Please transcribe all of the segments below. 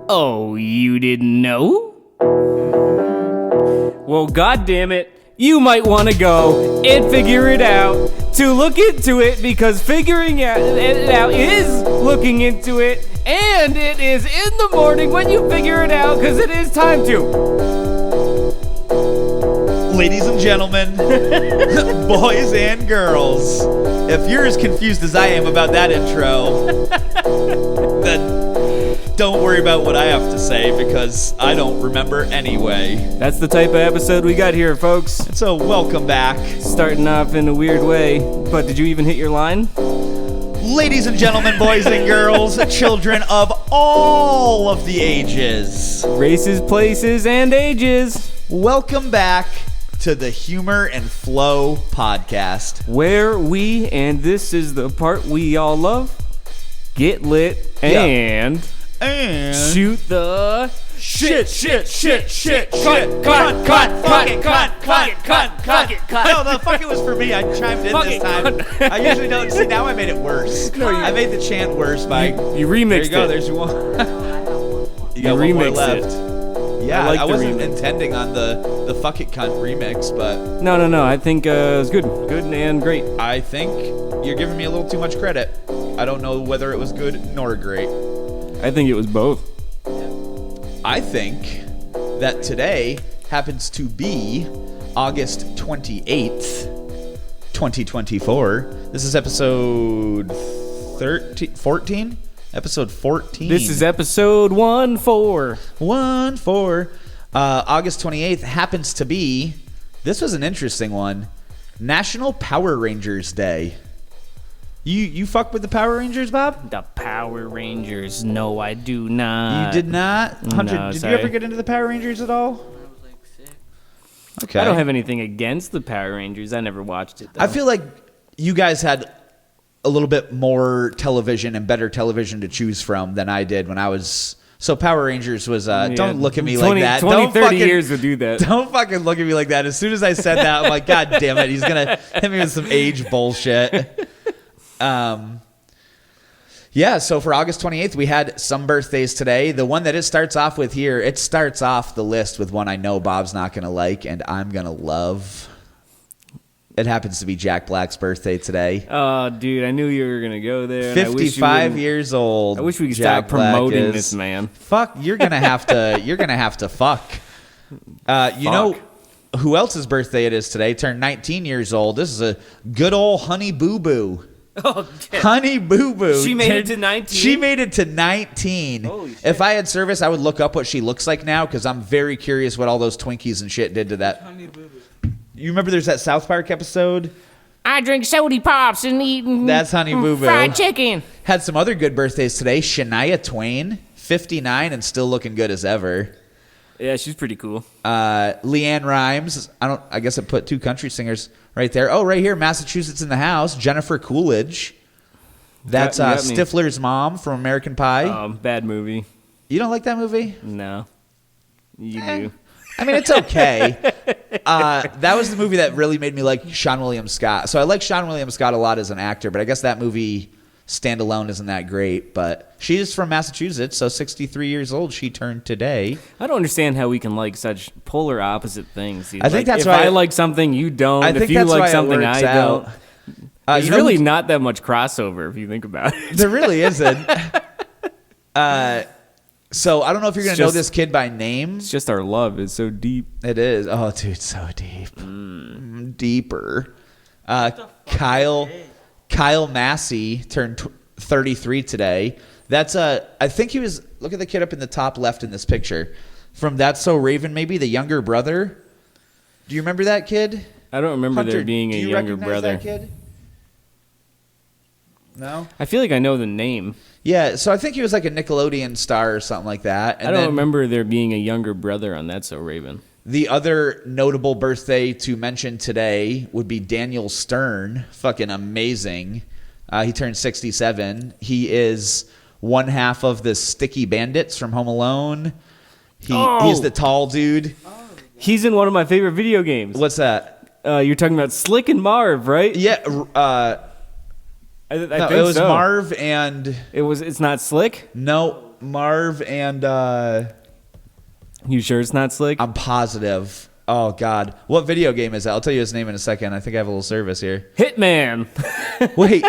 Oh, you didn't know? Well, goddamn it, you might want to go and figure it out to look into it, because figuring it out is looking into it, and it is in the morning when you figure it out, because it is time to. Ladies and gentlemen, boys and girls, if you're as confused as I am about that intro, then don't worry about what I have to say, because I don't remember anyway. That's the type of episode we got here, folks. So welcome back. Starting off in a weird way, but did you even hit your line? Ladies and gentlemen, boys and girls, children of all of the ages, Races, places, and ages. welcome back to the Humor and Flow podcast. Where we, and this is the part we all love, get lit and shoot the shit. cut. No, the fuck it was for me. I chimed in this time. I usually don't. See, now I made it worse. I made the chant worse by... You remixed There you go. it. There's your one. You got one more remixed left. it. Yeah, like I the wasn't remix. intending on the fuck it cunt remix, but No. I think it was good and great. I think you're giving me a little too much credit. I don't know whether it was good nor great. I think it was both. I think that today happens to be August 28th, 2024. This is episode 14? Episode 14. This is episode 1-4. 1-4. August 28th happens to be, this was an interesting one, National Power Rangers Day. You fuck with the Power Rangers, Bob? The Power Rangers. No, I do not. You did not? Hunter, No, did sorry. you ever get into the Power Rangers at all? Okay. I don't have anything against the Power Rangers. I never watched it, though. I feel like you guys had a little bit more television and better television to choose from than I did when I was... So Power Rangers was... Don't look at me 20, like that. 20, Don't 30 fucking, years to do that. Don't fucking look at me like that. As soon as I said that, I'm like, God damn it. He's going to hit me with some age bullshit. Yeah, so for August 28th, we had some birthdays today. The one that it starts off with here, it starts off the list with one I know Bob's not going to like and I'm going to love. It happens to be Jack Black's birthday today. Oh, dude, I knew you were going to go there. and I wish you 55 wouldn't. years old. I wish we could Jack stop promoting Black is. this man. Fuck, you're going to have to fuck. You know who else's birthday it is today? Turned 19 years old. This is a good old Honey Boo Boo. Oh, damn. Honey Boo Boo. She made it to 19? She made it to 19. Holy shit. If I had service, I would look up what she looks like now because I'm very curious what all those Twinkies and shit did to that. Honey Boo Boo. You remember there's that South Park episode? I drink soda pops and eat That's Honey Boo Boo. fried chicken. Had some other good birthdays today. Shania Twain, 59 and still looking good as ever. Yeah, she's pretty cool. Leanne Rhymes. I guess I put two country singers right there. Oh, right here, Massachusetts in the house. Jennifer Coolidge. That's You got me. Stifler's mom from American Pie. Bad movie. You don't like that movie? No. You do. I mean, it's okay. That was the movie that really made me like Sean William Scott. So I like Sean William Scott a lot as an actor, but I guess that movie standalone isn't that great. But she's from Massachusetts, so 63 years old she turned today. I don't understand how we can like such polar opposite things. Dude. I think Like, that's if why I like something, you don't. I If think you that's why like it something, works I out. don't. There's You know really who- not that much crossover if you think about it. There really isn't. So I don't know if you're going to know just- this kid by name. It's just our love is so deep. It is. Oh, dude, so deep. Deeper. Kyle Massey turned 33 today. That's I think he was, look at the kid up in the top left in this picture. From That's So Raven, maybe the younger brother. Do you remember that kid? I don't remember Hunter, there being do a you younger recognize brother. that kid? No? I feel like I know the name. Yeah, so I think he was like a Nickelodeon star or something like that. And I don't then remember there being a younger brother on That's So Raven. the other notable birthday to mention today would be Daniel Stern. Fucking amazing. He turned 67. He is one half of the Sticky Bandits from Home Alone. He's the tall dude. He's in one of my favorite video games. What's that? You're talking about Slick and Marv, right? Yeah, I No, think it was so. Marv and It's not Slick. no Marv and You sure it's not Slick? I'm positive. Oh God, what video game is that? I'll tell you his name in a second. I think I have a little service here. Hitman. Wait,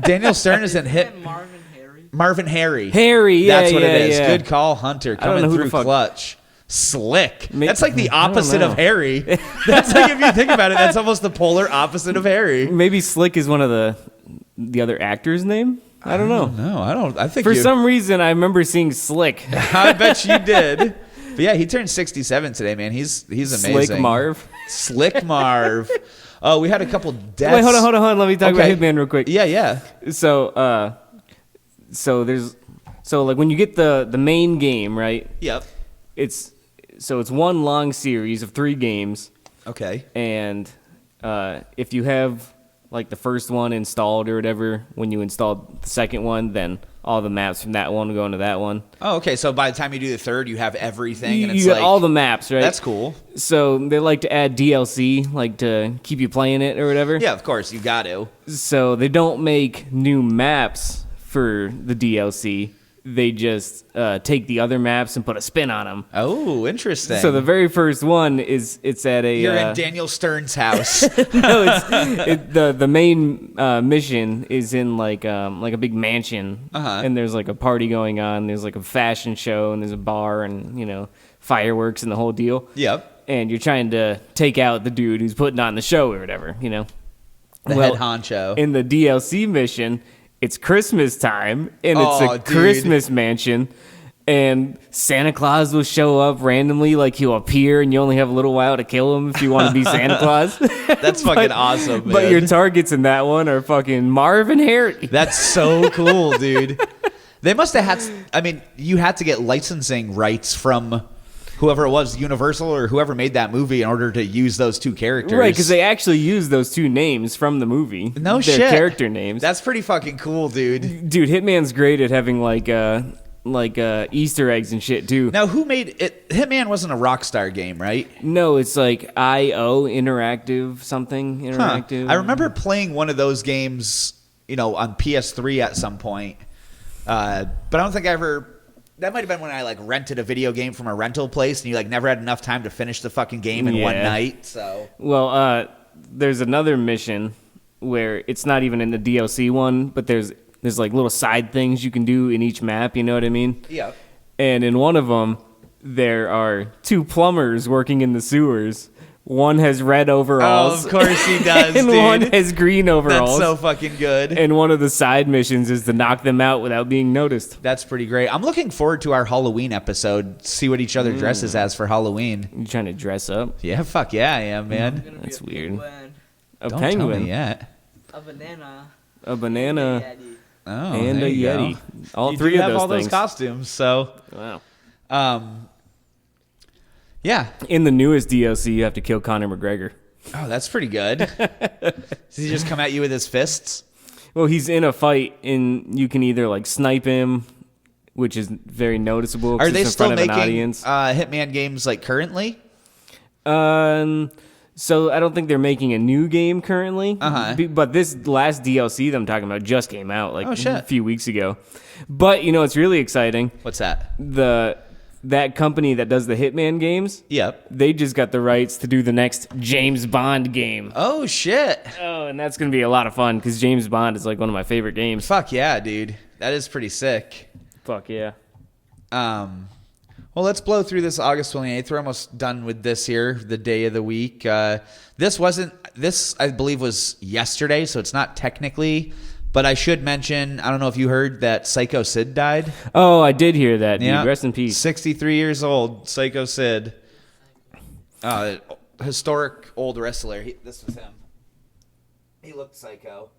Daniel Stern isn't Isn't that Marvin Harry. Harry. Yeah, That's what yeah, it is. yeah. Good call, Hunter. I don't know Coming who the through fuck- clutch. Slick. Ma- That's like the I don't opposite know. of Harry. That's like if you think about it, that's almost the polar opposite of Harry. Maybe Slick is one of the other actor's name. I don't know. No, I don't. I think For you, some reason, I remember seeing Slick. I bet you did. But yeah, he turned 67 today, man. He's amazing. Slick Marv. Slick Marv. Oh, we had a couple deaths. Wait, hold on. Let me talk Okay. about Hitman real quick. Yeah. So, like when you get the main game, right? Yep. It's one long series of 3 games, Okay. and if you have like the first one installed or whatever, when you install the second one, then all the maps from that one go into that one. Oh, okay. So by the time you do the third, you have everything, You and it's get like all the maps, right? That's cool. So they like to add DLC, like to keep you playing it or whatever. Yeah, of course you got to. So they don't make new maps for the DLC. They just take the other maps and put a spin on them. Oh, interesting. So the very first one it's at a You're in Daniel Stern's house. no, the main mission is in like a big mansion, Uh-huh. and there's like a party going on. There's like a fashion show, and there's a bar, and fireworks and the whole deal. Yep. And you're trying to take out the dude who's putting on the show or whatever, The head honcho. In the DLC mission, it's Christmas time, and it's Oh, a dude. Christmas mansion, and Santa Claus will show up randomly, like he'll appear, and you only have a little while to kill him if you want to be Santa Claus. That's fucking awesome, man. But your targets in that one are fucking Marv and Harry. That's so cool, dude. They must have had. I mean, you had to get licensing rights from whoever it was, Universal or whoever made that movie, in order to use those 2 characters. Right, because they actually use those 2 names from the movie. No Their shit. character names. That's pretty fucking cool, dude. Dude, Hitman's great at having like Easter eggs and shit too. Now, who made it? Hitman wasn't a Rockstar game, right? No, it's like IO Interactive something Huh. interactive. I remember playing one of those games, on PS3 at some point. But I don't think I ever. That might have been when I like rented a video game from a rental place, and you like never had enough time to finish the fucking game in one Yeah. night. So Well, there's another mission where it's not even in the DLC one, but there's like little side things you can do in each map. You know what I mean? yeah. And in one of them, there are 2 plumbers working in the sewers. One has red overalls. Oh, of course he does, and dude. one has green overalls. That's so fucking good. And one of the side missions is to knock them out without being noticed. That's pretty great. I'm looking forward to our Halloween episode. See what each other dresses as for Halloween. You trying to dress up? Yeah, fuck yeah, I am, man. Gonna be That's a weird. penguin, A Don't penguin, tell me yet. a banana, a banana, Yeti. Oh, and there a you yeti. go. All You 3 do of have those all things. those costumes, so Wow. yeah. In the newest DLC, you have to kill Conor McGregor. Oh, that's pretty good. Does he just come at you with his fists? Well, he's in a fight, and you can either like snipe him, which is very noticeable. 'cause Are they it's in still front of an making audience. Hitman games like currently? So I don't think they're making a new game currently. Uh-huh. But this last DLC that I'm talking about just came out like Oh, shit. a few weeks ago. But it's really exciting. What's that? That company that does the Hitman games, Yep. they just got the rights to do the next James Bond game. Oh shit! Oh, and that's gonna be a lot of fun because James Bond is like one of my favorite games. Fuck yeah, dude. That is pretty sick. Fuck yeah. Well, let's blow through this August 28th. We're almost done with this here, the day of the week. This I believe was yesterday, so it's not technically. But I should mention, I don't know if you heard that Psycho Sid died. Oh, I did hear that, dude. Rest in peace. 63 years old, Psycho Sid. Historic old wrestler. This was him. He looked psycho.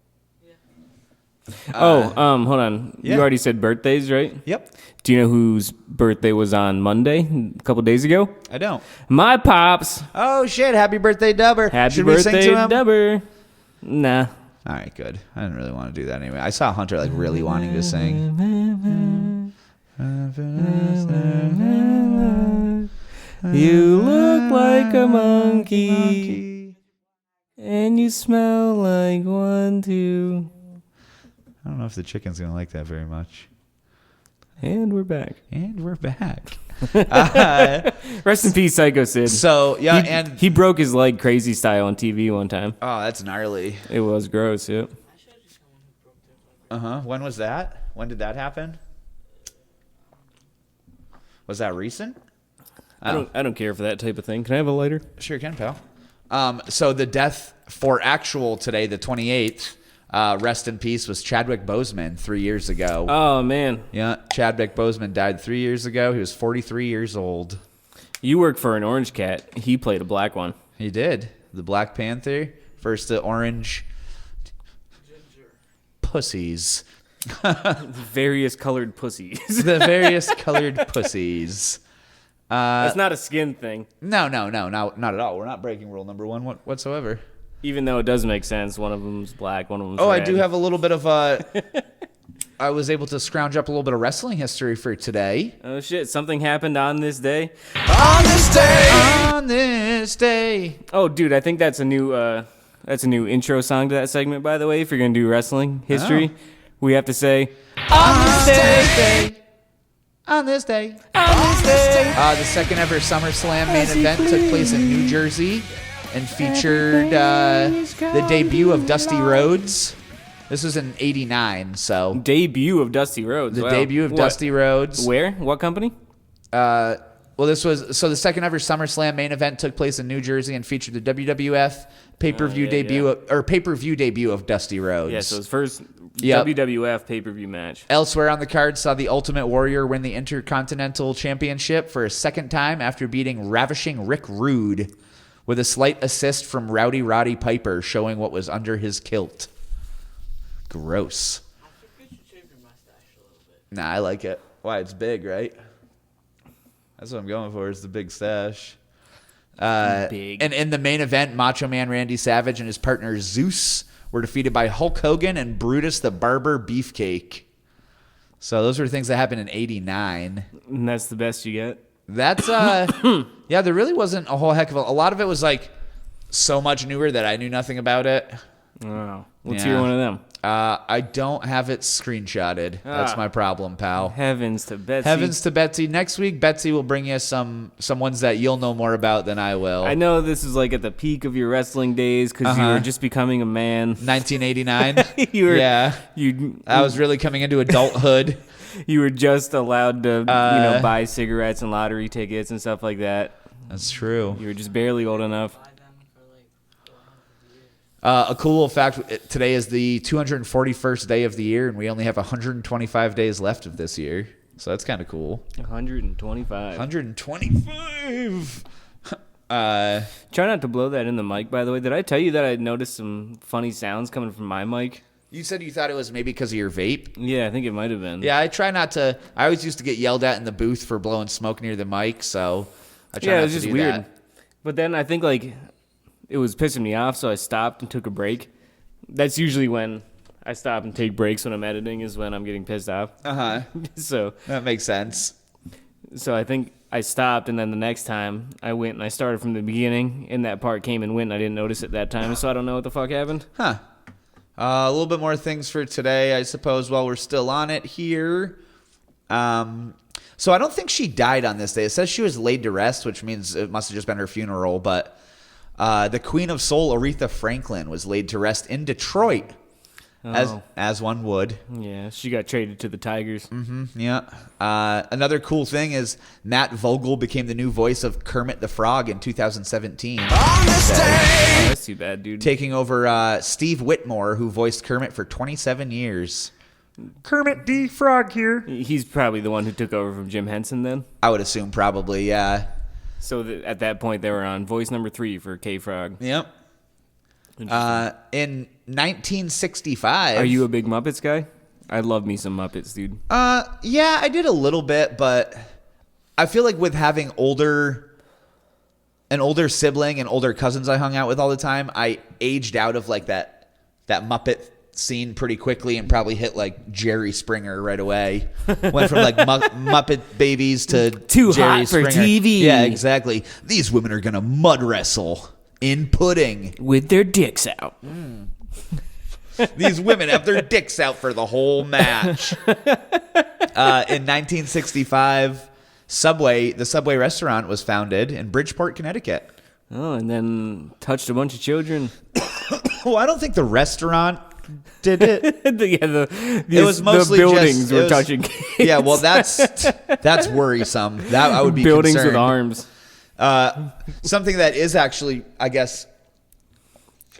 Hold on. yeah. You already said birthdays, right? Yep. Do you know whose birthday was on Monday, a couple days ago? I don't. My pops. Oh, shit. Happy birthday, Dubber. Happy Should we birthday, sing to him? Dubber. Nah. All right, good. I didn't really want to do that anyway. I saw Hunter like really wanting to sing. You look like a monkey, and you smell like one too. I don't know if the chicken's gonna like that very much. And we're back. And we're back. Rest in peace, Psycho Sid. So yeah, and he broke his leg crazy style on TV one time. Oh, that's gnarly. It was gross. Yep. When was that? When did that happen? Was that recent? I don't care for that type of thing. Can I have a lighter? Sure can, pal. So the death for actual today, the 28th, rest in peace, was Chadwick Boseman 3 years ago. Oh, man. Yeah, Chadwick Boseman died 3 years ago. He was 43 years old. You work for an orange cat. He played a black one. He did. The Black Panther. First the orange pussies. Various colored pussies. The various colored pussies. That's not a skin thing. No, not at all. We're not breaking rule number one whatsoever. Even though it does make sense. One of them's black, one of them's red. I do have a little bit of I was able to scrounge up a little bit of wrestling history for today. Oh, shit. Something happened on this day? On this day! On this day! Oh, dude, I think that's a new intro song to that segment, by the way. If you're going to do wrestling history, we have to say, on this day! On this day. On this day. The second ever SummerSlam main event took place in New Jersey and featured the debut of Dusty Rhodes. This was in '89, so debut of Dusty Rhodes. The debut of Dusty Rhodes. Where? What company? This was the second ever SummerSlam main event took place in New Jersey and featured the WWF pay-per-view debut of Dusty Rhodes. Yeah, so his first WWF pay-per-view match. Elsewhere on the card saw the Ultimate Warrior win the Intercontinental Championship for a second time after beating Ravishing Rick Rude with a slight assist from Rowdy Roddy Piper showing what was under his kilt. Gross. I think you should shave your mustache a little bit. Nah, I like it. Why? It's big, right? That's what I'm going for, is the big stash. Big. And in the main event, Macho Man Randy Savage and his partner Zeus were defeated by Hulk Hogan and Brutus the Barber Beefcake. So those were things that happened in '89. And that's the best you get? That's, yeah, there really wasn't a whole heck of a lot of it was like so much newer that I knew nothing about it. Oh, let's hear one of them. I don't have it screenshotted. That's my problem, pal. Heavens to Betsy. Heavens to Betsy. Next week, Betsy will bring you some ones that you'll know more about than I will. I know this is like at the peak of your wrestling days because you were just becoming a man. 1989. Yeah. I was really coming into adulthood. You were just allowed to buy cigarettes and lottery tickets and stuff like that. That's true. You were just barely old enough. A cool little fact, today is the 241st day of the year, and we only have 125 days left of this year. So that's kind of cool. 125. 125! Try not to blow that in the mic, by the way. Did I tell you that I noticed some funny sounds coming from my mic? You said you thought it was maybe because of your vape? Yeah, I think it might have been. Yeah, I try not to. I always used to get yelled at in the booth for blowing smoke near the mic, so I try not to do that. Yeah, it was just weird. But then I think, it was pissing me off, so I stopped and took a break. That's usually when I stop and take breaks when I'm editing, is when I'm getting pissed off. So that makes sense. So I think I stopped, and then the next time I went and I started from the beginning, and that part came and went, and I didn't notice it that time, so I don't know what the fuck happened. A little bit more things for today, I suppose, while we're still on it here. So I don't think she died on this day. It says she was laid to rest, which means it must have just been her funeral, but the Queen of Soul, Aretha Franklin, was laid to rest in Detroit, as one would. Yeah, she got traded to the Tigers. Yeah. Another cool thing is Matt Vogel became the new voice of Kermit the Frog in 2017. Oh, that's too bad, dude. Taking over Steve Whitmore, who voiced Kermit for 27 years. Kermit D. Frog here. He's probably the one who took over from Jim Henson then? I would assume probably, yeah. So at that point, they were on voice number 3 for K-Frog. Yep. In 1965... Are you a big Muppets guy? I love me some Muppets, dude. Yeah, I did a little bit, but I feel like with having an older sibling and older cousins I hung out with all the time, I aged out of that Muppet scene pretty quickly and probably hit Jerry Springer right away. Went from Muppet Babies to Too Jerry hot for Springer. TV. Yeah, exactly. These women are gonna mud wrestle in pudding with their dicks out. These women have their dicks out for the whole match. In 1965, the Subway restaurant was founded in Bridgeport, Connecticut. Oh, and then touched a bunch of children. Well, I don't think the restaurant did it. It was mostly the buildings just, were touching kids. Yeah, well, that's worrisome. That I would be buildings concerned. with arms. Something that is actually, I guess,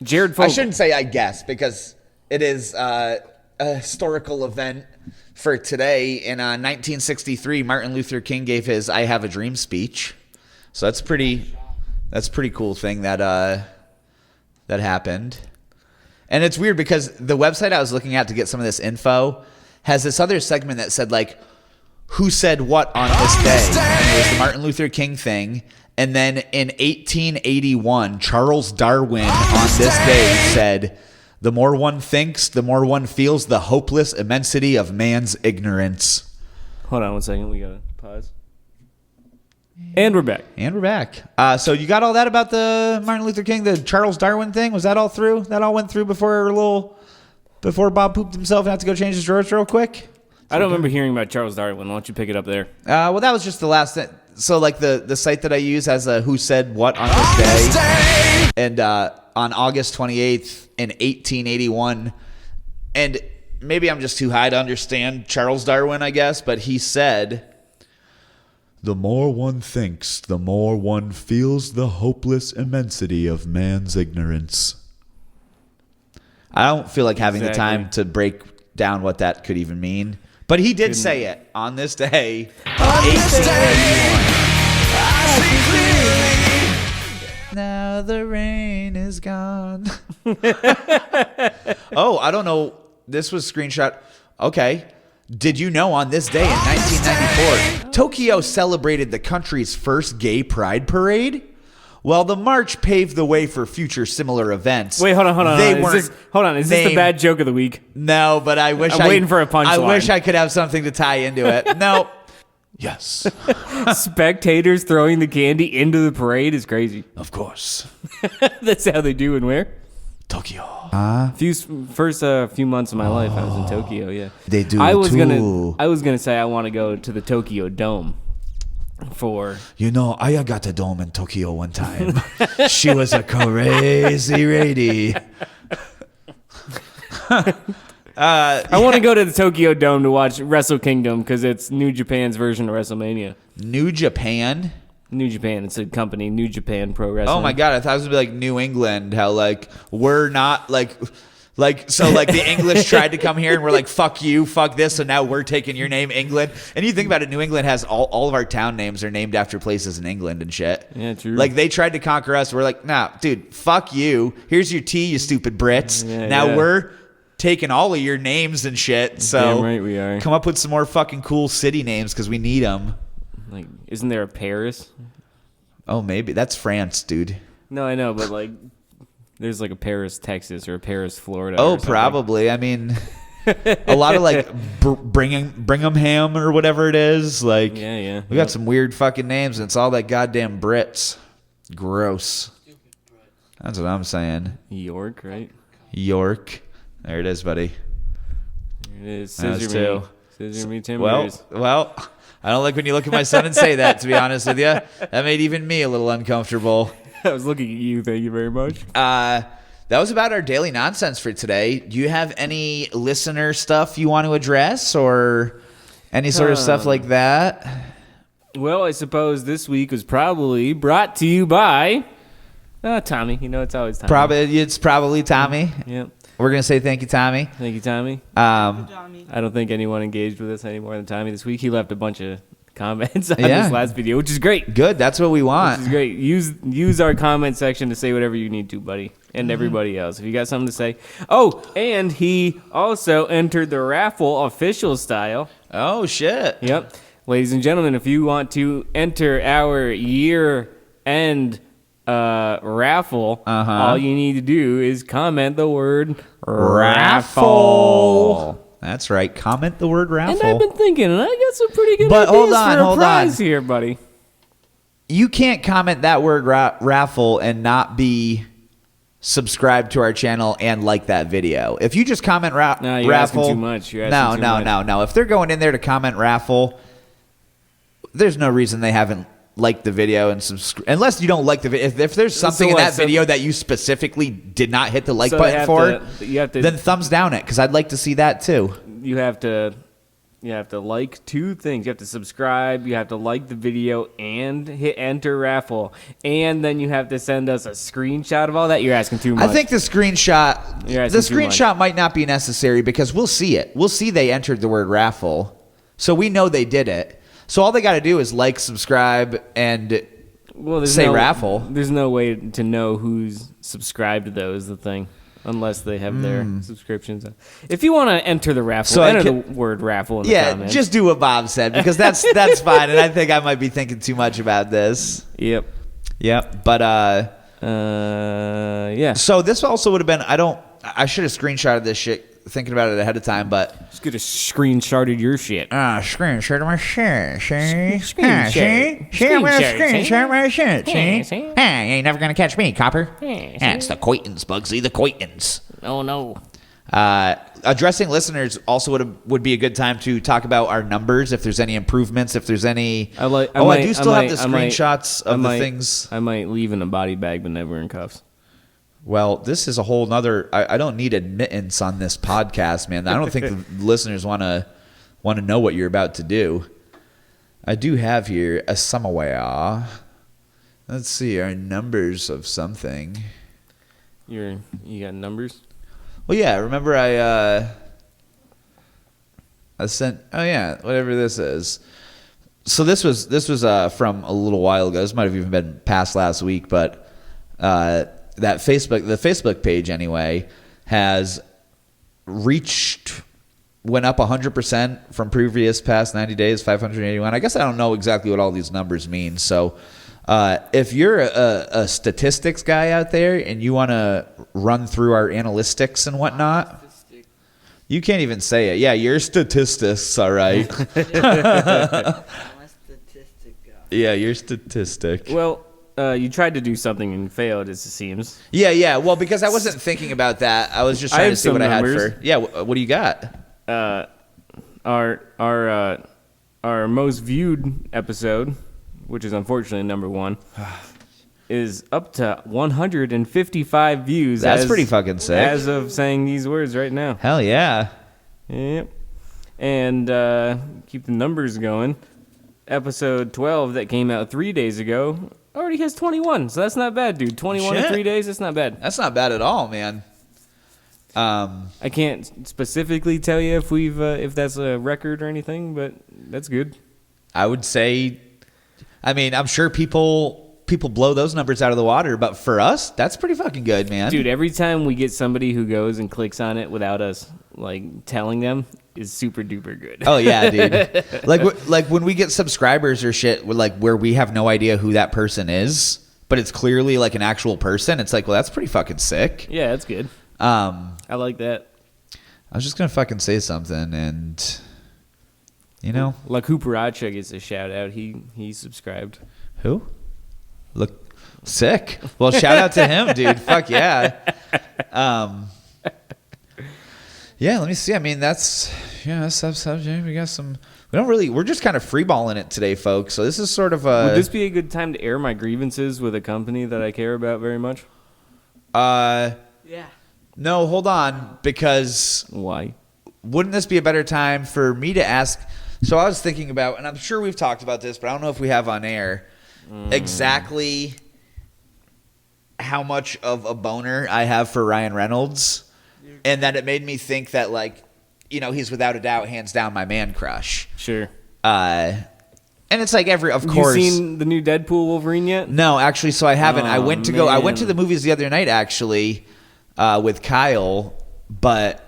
Jared I Fogle. shouldn't say I guess because it is a historical event for today. In 1963, Martin Luther King gave his "I Have a Dream" speech. So that's pretty cool thing that happened. And it's weird because the website I was looking at to get some of this info has this other segment that said like, who said what on this day? And it was the Martin Luther King thing. And then in 1881, Charles Darwin on this day said, the more one thinks, the more one feels the hopeless immensity of man's ignorance. Hold on 1 second. We got to pause. And we're back. And we're back. So you got all that about the Martin Luther King, the Charles Darwin thing? Was that all through? That all went through before Bob pooped himself and had to go change his drawers real quick? I don't remember hearing about Charles Darwin. Why don't you pick it up there? Well, that was just the last thing. So, like, the site that I use has a who said what on this day. And on August 28th in 1881, and maybe I'm just too high to understand Charles Darwin, I guess, but he said, the more one thinks, the more one feels the hopeless immensity of man's ignorance. I don't feel like having the time to break down what that could even mean. But he did say it on this day, 1881. Now the rain is gone. Oh, I don't know. This was screenshot. Okay. Did you know on this day in 1994, Tokyo celebrated the country's first gay pride parade? Well, the march paved the way for future similar events. Wait, hold on. Is this the bad joke of the week? No, but I wish I'm waiting for a punchline. I wish I could have something to tie into it. No. Yes. Spectators throwing the candy into the parade is crazy. Of course. That's how they do and where? Tokyo. First few months of my life, I was in Tokyo. Yeah, They do I was too. gonna say I want to go to the Tokyo Dome for. You know, I got a dome in Tokyo one time. She was a crazy lady. I want to go to the Tokyo Dome to watch Wrestle Kingdom because it's New Japan's version of WrestleMania. New Japan? New Japan. It's a company, New Japan Pro Wrestling. Oh my God, I thought it was going to be like New England, how like we're not like the English tried to come here and we're like, fuck you, fuck this, so now we're taking your name, England. And you think about it, New England has all of our town names are named after places in England and shit. Yeah, true. Like they tried to conquer us, we're like, nah, dude, fuck you. Here's your tea, you stupid Brits. Yeah. We're taking all of your names and shit, so Damn right we are. Come up with some more fucking cool city names because we need them. Like, isn't there a Paris? Oh, maybe. That's France, dude. No, I know, but like, there's like a Paris, Texas, or a Paris, Florida. Oh, or something. probably. I mean, a lot of like Bringhamham or whatever it is. Like, Yeah. we got some weird fucking names, and it's all that goddamn Brits. Gross. That's what I'm saying. York, right? York. There it is, buddy. There it is. That's Scissor two. me. Scissor me, Tim. Well, I don't like when you look at my son and say that, to be honest with you. That made even me a little uncomfortable. I was looking at you. Thank you very much. That was about our daily nonsense for today. Do you have any listener stuff you want to address or any sort of stuff like that? Well, I suppose this week was probably brought to you by Tommy. You know, it's always Tommy. It's probably Tommy. Yep. We're going to say thank you, Tommy. Thank you, Tommy. Tommy. I don't think anyone engaged with us any more than Tommy this week. He left a bunch of comments on Yeah. this last video, which is great. Good. That's what we want. Which is great. Use our comment section to say whatever you need to, buddy, and everybody else. If you got something to say. Oh, and he also entered the raffle official style. Oh, shit. Yep. Ladies and gentlemen, if you want to enter our year-end raffle, all you need to do is comment the word raffle. That's right. Comment the word raffle. And I've been thinking, and I got some pretty good But ideas hold on, for a hold prize on. here, buddy. You can't comment that word raffle and not be subscribe to our channel and like that video. If you just comment No, you're raffle, asking too much. You're asking too much. no. If they're going in there to comment raffle, there's no reason they haven't liked the video and subscribe. Unless you don't like the video. If there's something in that video that you specifically did not hit the like button for, you have to, then thumbs down it, because I'd like to see that too. You have to like two things. You have to subscribe, you have to like the video, and hit enter raffle. And then you have to send us a screenshot of all that. You're asking too much. I think the screenshot might not be necessary, because we'll see it. We'll see they entered the word raffle. So we know they did it. So all they got to do is like, subscribe, and say raffle. There's no way to know who's subscribed, though, is the thing. Unless they have their subscriptions. If you want to enter the raffle, enter the word raffle in the comments. Just do what Bob said, because that's fine. And I think I might be thinking too much about this. Yep. But yeah. So this also would have been. I should have screenshotted this shit, thinking about it ahead of time, but just could have screenshotted your shit. Screenshot my shit. See, see, I'm gonna screenshot my shit. See? You ain't never gonna catch me, copper. It's the Coitons, Bugsy, the Coitons. Oh no. Addressing listeners also would be a good time to talk about our numbers, if there's any improvements, if there's any. I do still have the screenshots of the things. I might leave in a body bag, but never in cuffs. Well, this is a whole nother. I don't need admittance on this podcast, man. I don't think the listeners want to know what you're about to do. I do have here a somewhere. Let's see our numbers of something. You got numbers? Well, yeah. Remember, I sent. Oh yeah, whatever this is. So this was from a little while ago. This might have even been past last week, but the Facebook page anyway, has went up 100% from previous past 90 days, 581. I guess I don't know exactly what all these numbers mean. So if you're a statistics guy out there and you want to run through our analytics and whatnot, you can't even say it. Yeah, your statistics, all right. I'm a statistic guy. Yeah, your statistic. Well, you tried to do something and failed, it seems. Yeah. Well, because I wasn't thinking about that. I was just trying to see what numbers. I had for. Yeah, what do you got? Our most viewed episode, which is unfortunately number one, is up to 155 views. That's pretty fucking sick. As of saying these words right now. Hell yeah. Yep. And keep the numbers going. Episode 12 that came out 3 days ago already has 21, so that's not bad, dude. 21 in 3 days, that's not bad. That's not bad at all, man. I can't specifically tell you if that's a record or anything, but that's good. I would say, I mean, I'm sure people blow those numbers out of the water, but for us, that's pretty fucking good, man. Dude, every time we get somebody who goes and clicks on it without us like telling them is super duper good. Oh yeah, dude. like when we get subscribers or shit, where we have no idea who that person is, but it's clearly like an actual person. It's like, well, that's pretty fucking sick. Yeah, that's good. I like that. was just gonna fucking say something, and La Cucaracha gets a shout out. He subscribed. who? Look, sick. Well, shout out to him, dude. Fuck yeah. Yeah, let me see. I mean, that's subject. We got some. We're just kind of freeballing it today, folks. So this is sort of a. Would this be a good time to air my grievances with a company that I care about very much? Yeah. No, hold on, because Why? wouldn't this be a better time for me to ask? So I was thinking about, and I'm sure we've talked about this, but I don't know if we have on air exactly how much of a boner I have for Ryan Reynolds. And that it made me think that, he's without a doubt, hands down, my man crush. Sure. And it's like of course. You seen the new Deadpool Wolverine yet? No, actually, so I haven't. I Oh, went to the movies the other night, actually, with Kyle, but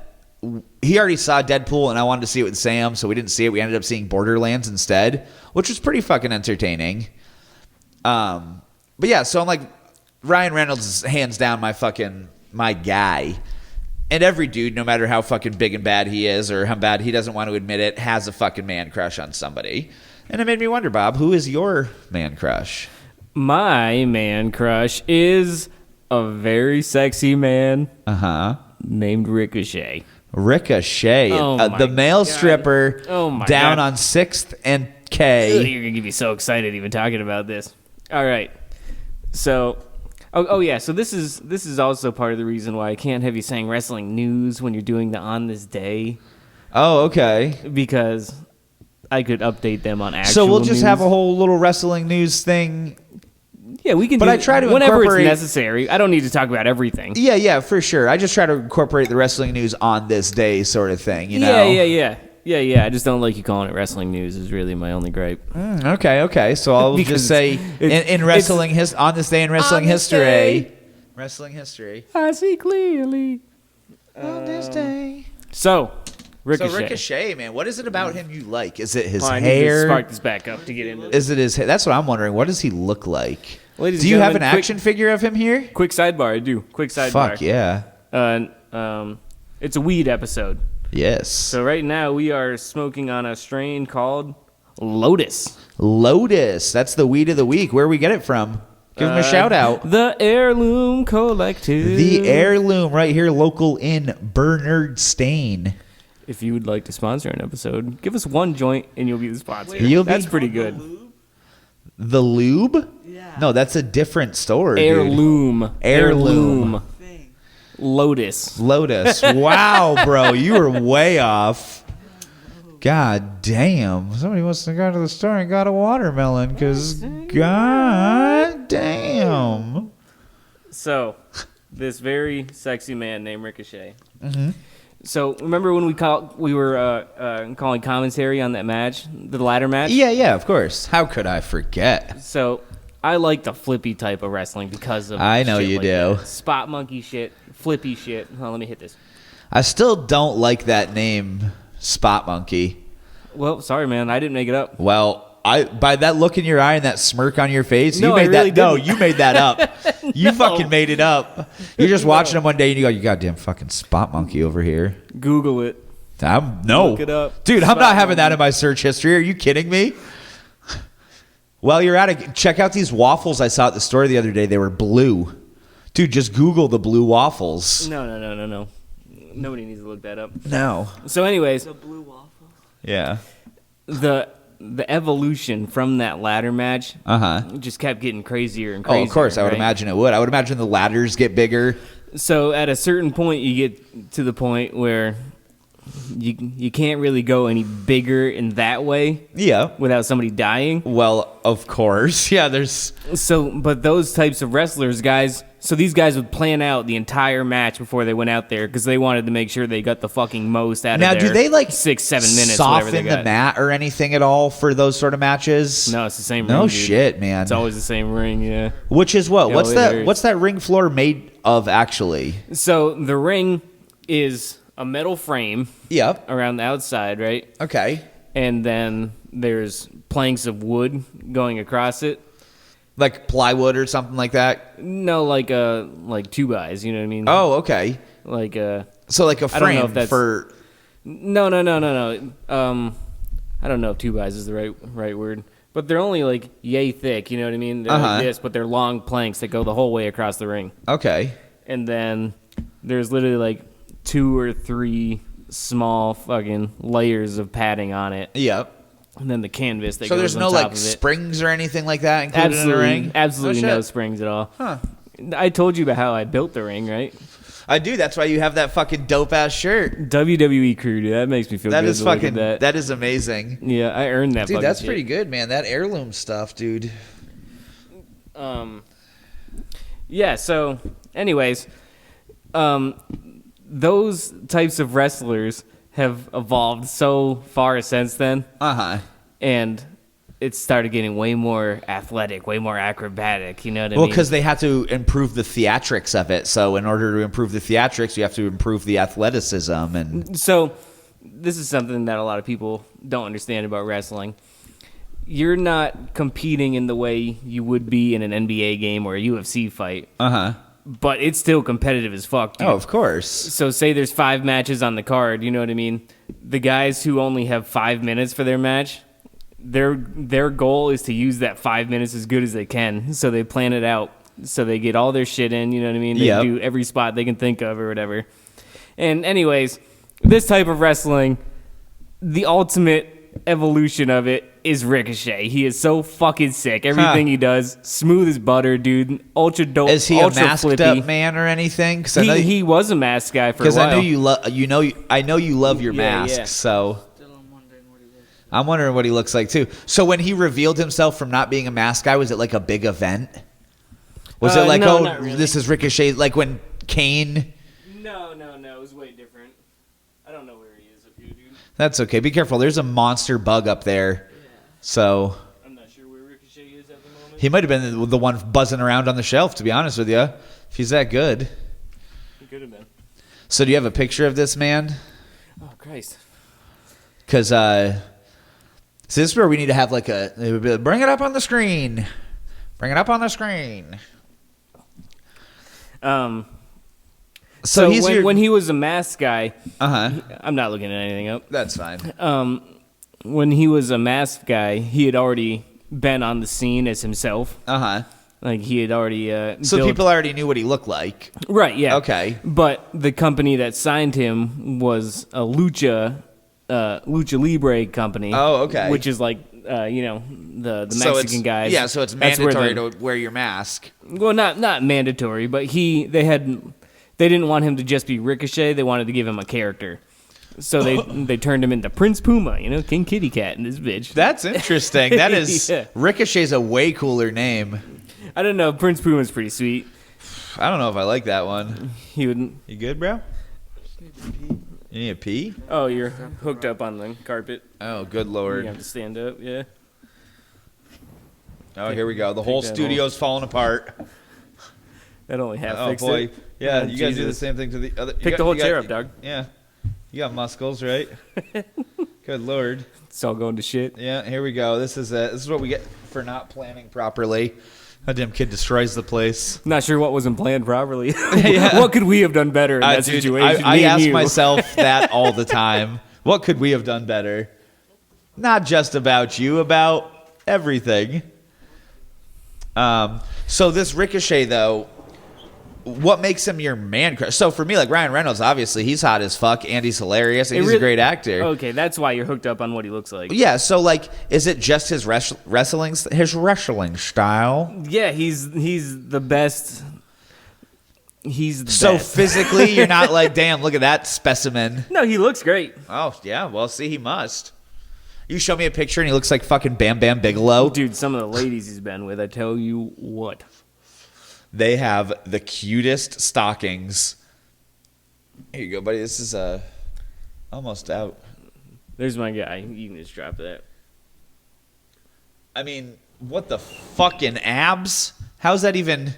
he already saw Deadpool, and I wanted to see it with Sam, so we didn't see it. We ended up seeing Borderlands instead, which was pretty fucking entertaining. But yeah, so I'm like, Ryan Reynolds is hands down my guy. And every dude, no matter how fucking big and bad he is or how bad he doesn't want to admit it, has a fucking man crush on somebody. And it made me wonder, Bob, who is your man crush? My man crush is a very sexy man Uh-huh. named Ricochet. Ricochet, Oh the my male God. stripper, Oh my down God. on 6th and Ugh, K. You're gonna get me so excited even talking about this. All right, so, oh yeah, so this is also part of the reason why I can't have you saying wrestling news when you're doing the on this day, Oh, okay. because I could update them on actual. So we'll just news. have a whole little wrestling news thing. Yeah, we can. But do I try to whenever incorporate- it's necessary. I don't need to talk about everything. Yeah, for sure. I just try to incorporate the wrestling news on this day sort of thing, you know? Yeah. I just don't like you calling it wrestling news. Is really my only gripe. Okay. So I'll Because just say in wrestling on this day in wrestling On this history. day. Wrestling history. I see clearly. On this day. So, Ricochet. So Ricochet, man, what is it about him you like? Is it his Oh, I need to hair? spark this back up to get into this. Is it his hair? That's what I'm wondering. What does he look like? Ladies Do and you have an gentlemen, action figure of him here? Quick sidebar, I do. Quick sidebar. Fuck yeah. It's a weed episode. Yes. So right now we are smoking on a strain called Lotus. Lotus. That's the weed of the week. Where we get it from? Give him a shout out. The Heirloom Collective. The Heirloom right here, local in Bernard Stain. If you would like to sponsor an episode, give us one joint and you'll be the sponsor. You'll be- That's pretty good. The lube? Yeah. No, that's a different store. dude. Heirloom. Heirloom. Thing. Lotus. Lotus. Wow, bro, you were way off. God damn. Somebody must have gone to the store and got a watermelon because god damn. So, this very sexy man named Ricochet. Mm-hmm. So, remember when we were calling commentary on that match, the ladder match? Yeah, of course. How could I forget? So, I like the flippy type of wrestling because of I know shit you like do. that. Spot monkey shit, flippy shit. Hold on, let me hit this. I still don't like that name, Spot Monkey. Well, sorry, man. I didn't make it up. Well, by that look in your eye and that smirk on your face, No, you I made really that. No, didn't. you made that up. You fucking made it up. You're just watching him one day and you go, "You goddamn fucking Spot Monkey over here." Google it. No, Look it up. dude. I'm Spot not having that Monkey. in my search history. Are you kidding me? Well, you're at it. Check out these waffles I saw at the store the other day. They were blue. Dude, just Google the blue waffles. No. Nobody needs to look that up. No. So, anyways, The blue waffle. Yeah. the evolution from that ladder match just kept getting crazier and crazier. Oh, of course. I would right? imagine it would. I would imagine the ladders get bigger. So at a certain point, you get to the point where you can't really go any bigger in that way Yeah. without somebody dying. Well, of course. Yeah, there's... So, but those types of wrestlers, guys. So these guys would plan out the entire match before they went out there because they wanted to make sure they got the fucking most out Now, of their do they, like, 6-7 minutes, soften whatever they the got. mat or anything at all for those sort of matches? No, it's the same No ring, dude. shit, man. It's always the same ring, yeah. Which is what? Yeah, What's it that? hurts. What's that ring floor made of, actually? So the ring is a metal frame Yep. around the outside, right? Okay. And then there's planks of wood going across it. Like plywood or something like that? No, like 2x, you know what I mean? Oh, okay. Like So like a I don't know frame if that's- for... no. I don't know if 2x is the right word, but they're only like yay thick, you know what I mean? They're like this, but they're long planks that go the whole way across the ring. Okay. And then there's literally like 2 or 3 small fucking layers of padding on it, Yep. and then the canvas that So goes there's on no top like of it. springs or anything like that included in the ring? Absolutely no shit. springs at all. Huh. I told you about how I built the ring, right? I do. That's why you have that fucking dope ass shirt. WWE crew, dude. That makes me feel That good. is to look at fucking. that. That is amazing. Yeah, I earned that. Dude, fucking that's shit. pretty good, man. That heirloom stuff, dude. Yeah. So, anyways, those types of wrestlers have evolved so far since then, and it started getting way more athletic, way more acrobatic. You know what I Well, mean? because they had to improve the theatrics of it. So in order to improve the theatrics, you have to improve the athleticism. And So, this is something that a lot of people don't understand about wrestling. You're not competing in the way you would be in an NBA game or a UFC fight, but it's still competitive as fuck, dude. Oh, of course. So say there's 5 matches on the card, you know what I mean? The guys who only have 5 minutes for their match, their goal is to use that 5 minutes as good as they can. So they plan it out so they get all their shit in. You know what I mean? They Yep. do every spot they can think of or whatever. And anyways, this type of wrestling, the ultimate evolution of it is Ricochet. He is so fucking sick. Everything he does, smooth as butter, dude. Ultra dope. Is he a ultra masked flippy. up man or anything? Because I know He was a masked guy for a while. I know I know you love your Yeah, mask. yeah. So Still I'm wondering what he looks like. I'm wondering what he looks like too. So when he revealed himself from not being a masked guy, was it like a big event? Was it like, no, oh, not really. this is Ricochet? Like when Kane. No, it was way different. I don't know where he is up here, dude. That's okay. Be careful. There's a monster bug up there. So I'm not sure where Ricochet is at the moment. he might have been the one buzzing around on the shelf, to be honest with you. If he's that good. He could have been. So do you have a picture of this man? Oh, Christ. Because so this is where we need to have like bring it up on the screen. Bring it up on the screen. So he's when he was a masked guy, Uh-huh. I'm not looking at anything up. That's fine. When he was a masked guy, he had already been on the scene as himself. Uh-huh. Like he had already. So built- people already knew what he looked like. right? Yeah. Okay. But the company that signed him was a Lucha Libre company. Oh, okay. Which is like the So Mexican it's, guys. Yeah, so it's That's where mandatory to wear your mask. Well, not mandatory, but they didn't want him to just be Ricochet. They wanted to give him a character, so they turned him into Prince Puma, King Kitty Cat in this bitch. That's interesting. That is Yeah. Ricochet's a way cooler name. I don't know. Prince Puma's pretty sweet. I don't know if I like that one. He wouldn't. You good, bro? Just need to pee. You need a pee? Oh, you're hooked up on the carpet. Oh, good You lord. have to stand up. Yeah. Oh, here we go. The whole that studio's falling apart. That only half Oh fixed boy. it. Yeah, Oh, you guys do the Jesus. same thing to the other. Pick the whole chair up, dog. Yeah. You got muscles, right? Good lord. It's all going to shit. Yeah, here we go. This is it. This is what we get for not planning properly. That damn kid destroys the place. Not sure what wasn't planned properly. Yeah. What could we have done better in that Dude, situation? I Me and ask you. myself that all the time. What could we have done better? Not just about you, about everything. So this Ricochet, though, what makes him your man crush? So for me, like Ryan Reynolds, obviously he's hot as fuck and he's hilarious and It he's a really- great actor. Okay, that's why you're hooked up on what he looks like. Yeah, so like, is it just his wrestling style? Yeah, he's the best. He's the So best. physically, you're not like, damn, look at that specimen. No, he looks great. Oh yeah, well, see, he must. You show me a picture and he looks like fucking Bam Bam Bigelow. Dude, some of the ladies he's been with, I tell you what. They have the cutest stockings. Here you go, buddy. This is almost out. There's my guy. You can just drop that. I mean, what the fucking abs? How's that even?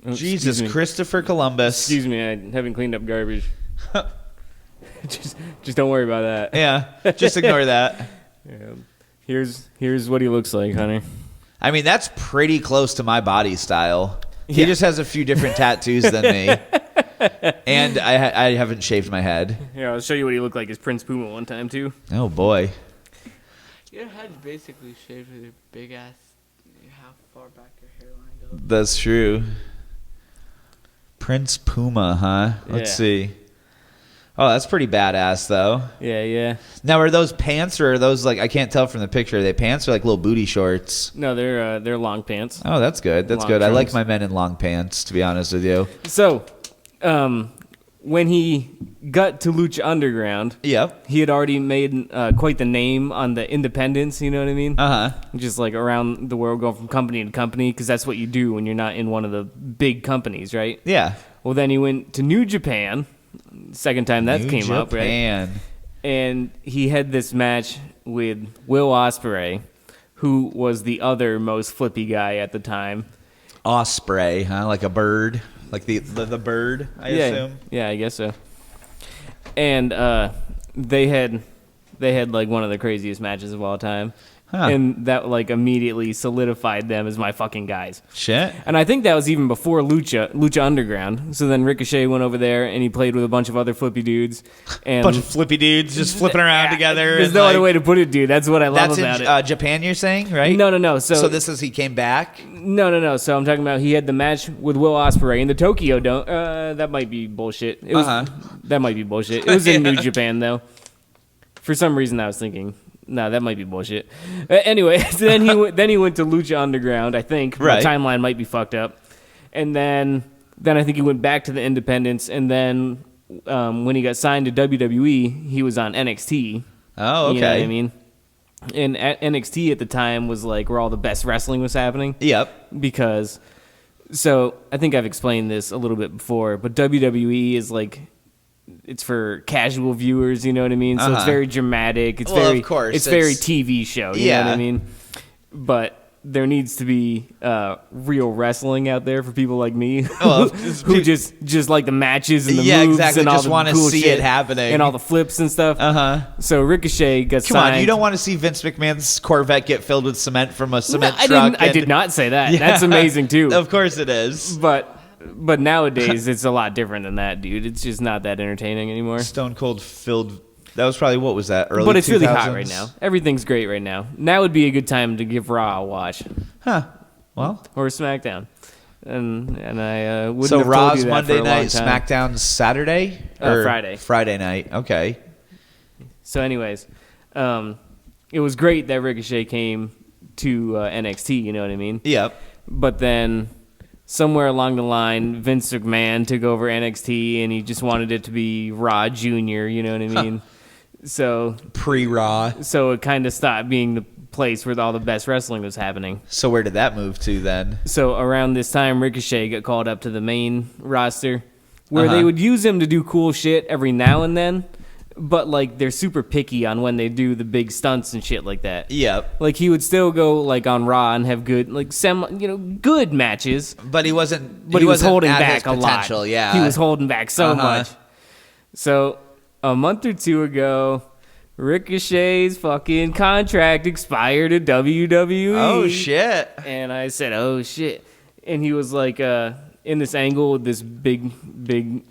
Oh, Jesus, excuse me. Christopher Columbus. Excuse me, I haven't cleaned up garbage. just don't worry about that. Yeah, just ignore that. Yeah. Here's what he looks like, Hunter. I mean, that's pretty close to my body style. He Yeah. just has a few different tattoos than me. And I haven't shaved my head. Here, I'll show you what he looked like as Prince Puma one time too. Oh, boy. Your head's basically shaved with your big ass. How far back your hairline goes. That's true. Prince Puma, huh? Let's Yeah. see. Oh, that's pretty badass, though. Yeah. Now, are those pants or are those, like, I can't tell from the picture. Are they pants or, like, little booty shorts? No, they're long pants. Oh, that's good. That's Long good. I like trunks. my men in long pants, to be honest with you. So, when he got to Lucha Underground, Yep. he had already made quite the name on the independents, you know what I mean? Uh-huh. Just like around the world, going from company to company, because that's what you do when you're not in one of the big companies, right? Yeah. Well, then he went to New Japan, second time that New came up, right? Japan. And he had this match with Will Ospreay, who was the other most flippy guy at the time. Osprey, huh? Like a bird. Like the bird, I assume. Yeah, I guess so. And they had They had like one of the craziest matches of all time. Huh. And that like immediately solidified them as my fucking guys. Shit. And I think that was even before Lucha Underground. So then Ricochet went over there and he played with a bunch of other flippy dudes. And Bunch of flippy dudes just flipping around together. There's and, no like, other way to put it, dude. That's what I love That's about in it. Japan, you're saying, right? No. So this is he came back. No. So I'm talking about he had the match with Will Ospreay in the Tokyo Dome. That might be bullshit. It was, That might be bullshit. It was in New Japan though. For some reason, I was thinking, no, that might be bullshit. Anyway, so then he went to Lucha Underground. I think Right. My timeline might be fucked up. And then I think he went back to the Independents. And then when he got signed to WWE, he was on NXT. Oh, okay. You know what I mean? And NXT at the time was like where all the best wrestling was happening. Yep. Because, so I think I've explained this a little bit before, but WWE is like, it's for casual viewers, you know what I mean? So it's very dramatic. It's Well, very, of course, it's very it's- TV show, you know what I mean? But there needs to be real wrestling out there for people like me Well, who just like the matches and the Yeah, moves exactly. and all Just the wanna cool see shit it happening. and all the flips and stuff. So Ricochet got Come signed. on, you don't want to see Vince McMahon's Corvette get filled with cement from a cement I truck. didn't. I did not say that. Yeah. That's amazing too. Of course it is. But nowadays it's a lot different than that, dude. It's just not that entertaining anymore. Stone Cold filled. That was probably, what was that? Early But it's 2000s? really hot right now. Everything's great right now. Now would be a good time to give Raw a watch Huh. Well, or SmackDown. And I wouldn't so have told Raw's you that Monday for a long night, time. SmackDown's Saturday? Or Friday. Friday night. Okay. So, anyways, it was great that Ricochet came to NXT. You know what I mean? Yep. But then somewhere along the line, Vince McMahon took over NXT, and he just wanted it to be Raw Junior. You know what I mean? So Pre-Raw. it kind of stopped being the place where all the best wrestling was happening. So where did that move to then? So around this time, Ricochet got called up to the main roster, where they would use him to do cool shit every now and then, but like they're super picky on when they do the big stunts and shit like that. Yep. Like he would still go like on Raw and have good like good matches, But he wasn't. but he was wasn't holding at back his a lot. potential, Yeah. He was holding back so Uh-huh. much. So a month or two ago, Ricochet's fucking contract expired at WWE. Oh shit. And I said, "Oh shit!" And he was like, in this angle with this big,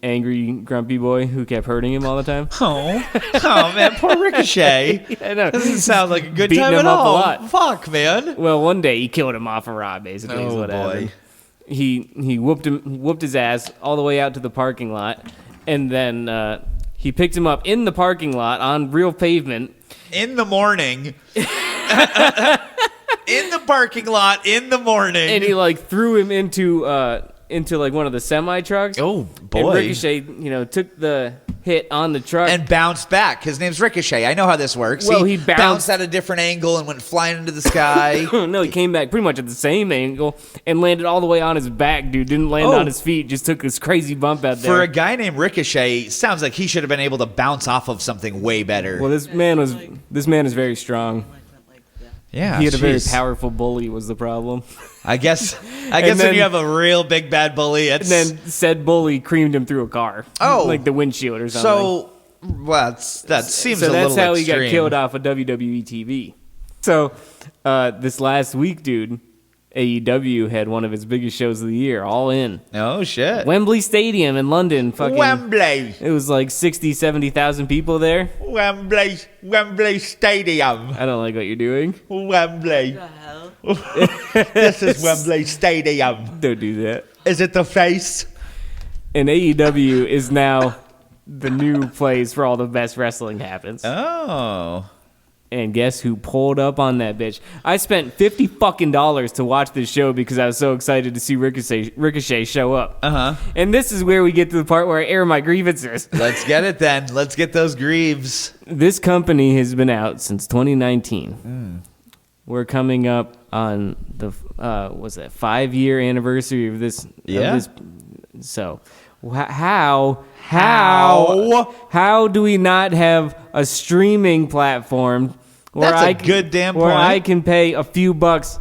angry, grumpy boy who kept hurting him all the time. Oh man, poor Ricochet. I know. Doesn't sound like a good Beating time him at up a all. lot. Fuck, man. Well, one day he killed him off a Raw. Basically, is Oh, what boy. happened. He whooped his ass all the way out to the parking lot, and then he picked him up in the parking lot on real pavement. In the morning. In the parking lot in the morning. And he like threw him into like one of the semi trucks. Oh, boy. And Ricochet, took the hit on the truck. and bounced back. His name's Ricochet. I know how this works. Well, he bounced bounced at a different angle and went flying into the sky. no, he came back pretty much at the same angle and landed all the way on his back, dude. Didn't land Oh. on his feet. Just took this crazy bump out there. For a guy named Ricochet, sounds like he should have been able to bounce off of something way better. Well, this man is very strong. yeah, He had a very jeez. powerful bully was the problem. I guess when then- you have a real big bad bully, it's And then said bully creamed him through a car. Oh. Like the windshield or something. so. Well, that seems So a that's little how he extreme. got killed off of WWE TV. So this last week, dude, AEW had one of its biggest shows of the year, All In. Oh shit! Wembley Stadium in London. Fucking, Wembley, it was like 60, 70,000 people there. Wembley Stadium, I don't like what you're doing. Wembley. the hell? This is Wembley Stadium. Don't do that. Is it the face? And AEW is now the new place where all the best wrestling happens. Oh. And guess who pulled up on that bitch? I spent $50 fucking to watch this show because I was so excited to see Ricochet show up. And this is where we get to the part where I air my grievances. Let's get it then. Let's get those greaves. This company has been out since 2019. We're coming up on the 5-year anniversary of this. Yeah. So how do we not have a streaming platform where That's a I good damn where point. I can pay a few bucks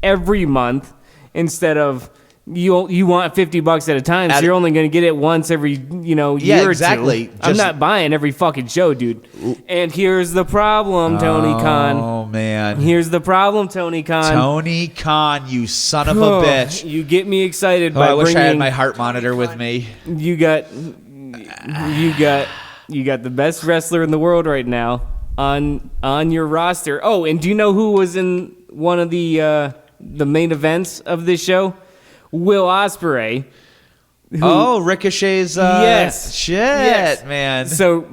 every month instead of You want $50 at a time, so At- you're only going to get it once every year Yeah, or exactly. two. I'm Just- not buying every fucking show, dude. And here's the problem, Tony Khan. Oh man, Here's the problem, Tony Khan. Tony Khan, you son of a bitch. You get me excited Oh, by I wish bringing. I had my heart monitor with me. You got the best wrestler in the world right now on your roster. Oh, and do you know who was in one of the main events of this show? Will Ospreay. Oh, Ricochet's. Yes. Shit, Yes. man. So,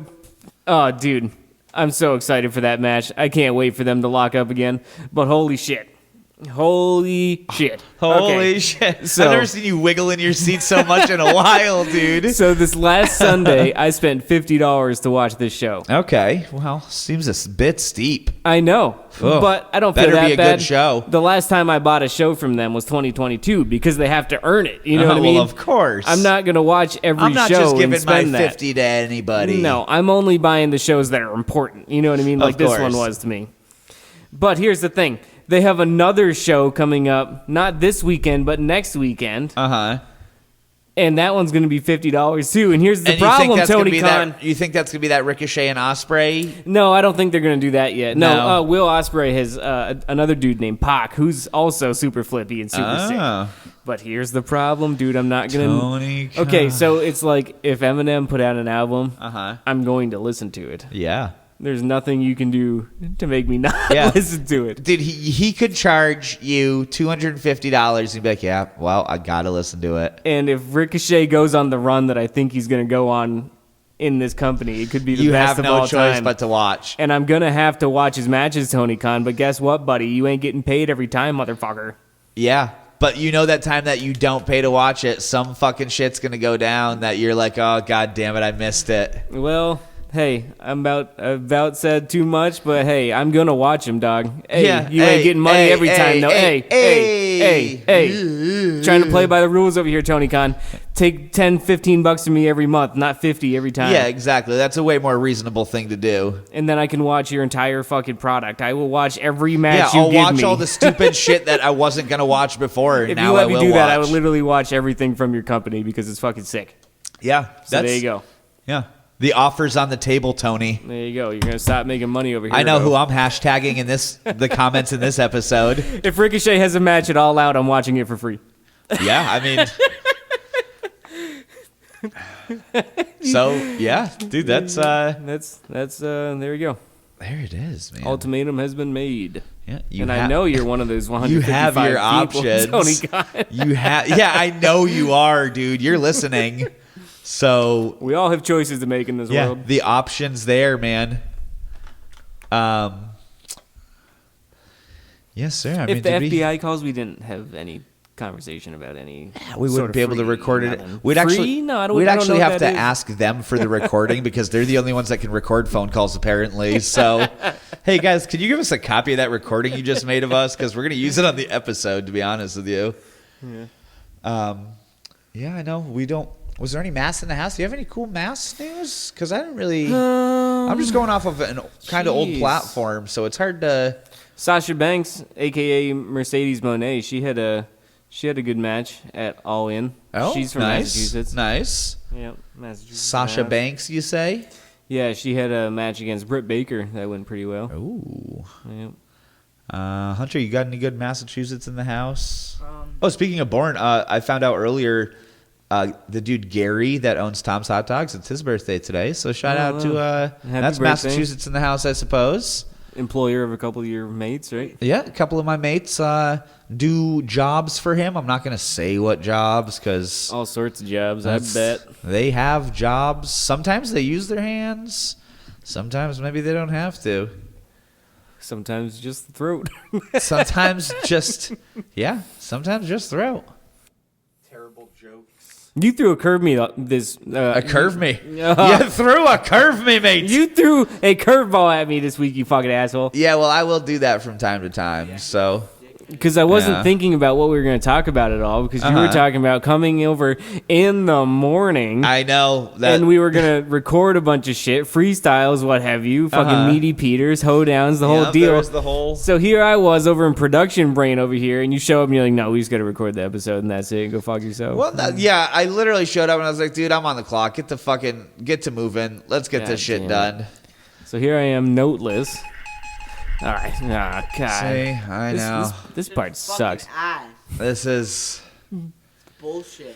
oh, dude, I'm so excited for that match. I can't wait for them to lock up again. But holy shit. Holy shit. Holy Okay. shit. So- I've never seen you wiggle in your seat so much in a while, dude. So this last Sunday, I spent $50 to watch this show. Okay. Well, seems a bit steep. I know, Ugh. but I don't feel Better that be a bad. good show. The last time I bought a show from them was 2022 because they have to earn it. You know what I Well, mean? of course. I'm not gonna watch every I'm not show just and giving my spend that. 50 to anybody. No, I'm only buying the shows that are important. You know what I mean? Of Like this course. one was to me. But here's the thing. They have another show coming up, not this weekend, but next weekend. Uh-huh. And that one's going to be $50 too. And here's the And you think problem, that's gonna Tony be Khan. you think that's going to be that Ricochet and Osprey? No, I don't think they're going to do that yet. No, No. Will Ospreay has another dude named Pac, who's also super flippy and super Oh. sick. But here's the problem, dude. I'm not going Tony to... Okay, Khan. so it's like if Eminem put out an album, Uh-huh. I'm going to listen to it. Yeah. There's nothing you can do to make me not Yeah. listen to it. Dude, he could charge you $250 and be like, yeah, well, I got to listen to it. And if Ricochet goes on the run that I think he's going to go on in this company, it could be the You best have of no all choice time. but to watch. And I'm going to have to watch his matches, Tony Khan. But guess what, buddy? You ain't getting paid every time, motherfucker. Yeah. But you know that time that you don't pay to watch it, some fucking shit's going to go down that you're like, oh, God damn it, I missed it. Well, hey, I'm about said too much, but hey, I'm gonna watch him, dog. Hey, Yeah, you hey, ain't getting money hey, every hey, time, though. hey, Hey. Trying to play by the rules over here, Tony Khan. Take $10-15 from me every month, not 50 every time. Yeah, exactly. That's a way more reasonable thing to do. And then I can watch your entire fucking product. I will watch every match Yeah, you I'll give watch me. all the stupid shit that I wasn't going to watch before. If now you let I me will do that, I watch. would literally watch everything from your company because it's fucking sick. Yeah. So there you go. Yeah. The offer's on the table, Tony. There you go. You're gonna stop making money over here. I know though. who I'm hashtagging in the comments in this episode. If Ricochet has a match at All Out, I'm watching it for free. Yeah, I mean. So yeah, dude, that's That's there you go. there it is, man. Ultimatum has been made. Yeah, And I know you're one of those 155 you have your people, options. Tony Khan. You have, yeah, I know you are, dude. You're listening. So We all have choices to make in this yeah, world. the options there, man. Yes, sir. I mean, If the did we- FBI calls, we didn't have any conversation about any. we sort wouldn't of be able to free record it. nothing. We'd Free? actually, No, I don't. we'd I don't actually know have what to that is. ask them for the recording because they're the only ones that can record phone calls, apparently. So, hey guys, can you give us a copy of that recording you just made of us? Because we're gonna use it on the episode. To be honest with you. Yeah, I know we don't. Was there any mass in the house? Do you have any cool mass news? Because I didn't really. I'm just going off of an kind of old jeez. platform, so it's hard to. Sasha Banks, aka Mercedes Monet, she had a good match at All In. Oh, She's from nice. Massachusetts. Nice. Yep, Massachusetts. Sasha Yeah. Banks, you say? Yeah, she had a match against Britt Baker that went pretty well. Ooh. Yep. Hunter, you got any good Massachusetts in the house? Oh, speaking of born, I found out earlier the dude Gary that owns Tom's Hot Dogs, it's his birthday today. So shout out to Happy that's birthday. Massachusetts in the house, I suppose. Employer of a couple of your mates, right? Yeah, a couple of my mates do jobs for him. I'm not going to say what jobs because All sorts of jobs, I bet. they have jobs. Sometimes they use their hands. Sometimes maybe they don't have to. Sometimes just the throat. Sometimes just, yeah, sometimes just throat. Terrible jokes. You threw a curve me this. A curve me. You threw a curve me, mate. You threw a curveball at me this week, you fucking asshole. Yeah, well, I will do that from time to time. So because I wasn't Yeah. thinking about what we were going to talk about at all, because you were talking about coming over in the morning. I know that. And we were going to record a bunch of shit, freestyles, what have you, fucking Meaty Peters, hoedowns, the whole Yeah, deal. there was the whole. So here I was over in production brain over here, and you show up and you're like, no, we just got to record the episode and that's it. Go fuck yourself. Well, yeah, I literally showed up and I was like, dude, I'm on the clock. Get to moving. Let's get God this shit damn done. So here I am, noteless. All right. Ah, God. See, I know. This part sucks. Ass. This is. Bullshit.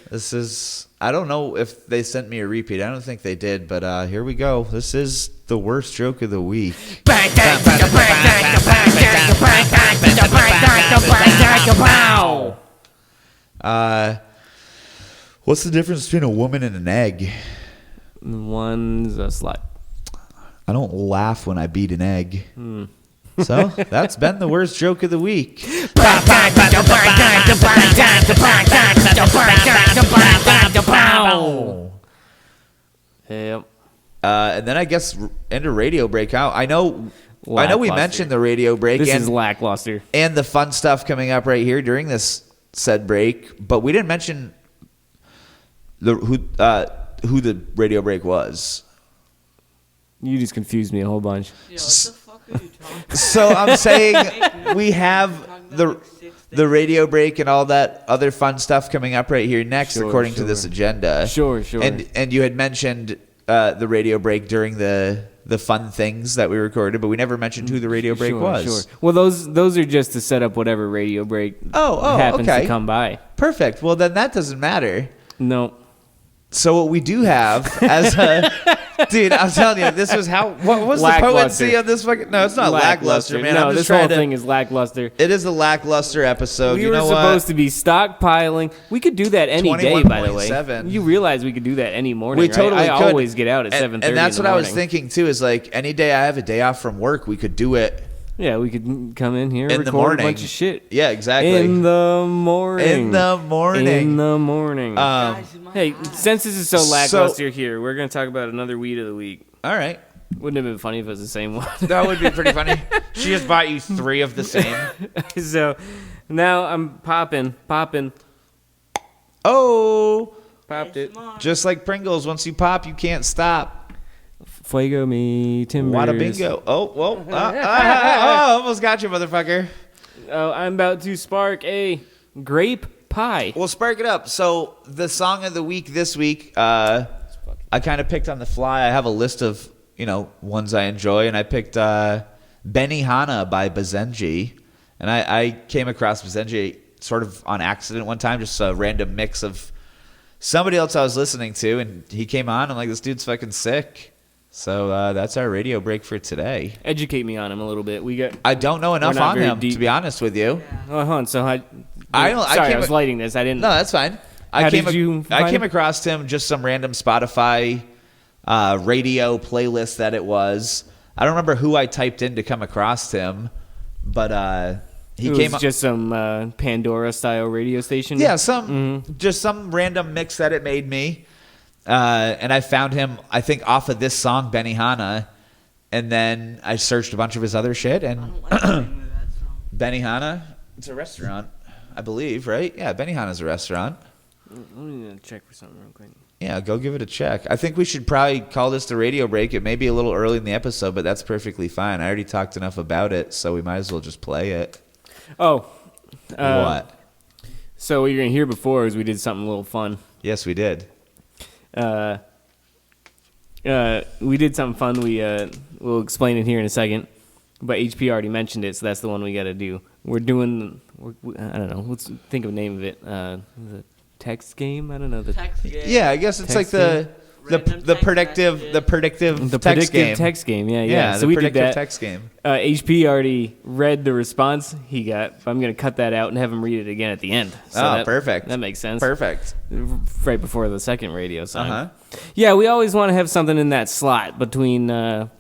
I don't know if they sent me a repeat. I don't think they did, but here we go. This is the worst joke of the week. What's the difference between a woman and an egg? One's a slut. I don't laugh when I beat an egg. So that's been the worst joke of the week. Yep. And then I guess into radio breakout. I know we Lackluster. mentioned the radio break This and, is lackluster. and the fun stuff coming up right here during this said break, but we didn't mention who the radio break was. You just confused me a whole bunch. Yo, what the fuck are you talking So I'm saying we have the radio break and all that other fun stuff coming up right here next, Sure, according to sure. this agenda. Sure. And you had mentioned the radio break during the fun things that we recorded, but we never mentioned who the radio break was. Sure. Well, those are just to set up whatever radio break Oh, happens okay. to come by. Perfect. Well, then that doesn't matter. No. So what we do have as a dude, I'm telling you, this was what was the Lackluster. potency of this fucking? No, it's not lackluster, man. No, I'm this just whole trying to. thing is lackluster. It is a lackluster episode. We you were know supposed what? to be stockpiling. We could do that any day, by the way. 21.7. You realize we could do that any morning, We right? totally I could. always get out at 7:30 And that's in what the I was morning. thinking too. Is like any day I have a day off from work, we could do it Yeah, we could come in here, in record the morning. a bunch of shit. Yeah, exactly. In the morning. In the morning. In the morning. Guys, in my Hey, ass. since this is so So- lackluster here, we're going to talk about another weed of the week. All right, Wouldn't it have been funny if it was the same one? that would be pretty funny. She just bought you 3 of the same. So now I'm popping. Oh, Popped it. just like Pringles, once you pop, you can't stop. Fuego me timbers. Wada bingo. Oh, whoa. Almost got you, motherfucker. Oh, I'm about to spark a grape pie. We'll spark it up. So the song of the week this week, I kind of picked on the fly. I have a list of ones I enjoy, and I picked Benihana by Bazenji, and I came across Bazenji sort of on accident one time, just a random mix of somebody else I was listening to, and he came on. I'm like, this dude's fucking sick. So that's our radio break for today. Educate me on him a little bit. We got. I don't know enough not on very him, deep. to be honest with you. Oh, hold on. So I sorry, I came- was lighting this. I didn't. No, that's fine. How did you I find came it? across him just some random Spotify radio playlist that it was. I don't remember who I typed in to come across him, but he it came was just some Pandora style radio station. yeah, just some random mix that it made me. And I found him, I think, off of this song, Benihana, and then I searched a bunch of his other shit, and I don't like the name of that song. Benihana, it's a restaurant, I believe, right? Yeah, Benihana's a restaurant. Let me check for something real quick. Yeah, go give it a check. I think we should probably call this the radio break. It may be a little early in the episode, but that's perfectly fine. I already talked enough about it, so we might as well just play it. Oh. What? So what you're gonna hear before is we did something a little fun. Yes, we did. We did something fun. We'll explain it here in a second. But HP already mentioned it, so that's the one we got to do. I don't know. Let's think of a name of it. The text game. I don't know. Text game. Yeah, I guess it's Text like the Random the text predictive messages. the predictive The text predictive game. text game. Yeah. Yeah, So the we did predictive that. text game. HP already read the response he got. But I'm gonna cut that out and have him read it again at the end. So Oh, that- perfect. That makes sense. Perfect. Right before the second radio song. Uh-huh. Yeah, we always want to have something in that slot between the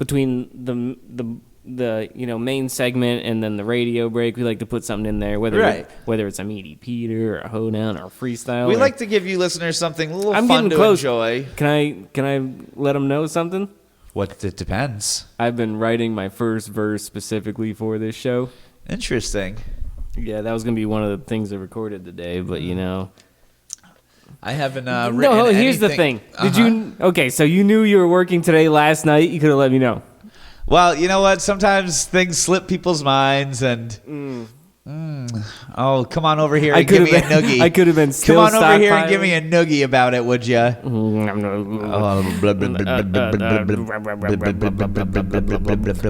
main segment and then the radio break. We like to put something in there, whether it's a Meaty Peter or a hoedown or a freestyle. We or- like to give you listeners something a little I'm fun getting to close. enjoy. Can I let them know something? What it depends. I've been writing my first verse specifically for this show. Interesting. Yeah, that was gonna be one of the things I recorded today, but you know. I haven't No, written here's the anything. thing. Did you? Okay, so you knew you were working today last night. You could have let me know. Well, you know what? Sometimes things slip people's minds, and oh, come on over here and give me a noogie. I could have been still Come on over here and stockpiling. give me a noogie about it, would you?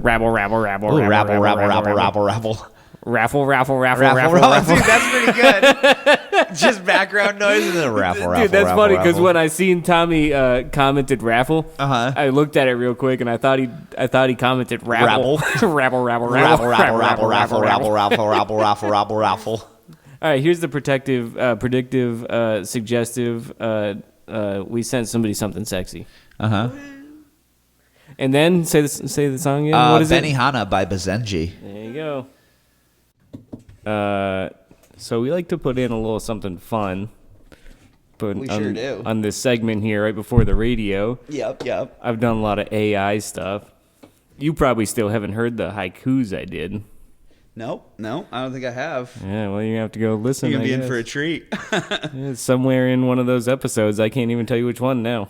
Rabble, rabble, rabble, Ooh, rabble, rabble, rabble, rabble, rabble. raffle, raffle, raffle, Raffle, raffle, raffle. raffle. Dude, that's pretty good. Just background noise and then raffle, raffle. Dude, that's raffle, funny because raffle. when I seen Tommy commented raffle, Uh-huh. I looked at it real quick and I thought he commented rabble, rabble, rabble, Rabble, rabble, rabble, raffle, rabble, raffle, rabble, raffle, rabble, raffle. All right, here's the predictive, suggestive. We sent somebody something sexy, Uh-huh. and then say the song again. What is it? Benihana by Bazenji. There you go. So we like to put in a little something fun. We sure do. On this segment here, right before the radio. Yep. I've done a lot of AI stuff. You probably still haven't heard the haikus I did. Nope, no, I don't think I have. Yeah, well, you have to go listen. You're going to I be in for a guess. treat. Yeah, it's somewhere in one of those episodes. I can't even tell you which one now.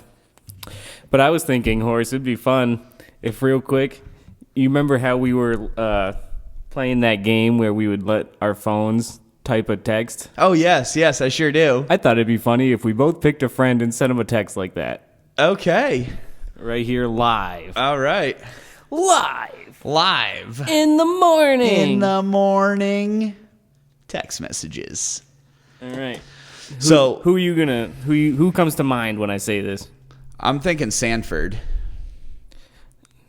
But I was thinking, Horace, it'd be fun if real quick, you remember how we were playing that game where we would let our phones type a text? Oh, yes, I sure do. I thought it'd be funny if we both picked a friend and sent him a text like that. Okay. Right here, live. All right. Live. In the morning. In the morning. Text messages. All right. So Who comes to mind when I say this? I'm thinking Sanford.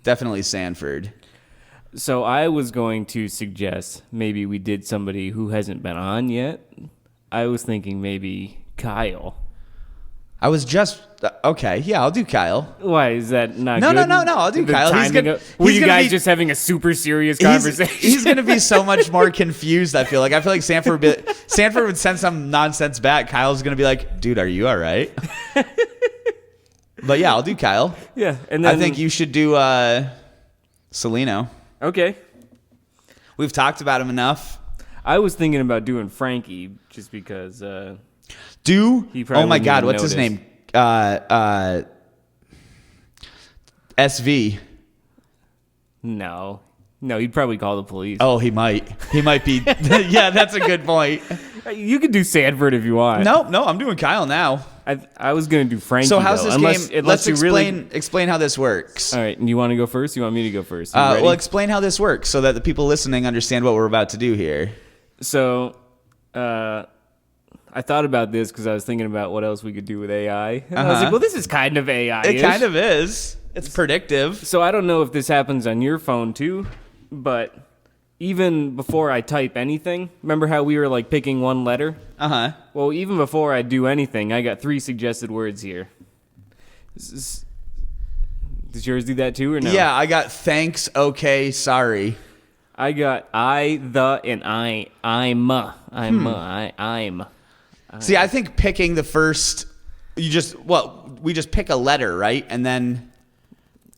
Definitely Sanford. So I was going to suggest maybe we did somebody who hasn't been on yet. I was thinking maybe Kyle. I was just okay. Yeah, I'll do Kyle. Why is that not No, good? no. I'll do The Kyle. He's timing gonna- were he's you gonna guys be- just having a super serious conversation? He's going to be so much more confused. I feel like Sanford would send some nonsense back. Kyle's going to be like, "Dude, are you all right?" But yeah, I'll do Kyle. Yeah, and then I think you should do Celino. Okay. We've talked about him enough. I was thinking about doing Frankie just because. He probably Oh my wouldn't God, even what's his notice. name? SV. No, he'd probably call the police. Oh, he might. He might be. Yeah, that's a good point. You could do Sanford if you want. No, I'm doing Kyle now. I was gonna do Frankie. So how's though, this game? Let's you explain how this works. All right, you want to go first? You want me to go first? You ready? Well, explain how this works so that the people listening understand what we're about to do here. So, I thought about this because I was thinking about what else we could do with AI. And I was Uh-huh. like, well, this is kind of AI. It kind of is. It's predictive. So I don't know if this happens on your phone too, but even before I type anything, remember how we were like picking one letter? Uh-huh. Well, even before I do anything, I got 3 suggested words here. Does yours do that too or no? Yeah, I got thanks, okay, sorry. I got I, the, and I'm. See, I think picking the first, we just pick a letter, right? And then,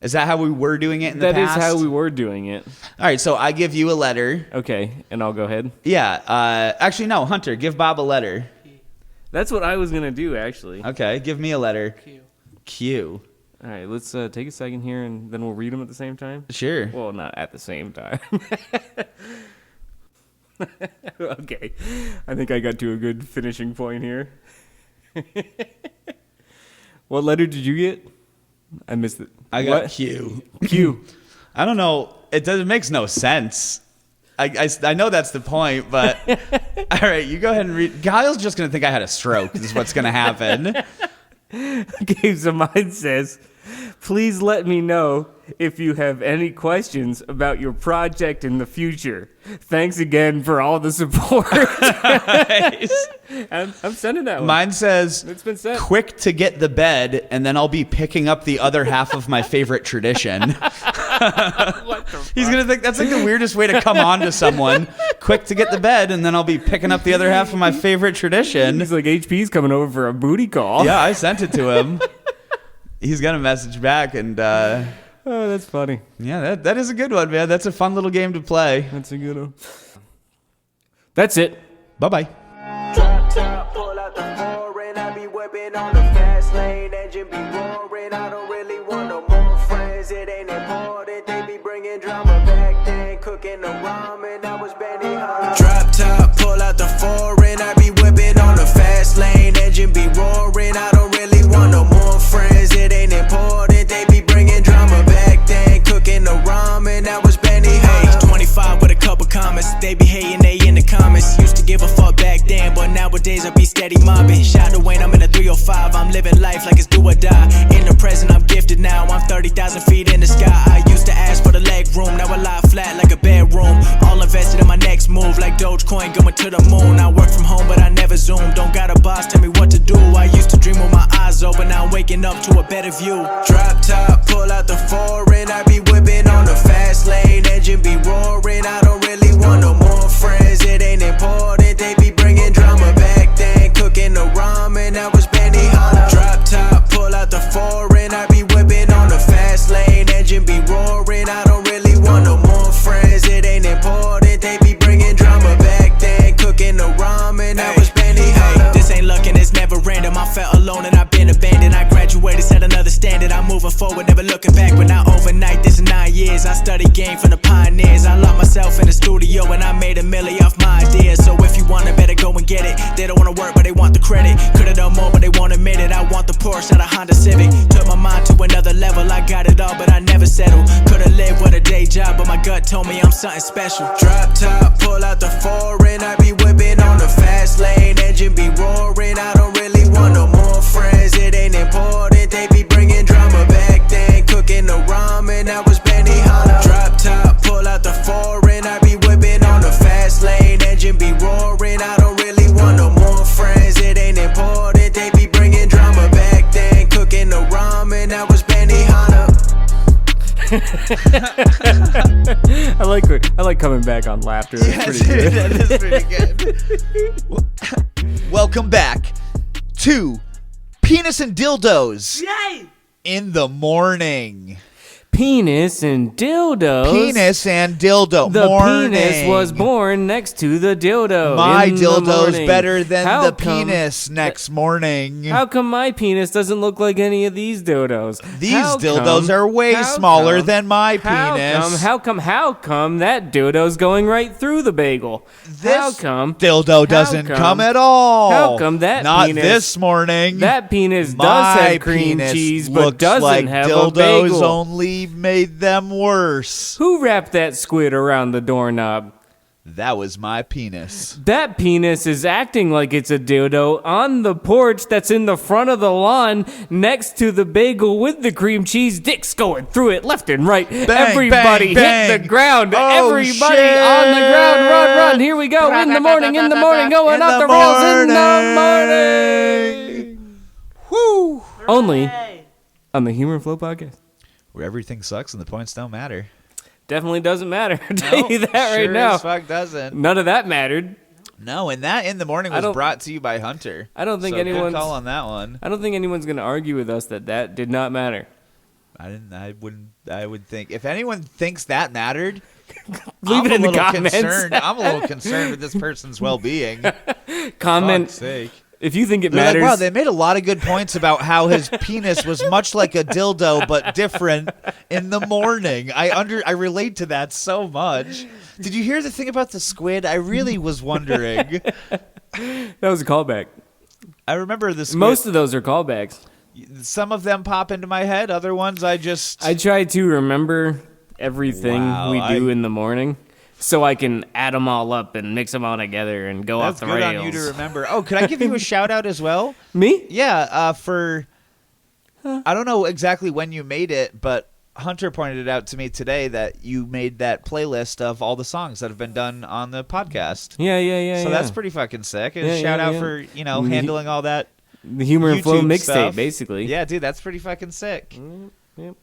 is that how we were doing it in the That is past? how we were doing it. All right, so I give you a letter. Okay, and I'll go ahead. Yeah, actually, no, Hunter, give Bob a letter. That's what I was going to do, actually. Okay, give me a letter. Q. Q. All right, let's take a second here, and then we'll read them at the same time. Sure. Well, not at the same time. Okay, I think I got to a good finishing point here. What letter did you get? I missed it. I got What? Q. Q. I don't know. It makes no sense. I know that's the point, but all right, you go ahead and read. Kyle's just going to think I had a stroke. This is what's going to happen. Okay, so mine says, please let me know if you have any questions about your project in the future. Thanks again for all the support. I'm sending that one. Mine says, It's been sent. quick to get the bed, and then I'll be picking up the other half of my favorite tradition. What the He's going to think that's like the weirdest way to come on to someone. Quick to get the bed, and then I'll be picking up the other half of my favorite tradition. He's like, HP's coming over for a booty call. Yeah, I sent it to him. He's going to message back, and Oh, that's funny. yeah, that is a good one, man. That's a fun little game to play. That's a good one. That's it. Bye-bye. Drop top, pull out the foreign. I be whipping on the fast lane, engine be roaring. I don't really want no more friends. It ain't important. They be bringing drama back then, cooking the ramen. I was Benny Hunter. Drop top, pull out the foreign. I be whipping on the fast lane, engine be roaring. I don't really want no more friends. It ain't important. They be bringing drama back then, cooking the ramen. I was Benny Hunter. 25 with a couple comments. They be hating, they in the comments. Used to give a fuck back then, but nowadays I be steady mobbing. Shout to Wayne, I'm in a 305. I'm living life like it's do or die. In the present, I'm gifted now. I'm 30,000 feet in the sky. I used to ask for the leg room. Now I lie flat like a bedroom. All invested in my next move, like Dogecoin going to the moon. I work from home, but I never zoom. Don't got a boss tell me what to do. I used to dream with my eyes open. Now I'm waking up to a better view. Drop top, pull out the foreign. I be whipping on the fast lane, engine be roaring. I don't really want no more friends. It ain't important. They be bringing drama back then, cooking the ramen. I was Benny Hunter. Drop top, pull out the foreign. I be whipping on the fast lane, engine be roaring. I don't really want no more friends. It ain't important. They be bringing drama back then, cooking the ramen. I was Benny Hunter. This ain't luck and it's never random. I felt alone and I've been abandoned. I graduated, set another standard. I'm moving forward, never looking back, but not overnight. This is 9 years. I studied game from the pioneers. I locked myself in the studio and I made a milli off my ideas. So if you want it, better go and get it. They don't wanna work, but they want the credit. Could've done more, but they won't admit it. I want the Porsche, not a Honda Civic. Took my mind to another level. I got it all, but I never settled. Could've lived with a day job, but my gut told me I'm something special. Drop top, pull out the foreign. I be whipping on the fast lane, engine be roaring. I don't really want no more friends. It ain't important. They be bringing drama back then, cooking the ramen. I was Benny Hunter. Drop top, pull out the foreign. I be whipping on the fast lane, engine be roaring. I don't really want no more friends. It ain't important. They be bringing drama back then, cooking the ramen. I was Benny Hunter. I like coming back on laughter. That's pretty good. That is pretty good. Welcome back to Penis and Dildos Yay! in the morning. Penis and dildos. Penis and dildo. The morning. penis was born next to the dildo. My in the dildo's morning. better than How the come- penis next morning. How come my penis doesn't look like any of these dildos? These How dildos come- are way how smaller come- than my penis. How come that dildo's going right through the bagel? This how come dildo doesn't how come at all? How come that Not penis- this morning. that penis My does have cream penis cheese, but looks doesn't like have dildos a bagel? only made them worse. Who wrapped that squid around the doorknob? That was my penis. That penis is acting like it's a dildo on the porch that's in the front of the lawn next to the bagel with the cream cheese. Dick's going through it left and right. Everybody bang, hit the ground. Oh, Everybody shit. on the ground. Run, run. Here we go. In the morning, going off the rails in the morning. Woo! Only on the Humor Flow podcast. Where everything sucks and the points don't matter. Definitely doesn't matter. I'll tell you that right sure now. as fuck doesn't. None of that mattered. No, and that in the morning I was don't- brought to you by Hunter. I don't think so anyone's- good call on that one. I don't think anyone's going to argue with us that did not matter. I would think if anyone thinks that mattered, Leave I'm it in a the little comments. concerned. I'm a little concerned with this person's well-being. Comment Fuck's sake. if you think it They're matters. like, wow, they made a lot of good points about how his penis was much like a dildo but different in the morning. I relate to that so much. Did you hear the thing about the squid? I really was wondering. That was a callback. I remember the squid. Most of those are callbacks. Some of them pop into my head. Other ones I just. I try to remember everything Wow, we do in the morning so I can add them all up and mix them all together and go That's off the good rails. on you to remember. Oh, could I give you a shout out as well? Me? Yeah, for I don't know exactly when you made it, but Hunter pointed it out to me today that you made that playlist of all the songs that have been done on the podcast. Yeah. So that's pretty fucking sick. And Yeah, shout yeah, out yeah. for, Mhm. handling all that. the Humor and Flow YouTube mixtape, stuff. basically. Yeah, dude, that's pretty fucking sick. Yep.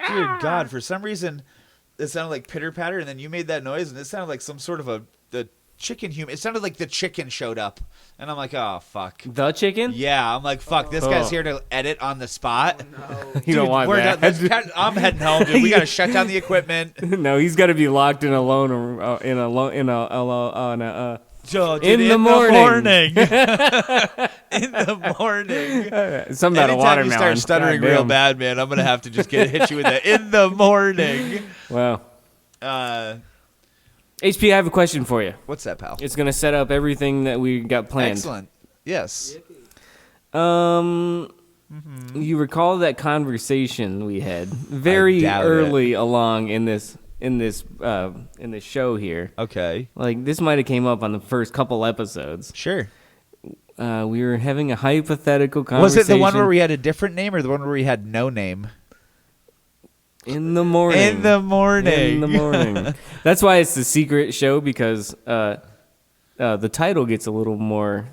Dear God, for some reason it sounded like pitter patter, and then you made that noise, and it sounded like some sort of a chicken human. It sounded like the chicken showed up, and I'm like, oh fuck. The chicken? Yeah, I'm like, fuck. This guy's here to edit on the spot. You don't want we're that. I'm heading home, dude. We gotta shut down the equipment. No, he's got to be locked in a Dude, In the morning. in the morning. Something about a Anytime watermelon. you start stuttering real Goddamn. bad, man, I'm gonna have to just hit you with that in the morning. Well, Uh, HP, I have a question for you. what's that, pal? It's gonna set up everything that we got planned. Excellent. Yes. You recall that conversation we had very doubt early along in this show here. Okay. Like this might have came up on the first couple episodes. Sure. We were having a hypothetical Was conversation. it the one where we had a different name, or the one where we had no name? in the morning? In the morning. In the morning. That's why it's the secret show, because the title gets a little more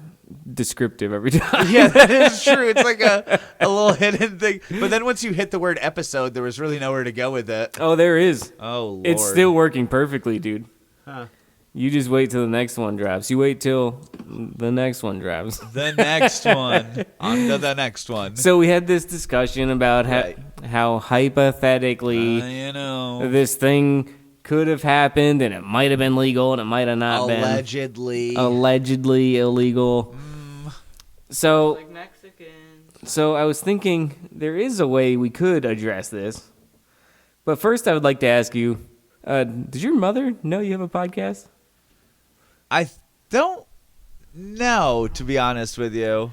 descriptive every time. Yeah, that is true. It's like a little hidden thing. But then once you hit the word episode, there was really nowhere to go with it. Oh, there is. Oh, Lord. It's still working perfectly, dude. Huh. You just wait till the next one drops. You wait till the next one drops. The next one. On to the next one. So we had this discussion about Right. how hypothetically You know. this thing could have happened, and it might have been legal, and it might have not Allegedly. been allegedly illegal. So, Like Mexican. so I was thinking there is a way we could address this. But first, I would like to ask you: does your mother know you have a podcast? I don't know, to be honest with you.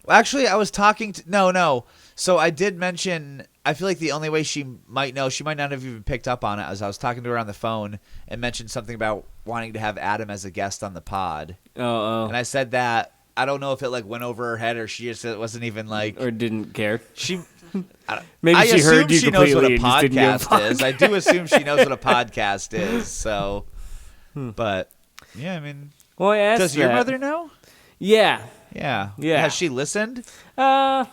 Well, actually, I was talking to... No. So I did mention... I feel like the only way she might know, she might not have even picked up on it, as I was talking to her on the phone and mentioned something about wanting to have Adam as a guest on the pod. Oh, And I said that. I don't know if it like went over her head or she just wasn't even like... or didn't care. She... Maybe I she heard assume you she knows what a completely and just didn't give a podcast is. I do assume she knows what a podcast is. So, but yeah, I mean, Well, I asked does your that. mother know? Yeah. Yeah. Yeah. Has she listened? Oh,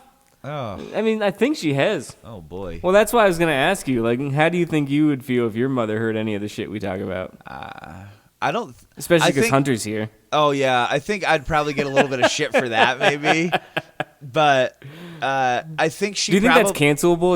Oh. I mean, I think she has. Oh boy. Well, that's why I was going to ask you. Like, how do you think you would feel if your mother heard any of the shit we talk about? I don't. Especially I because think- Hunter's here. Oh yeah. I think I'd probably get a little bit of shit for that, maybe. But I think she. Do you think probably, that's cancelable?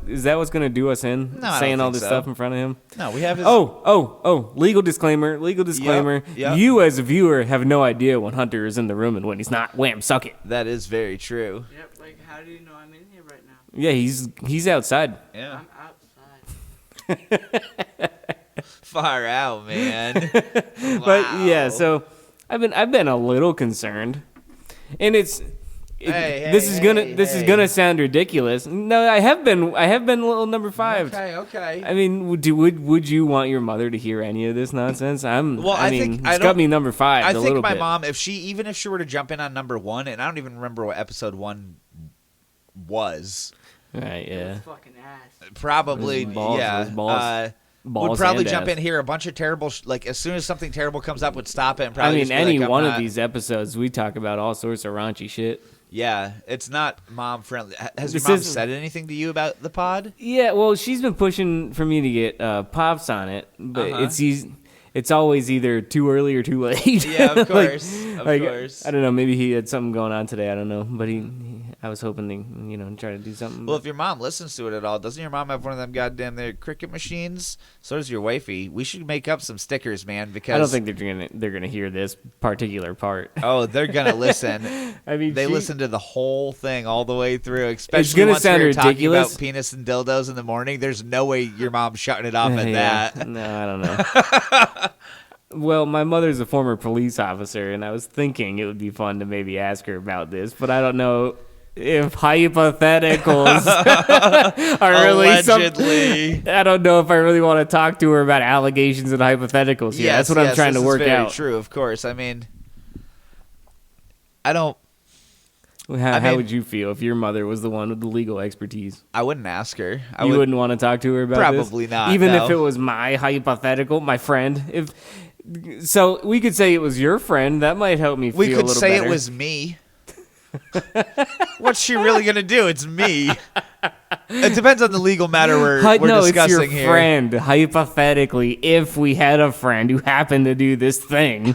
Is that what's going to do us in? No, I don't saying all think this so. stuff in front of him? No, we have. His, Oh, legal disclaimer. Yep. You as a viewer have no idea when Hunter is in the room and when he's not. Wham, suck it. That is very true. Yep, like how do you know I'm in here right now? Yeah, he's outside. Yeah. I'm outside. Far out, man. But yeah, so I've been a little concerned, and this is gonna sound ridiculous. No, I have been a little number 5. Okay. I mean, would you want your mother to hear any of this nonsense? I mean, it's got don't- me number 5. I a think little my bit. mom, even if she were to jump in on number 1, and I don't even remember what episode 1 was. Right? Yeah. Fucking ass. Probably, Those balls, yeah. those balls. Would Balls probably and jump ass. in here. A bunch of terrible, like as soon as something terrible comes up, would stop it. And I probably mean, just be any like, I'm one of not- these episodes, we talk about all sorts of raunchy shit. Yeah, it's not mom friendly. Has your This mom isn't- said anything to you about the pod? Yeah, well, she's been pushing for me to get pops on it, but Uh-huh. it's always either too early or too late. Yeah, of Like- course, of like, course. I don't know. Maybe he had something going on today. I don't know, but I was hoping to try to do something. Well, if your mom listens to it at all, doesn't your mom have one of them goddamn their cricket machines? So does your wifey. We should make up some stickers, man. Because I don't think they're gonna hear this particular part. Oh, they're gonna listen. I mean, They she- listen to the whole thing all the way through. Especially gonna once sound we were talking ridiculous. about penis and dildos in the morning. There's no way your mom's shutting it off at Yeah. that. No, I don't know. Well, my mother's a former police officer, and I was thinking it would be fun to maybe ask her about this, but I don't know if hypotheticals are really Allegedly. I don't know if I really want to talk to her about allegations and hypotheticals here. That's what I'm trying to this is work very out. True, of course. I mean, I don't. How mean- would you feel if your mother was the one with the legal expertise? I wouldn't ask her. I You would, wouldn't want to talk to her about Probably this? not, Even no. if it was my hypothetical, my friend. So we could say it was your friend. That might help me feel We a could little say better. it was me. What's she really gonna do? It's me. It depends on the legal matter we're No, it's your discussing here. friend. Hypothetically, if we had a friend who happened to do this thing.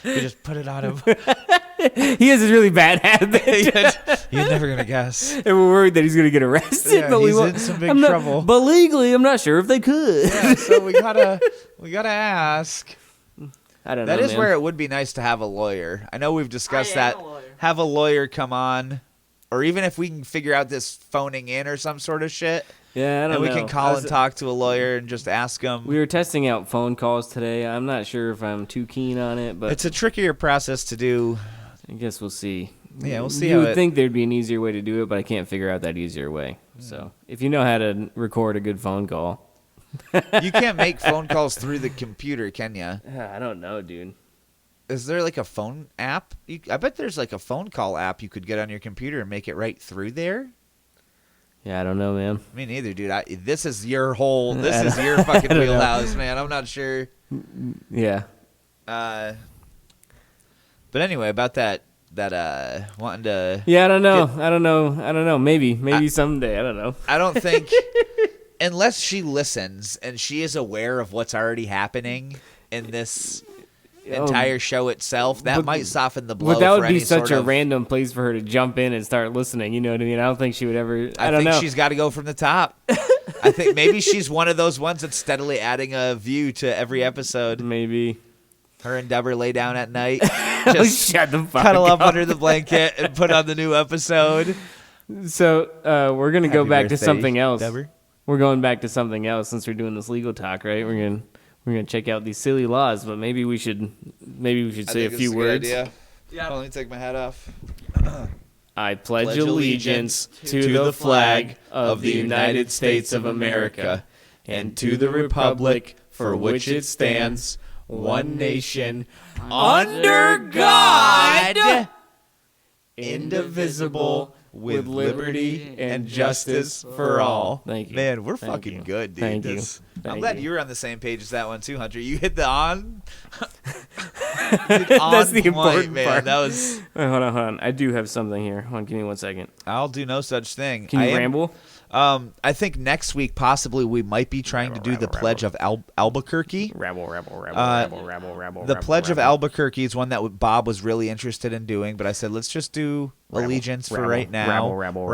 You just put it on him. He has this really bad habit. You're never gonna guess. And we're worried that he's going to get arrested. Yeah, but he's won't- in some big I'm not- trouble. But legally, I'm not sure if they could. Yeah, so we gotta ask. I don't know. That is man. where it would be nice to have a lawyer. I know we've discussed I am that. a lawyer. Have a lawyer come on, or even if we can figure out this phoning in or some sort of shit, Yeah, I don't and we know. can call and talk to a lawyer and just ask them. We were testing out phone calls today. I'm not sure if I'm too keen on it, but It's a trickier process to do. I guess we'll see. Yeah, we'll see You how would it- think there'd be an easier way to do it, but I can't figure out that easier way. So if you know how to record a good phone call, You can't make phone calls through the computer, can you? I don't know, dude. Is there like a phone app? I bet there's like a phone call app you could get on your computer and make it right through there. Yeah, I don't know, man. Me neither, dude. This is your whole. I This is don't- your fucking I don't know. wheelhouse, man. I'm not sure. Yeah. But anyway, about that wanting to. Yeah, I don't know. I don't know. Maybe someday. I don't know. I don't think unless she listens and she is aware of what's already happening in this entire show itself, that but- might soften the blow. But that for would be any such sort a of, random place for her to jump in and start listening. You know what I mean? I don't think she would ever. I I don't think know. she's got to go from the top. I think maybe she's one of those ones that's steadily adding a view to every episode. Maybe. Her and Deborah lay down at night, Oh, just shut the fuck cuddle up up. under the blanket and put on the new episode. So we're gonna go Happy back to birthday, something else. Deborah. We're going back to something else since we're doing this legal talk, right? We're gonna check out these silly laws, but maybe we should say a few words. Yeah. Let me take my hat off. I pledge allegiance to the flag of the United States of America and to the republic for which it stands, one nation, under God, indivisible, with liberty and justice for all. Thank you. Man, we're Thank fucking you. good, dude. Thank you. I'm Thank glad you. you were on the same page as that one too, Hunter. You hit the on. That's the point, important man. part. That was. Wait, hold on. I do have something here. Hold on, give me 1 second. I'll do no such thing. Can you I am- ramble? I think next week possibly we might be trying to do the Pledge of Albuquerque. Rabble. The Pledge of Albuquerque is one that Bob was really interested in doing, but I said let's just do allegiance for right now. Raffle.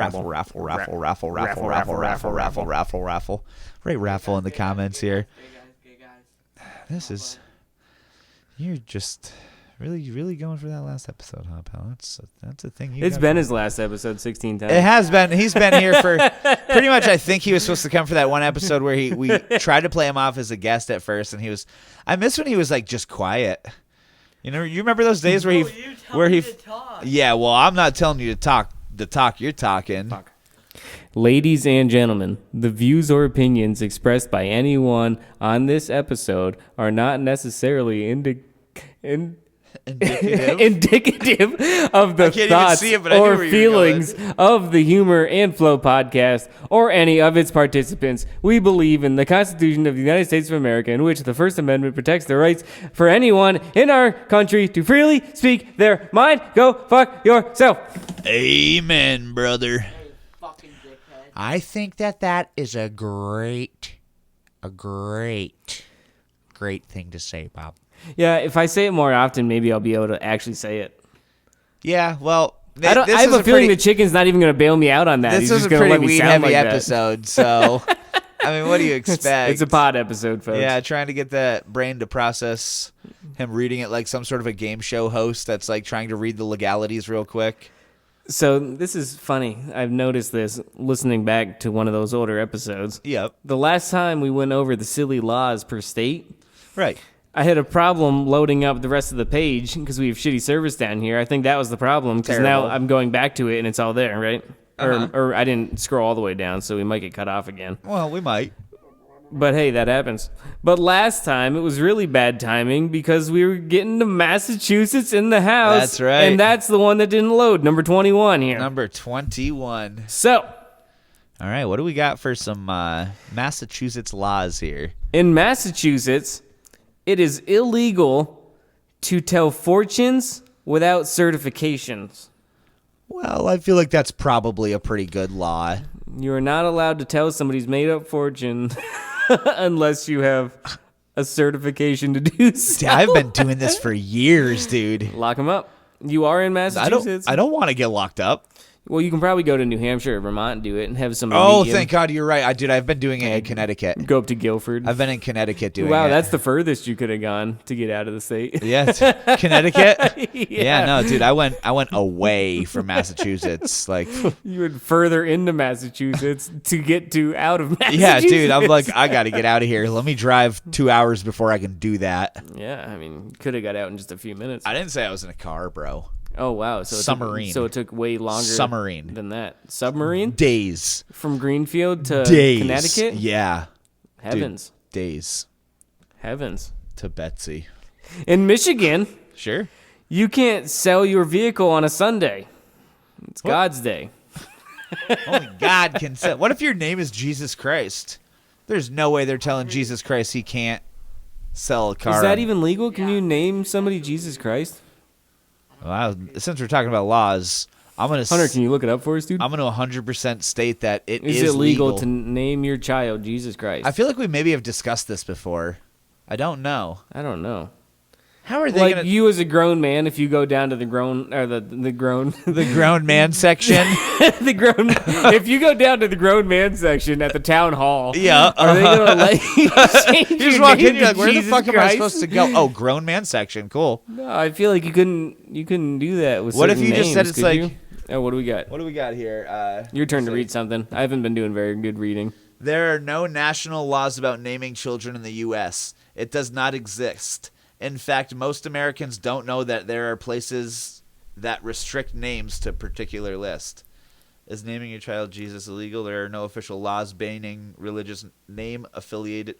Write raffle in the comments here. Gay guys. This is you're just really going for that last episode, huh, pal? That's a thing. It's been his last episode 16 times. It has been. He's been here for pretty much. I think he was supposed to come for that one episode where we tried to play him off as a guest at first, and he was. I miss when he was like just quiet. You know, you remember those days where No, you tell me to talk. Yeah, well, I'm not telling you to talk. The talk you're talking. Ladies and gentlemen, the views or opinions expressed by anyone on this episode are not necessarily Indicative. indicative of the can't even thoughts see it, but I knew or where you were feelings of the Humor and Flow podcast or any of its participants. We believe in the Constitution of the United States of America, in which the First Amendment protects the rights for anyone in our country to freely speak their mind. Go fuck yourself. Amen, brother. Hey, fucking dickhead. I think that is a great thing to say, Bob. Yeah, if I say it more often, maybe I'll be able to actually say it. Yeah, well, I have a feeling the chicken's not even going to bail me out on that. This He's is just a going to pretty let me weed sound heavy like that. episode, so I mean, what do you expect? It's a pod episode, folks. Yeah, trying to get that brain to process him reading it like some sort of a game show host that's like trying to read the legalities real quick. So this is funny. I've noticed this listening back to one of those older episodes. Yep. The last time we went over the silly laws per state, Right. I had a problem loading up the rest of the page because we have shitty service down here. I think that was the problem because now Terrible. I'm going back to it and it's all there, right? Uh-huh. Or I didn't scroll all the way down, so we might get cut off again. Well, we might. But hey, that happens. But last time it was really bad timing because we were getting to Massachusetts in the house. That's right. And that's the one that didn't load, number 21 here. Number 21. So, All right, what do we got for some Massachusetts laws here? in Massachusetts, it is illegal to tell fortunes without certifications. Well, I feel like that's probably a pretty good law. You are not allowed to tell somebody's made up fortune unless you have a certification to do so. I've been doing this for years, dude. Lock them up. You are in Massachusetts. I don't want to get locked up. Well, you can probably go to New Hampshire or Vermont and do it and have somebody Oh, meet you. thank God you're right. I've been doing it in Connecticut. Go up to Guilford. I've been in Connecticut doing it. Wow, that's the furthest you could have gone to get out of the state. Yeah, Connecticut. Yeah. Yeah, no, dude, I went away from Massachusetts. Like, You went further into Massachusetts to get to out of Massachusetts. yeah, dude, I'm like, I got to get out of here. Let me drive 2 hours before I can do that. Yeah, I mean, could have got out in just a few minutes. I didn't say I was in a car, bro. Oh, wow. So Submarine. So it took way longer Submarine. than that. Submarine? Days. From Greenfield to Days. Connecticut? Yeah. Heavens. Dude, days Heavens. to Betsy. In Michigan, Sure. you can't sell your vehicle on a Sunday. It's What? God's day. Only God can say. What if your name is Jesus Christ? There's no way they're telling Jesus Christ he can't sell a car. Is that even legal? Can you name somebody Jesus Christ? Well, since we're talking about laws, I'm gonna Hunter, can you look it up for us, dude? I'm gonna 100% state that it Is is it legal legal to name your child Jesus Christ? I feel like we maybe have discussed this before. I don't know. I don't know. How are they Like gonna you as a grown man, if you go down to the grown or the grown the grown man section? the grown if you go down to the grown man section at the town hall, Yeah, are they gonna let you change You just your walk name in, you're like, to where the Jesus fuck am I Christ? supposed to go? Oh, grown man section. Cool. No, I feel like you couldn't do that with. What if certain you just said names, it's could like- you? Oh, what do we got? What do we got here? Your turn to read something. I haven't been doing very good reading. There are no national laws about naming children in the U.S. It does not exist. In fact, most Americans don't know that there are places that restrict names to a particular list. Is naming your child Jesus illegal? There are no official laws banning religious name affiliated.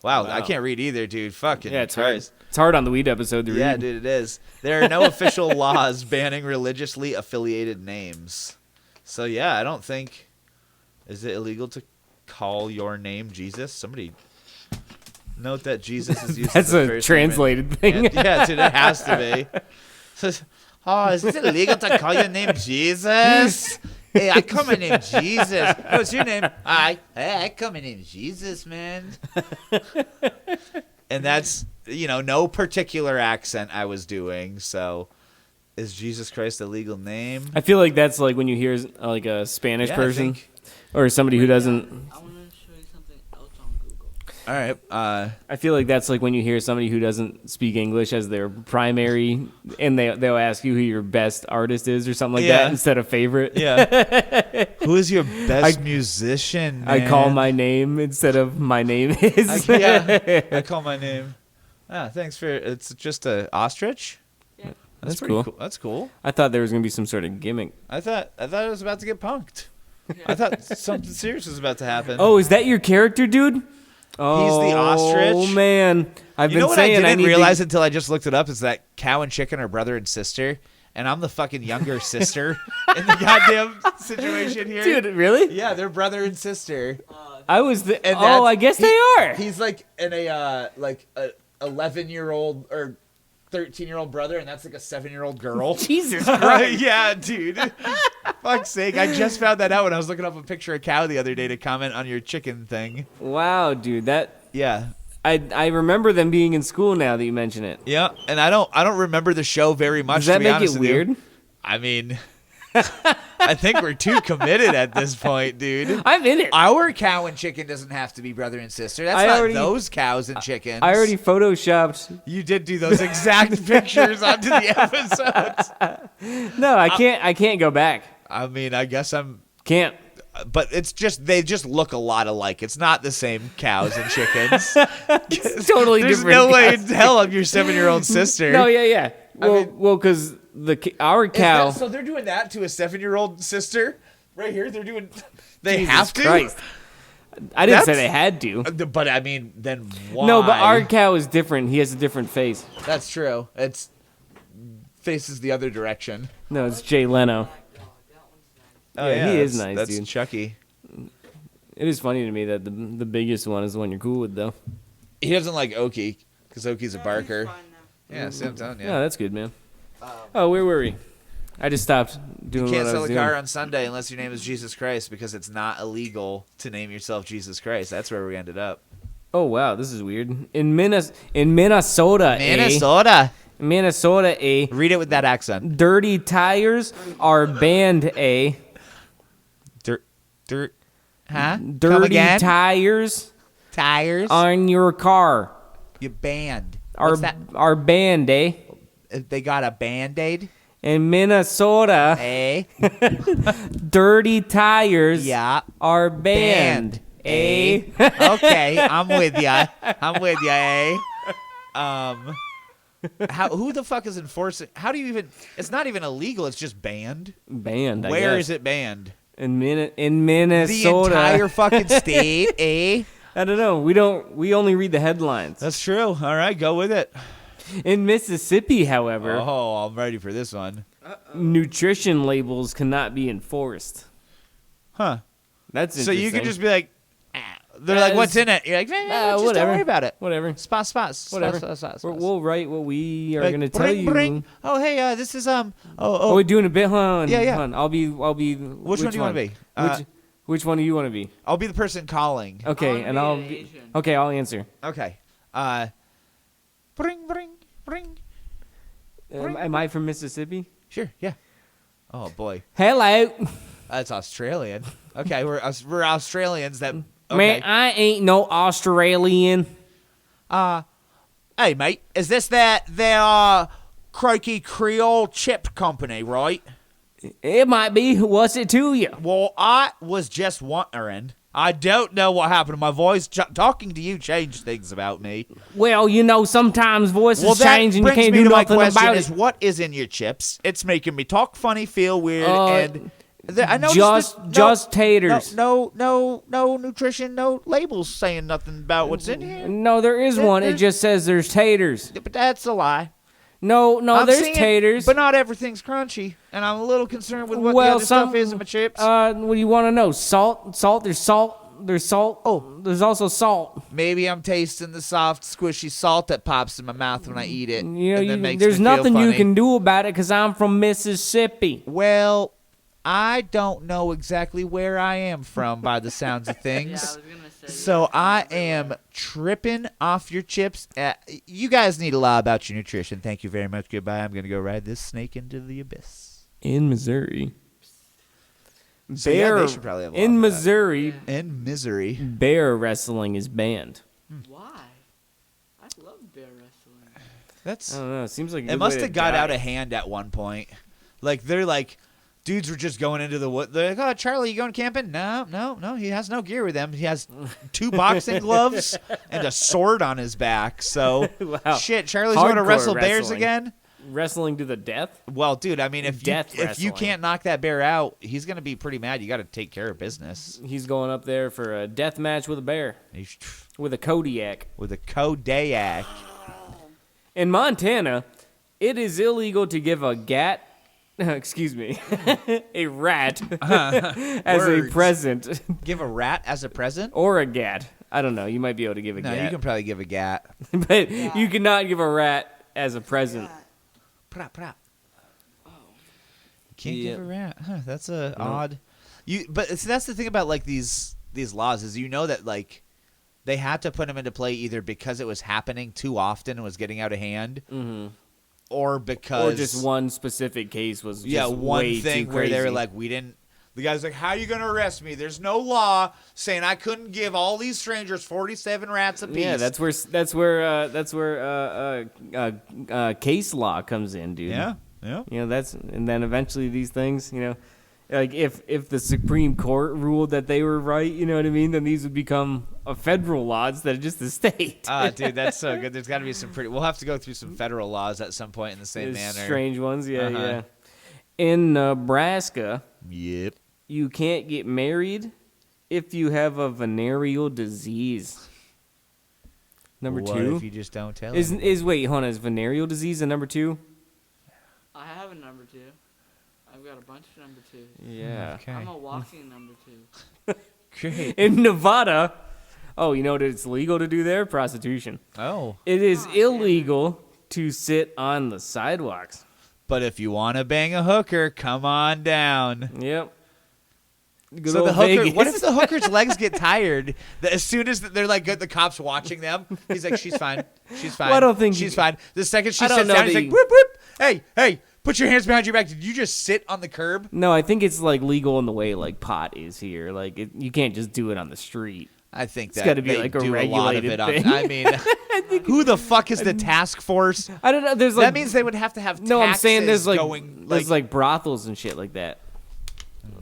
Wow, I can't read either, dude. Fucking Yeah, it's hard. Christ. It's hard on the weed episode to read. Yeah, dude, it is. There are no official laws banning religiously affiliated names. So yeah, I don't think. Is it illegal to call your name Jesus? Somebody note that Jesus is used. That's as the a first translated thing. name. Yeah, dude, it has to be. Oh, is it illegal to call your name Jesus? Hey, I call my name Jesus. What's your name? I call my name Jesus, man. And that's, no particular accent I was doing. So, is Jesus Christ a legal name? I feel like that's like when you hear like a Spanish Yeah, I person think- or somebody who doesn't. I want to show you something else on Google. All right. I feel like that's like when you hear somebody who doesn't speak English as their primary, and they'll ask you who your best artist is or something like Yeah. that instead of favorite. Yeah. Who is your best musician? I call man? my name instead of my name is. I call my name. Thanks for. It's just a ostrich. Yeah. That's pretty cool. That's cool. I thought there was gonna be some sort of gimmick. I thought I was about to get punked. I thought something serious was about to happen. Oh, is that your character, dude? Oh, the ostrich? Oh man, I've you know been what I saying didn't need realize to... until I just looked it up is that cow and chicken are brother and sister, and I'm the fucking younger sister in the goddamn situation here. Dude, really? Yeah, they're brother and sister. I was the. And Oh, that's- I guess they are. He's like in a 11-year-old or 13-year-old brother, and that's like a 7-year-old girl. Jesus Christ. Yeah, dude. Fuck's sake. I just found that out when I was looking up a picture of cow the other day to comment on your chicken thing. Wow, dude, that Yeah. I remember them being in school now that you mention it. Yeah, and I don't remember the show very much. Does that to be make honest it with you. weird? I mean, I think we're too committed at this point, dude. I'm in it. Our cow and chicken doesn't have to be brother and sister. That's I not already- those cows and chickens. I already photoshopped. You did do those exact pictures onto the episodes. No, I can't go back. I mean, I guess I'm. Can't. But it's just they just look a lot alike. It's not the same cows and chickens. It's totally There's different. no way in hell I'm your 7-year-old sister. No, yeah. Well, mean- because our Is cow. that- so they're doing that to a 7-year-old sister right here. They're doing. They Jesus have to. Christ. I didn't say That's- they had to. But I mean, then why? No, but our cow is different. He has a different face. That's true. It's faces the other direction. No, it's Jay Leno. Oh Yeah, he is that's- nice, That's dude. Chucky. It is funny to me that the biggest one is the one you're cool with, though. He doesn't like Oki because Oki's a barker. Fine now. Yeah, see, I'm telling you. Yeah, that's good, man. Oh, where were we? I just stopped doing You can't what I sell was a doing. car on Sunday unless your name is Jesus Christ because it's not illegal to name yourself Jesus Christ. That's where we ended up. Oh wow, this is weird. In Minnesota, Minnesota. Minnesota, Read it with that accent. dirty tires are banned. Dirt. Huh? Come Dirty again? tires Tires. on your car You banned. are What's that? banned. They got a Band-Aid? In Minnesota, Eh? dirty tires Yeah. are banned. Okay, I'm with ya. Eh? Who the fuck is enforcing? How do you even? It's not even illegal. It's just banned. Banned. Where is it banned? In The Minnesota. entire fucking state, eh? I don't know. We only read the headlines. That's true. All right, go with it. In Mississippi, however, Oh, I'm ready for this one. nutrition labels cannot be enforced. Huh. That's So you can interesting. just be like, they're like, what's in it? You're like, just whatever. don't worry about it. Whatever. Spot. Whatever. Spot. We'll write what we are Like, going to tell you. bring. Oh, hey, this is Oh, we're doing a bit, huh? Yeah. Hon, I'll be. Which one do you wanna be? Which one do you want to be? I'll be the person calling. Okay, and I'll. Asian. Okay, I'll answer. Okay. Bring. Am I from Mississippi? Sure. Yeah. Oh boy, Hello. that's Australian. Okay, we're Australians. That. Okay. Man, I ain't no Australian. Hey mate, is this their Croaky Creole chip company, right? It might be. What's it to you? Well, I was just wondering. I don't know what happened to my voice. Talking to you changed things about me. Well, you know, sometimes voices Well, that change and you brings can't me do to my nothing question about is, it. what is in your chips? It's making me talk funny, feel weird, and I know Just taters. No nutrition, no labels saying nothing about what's in here. No, there is one. It just says there's taters. But that's a lie. No, I'm there's seeing- taters. but not everything's crunchy, and I'm a little concerned with what the Well, other stuff is in my chips. What do you want to know? Salt. There's salt. There's salt. Oh, there's also salt. Maybe I'm tasting the soft, squishy salt that pops in my mouth when I eat it. You know, and that makes there's me feel nothing you funny. can do about it because I'm from Mississippi. Well, I don't know exactly where I am from by the sounds of Yeah, I things. was gonna say. So I am tripping off your chips. You guys need a lot about your nutrition. Thank you very much. Goodbye. I'm going to go ride this snake into the abyss. In Missouri, So, yeah, they should probably have a law in for that. Missouri, In misery. bear wrestling is banned. Why? I love bear wrestling. That's. I don't know. It seems like a It good must way have to got die. out of hand at one point. Like, they're like, dudes were just going into the wood. They're like, oh, Charlie, you going camping? No. He has no gear with him. He has 2 boxing gloves and a sword on his back. So, Wow. shit, Charlie's going to Hardcore wrestle bears wrestling. again? Wrestling to the death. Well, dude, I mean, if you Wrestling. can't knock that bear out, he's going to be pretty mad. You got to take care of business. He's going up there for a death match with a bear, with a Kodiak. With a Kodiak. In Montana, it is illegal to give a a rat as a Words. present, Give a rat as a present? or a gat. I don't know. You might be able to give a No, gat, you can probably give a gat. but you cannot give a rat as a present. Prop. You can't Yeah. give a rat. Huh, that's odd. But see, that's the thing about like these laws is that like they had to put them into play either because it was happening too often and was getting out of hand, or because Or just one specific case was just one way thing too where they were crazy. like, we didn't. The guy's like, how are you gonna arrest me? There's no law saying I couldn't give all these strangers 47 rats apiece. Yeah, that's where case law comes in, dude. yeah. You know, and then eventually these things, you know, like if the Supreme Court ruled that they were right, you know what I mean, then these would become a federal law instead of just the state. Dude, that's so good. There's got to be some pretty. We'll have to go through some federal laws at some point in the same There's manner. strange ones, yeah, Uh-huh. yeah. In Nebraska, Yep. you can't get married if you have a venereal disease. Number What two if you just don't tell? is him? wait, hold on, is venereal disease a number 2? I have a number 2. I've got a bunch of number 2s. Yeah. Okay. I'm a walking number 2. Great. In Nevada, oh, you know what it's legal to do there? Prostitution. Oh. It is illegal to sit on the sidewalks. But if you want to bang a hooker, come on down. Yep. Good So the old hooker, Vegas. what if the hooker's legs get tired? As soon as they're like good, the cops watching them, he's like, she's fine. She's fine. Well, I don't think she's you- fine. The second she I don't sits know down, he's that like, you- whoop, whoop. Hey, put your hands behind your back. Did you just sit on the curb? No, I think it's like legal in the way like pot is here. Like you can't just do it on the street. I think It's that gotta be they like a do a lot of regulated it on. thing. I mean, who the fuck is the task force? I don't know. There's like That means they would have to have no. I'm saying there's taxes like going, there's like brothels and shit like that.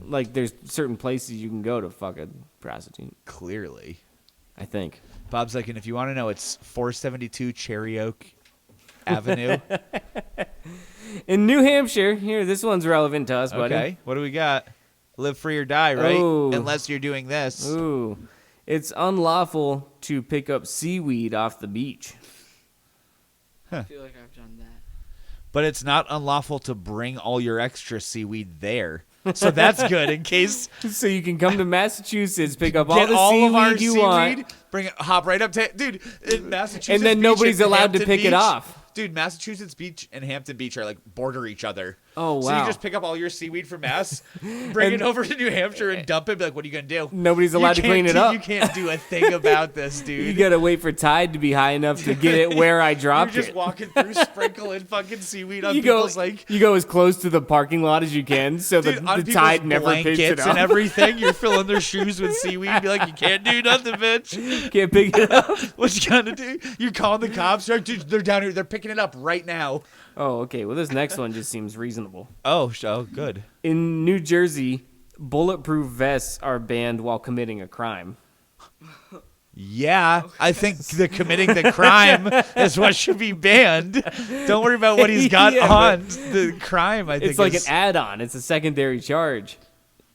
Like there's certain places you can go to fuck a prostitute. clearly. I think. Bob's like, and if you want to know, it's 472 Cherry Oak Avenue. In New Hampshire, here this one's relevant to us, buddy. Okay, what do we got? Live free or die, right? Oh. Unless you're doing this. Ooh, it's unlawful to pick up seaweed off the beach. I feel like I've done that. But it's not unlawful to bring all your extra seaweed there. So that's good in case So you can come to Massachusetts, pick up all get the all seaweed of our you seaweed, want, bring it, hop right up to dude in Massachusetts. and then Beach nobody's and allowed to Hampton pick it Beach- off. Dude, Massachusetts Beach and Hampton Beach are like border each other. Oh, So wow. you just pick up all your seaweed from Mass, bring it over to New Hampshire and dump it. Be like, what are you gonna do? Nobody's allowed to can't clean it do- up. You can't do a thing about this, dude. You gotta wait for tide to be high enough to get it where I You're dropped just it. walking through, sprinkling fucking seaweed on You go, people's like. you go as close to the parking lot as you can, so Dude, the on people's tide never picks it blankets up. and everything. You're filling their shoes with seaweed. Be like, you can't do nothing, bitch. Can't pick it up. What you gonna do? You're calling the cops. You're like, dude, they're down here. They're picking it up right now. Oh, okay. Well, this next one just seems reasonable. Oh, good. In New Jersey, bulletproof vests are banned while committing a crime. Yeah, I think the committing the crime is what should be banned. Don't worry about what he's got Yeah, on. The crime, I think, It's like is, an add-on. It's a secondary charge.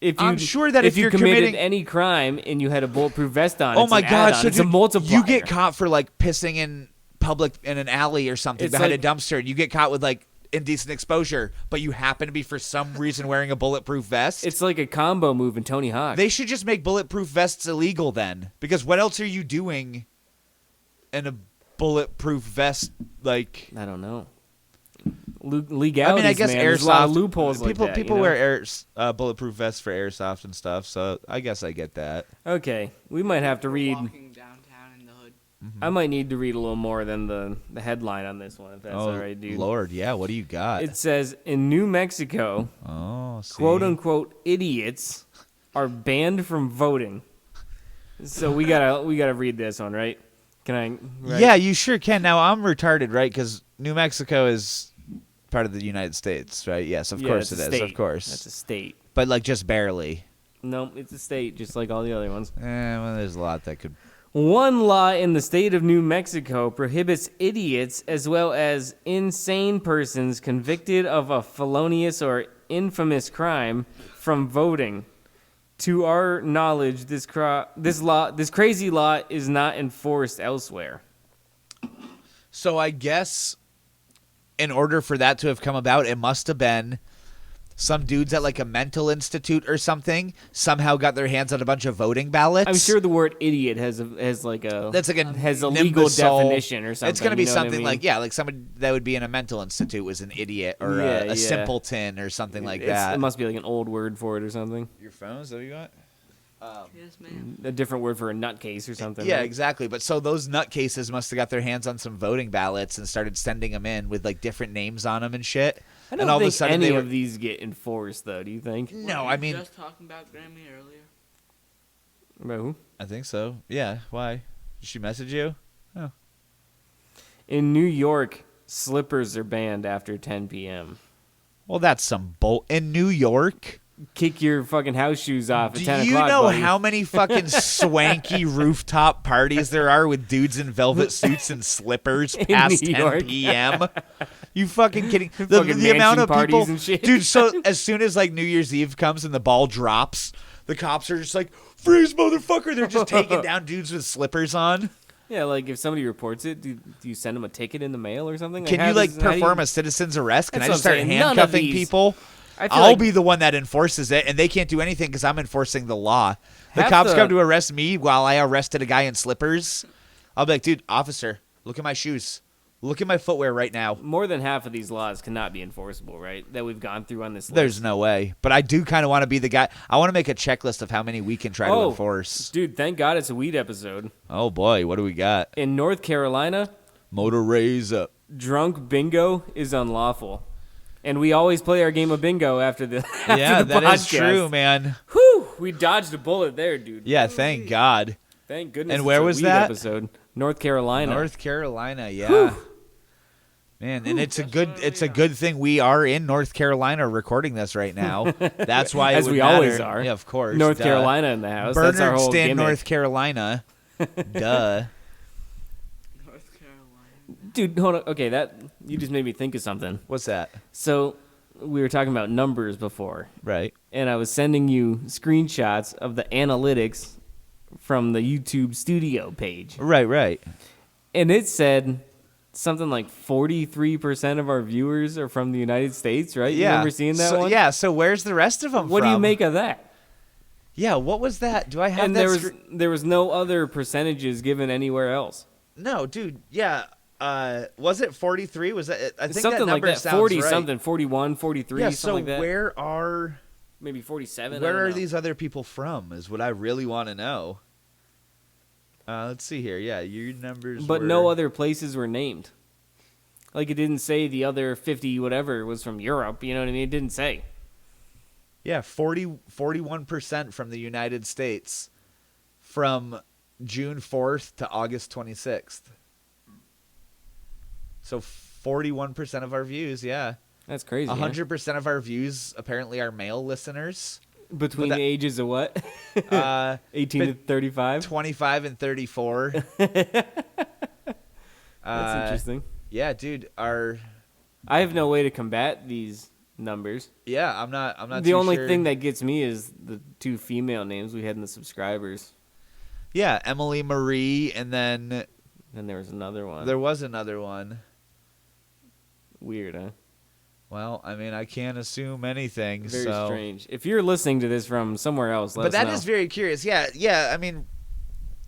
If you, I'm sure that if if you you're committed committing- any crime and you had a bulletproof vest on, Oh it's my an god! add-on. So it's a dude, multiplier. you get caught for like pissing in public in an alley or something It's behind like- a dumpster, and you get caught with like indecent exposure, but you happen to be for some reason wearing a bulletproof vest. It's like a combo move in Tony Hawk. They should just make bulletproof vests illegal then, because what else are you doing in a bulletproof vest? Like, I don't know. I Legalities, mean, I guess man. airsoft. There's a lot of loopholes People like that. people you know? wear bulletproof vests for airsoft and stuff, so I guess I get that. Okay, we might have to read. Walking downtown in the hood. I might need to read a little more than the headline on this one, if that's all right, dude. Lord, yeah. What do you got? It says in New Mexico, oh, see? quote unquote idiots are banned from voting. So we gotta read this one, right? Can I? Right? Yeah, you sure can. Now I'm retarded, right? Because New Mexico is part of the United States, right? Yes, of Yeah, course it's it a is. state. Of course, That's a state. but like just barely. No, it's a state, just like all the other ones. Well, there's a lot that could. One law in the state of New Mexico prohibits idiots as well as insane persons convicted of a felonious or infamous crime from voting. To our knowledge, this crazy law is not enforced elsewhere. So I guess in order for that to have come about, it must have been some dudes at like a mental institute or something somehow got their hands on a bunch of voting ballots. I'm sure the word idiot has like a legal imbecile- definition or something. It's going to be you know what I something mean? like, yeah, like somebody that would be in a mental institute was an idiot or Yeah, a yeah. simpleton or something like that. It must be like an old word for it or something. Your phone, is that what you got? Yes, ma'am. A different word for a nutcase or something. Yeah, right? exactly. But so those nutcases must have got their hands on some voting ballots and started sending them in with like different names on them and shit. I don't and all think of a sudden any they were, of these get enforced, though. Do you think? No, Weren't I you mean, just talking about Grammy earlier. About who? I think so. Yeah. Why? Did she message you? In New York, slippers are banned after 10 p.m. Well, that's some bull. In New York? Kick your fucking house shoes off at Do 10 you o'clock, know buddy. how many fucking swanky rooftop parties there are with dudes in velvet suits and slippers In past New 10 York. p.m.? You fucking kidding? The Fucking amount mansion of parties people, and shit. dude. So as soon as like New Year's Eve comes and the ball drops, the cops are just like, "Freeze, motherfucker!" They're just taking down dudes with slippers on. Yeah, like if somebody reports it, do you send them a ticket in the mail or something? Can how you like does- how do you- perform a citizen's arrest? Can I That's just what start I'm saying. None of handcuffing these- people? I feel I'll like be the one that enforces it, and they can't do anything because I'm enforcing the law. The Half cops the- come to arrest me while I arrested a guy in slippers. I'll be like, dude, officer, look at my shoes. Look at my footwear right now. More than half of these laws cannot be enforceable, right? That we've gone through on this list. There's no way. But I do kind of want to be the guy. I want to make a checklist of how many we can try to enforce. Dude, thank God it's a weed episode. Oh, boy. What do we got? In North Carolina, Motor raise up. drunk bingo is unlawful. And we always play our game of bingo after the Yeah, the that is podcast. true, man. Whew, we dodged a bullet there, dude. Yeah, thank God. Thank goodness. And it's where a was weed that? episode? North Carolina. North Carolina, yeah. Man, and it's a good thing we are in North Carolina recording this right now. That's why As it would we matter. always are. Yeah, of course. North duh. Carolina in the house. That's our whole Bernardston, gimmick. North Carolina. Duh. North Carolina. Dude, hold on. Okay, that you just made me think of something. What's that? So we were talking about numbers before, Right. and I was sending you screenshots of the analytics from the YouTube Studio page, Right. and it said something like 43% of our viewers are from the United States, right? You Yeah. remember seeing that one? Yeah, so where's the rest of them What from? do you make of that? Yeah, what was that? Do I have And that? there was no other percentages given anywhere else. No, dude. Yeah. Was it 43? Was that? I think Something that like number that. sounds 40 right. something, 41, 43, Yeah. something So like that. where are Maybe 47. I where don't are know. these other people from? Is what I really want to know. Let's see here. Yeah, your numbers. But were... no other places were named. Like it didn't say the other 50 whatever was from Europe. You know what I mean? It didn't say. Yeah, 41% from the United States from June 4th to August 26th. So 41% of our views, yeah. That's crazy. 100% of our views apparently are male listeners. Between but that- the ages of what? Uh, 18 to 35. 25 and 34. That's interesting. Yeah, dude, our I have no way to combat these numbers. yeah, I'm not The too only sure. thing that gets me is the 2 female names we had in the subscribers. Yeah, Emily Marie, and then And there was another one. there was another one. Weird, huh? Well, I mean, I can't assume anything. Very so. strange. If you're listening to this from somewhere else, let But us that know. is very curious. Yeah. I mean,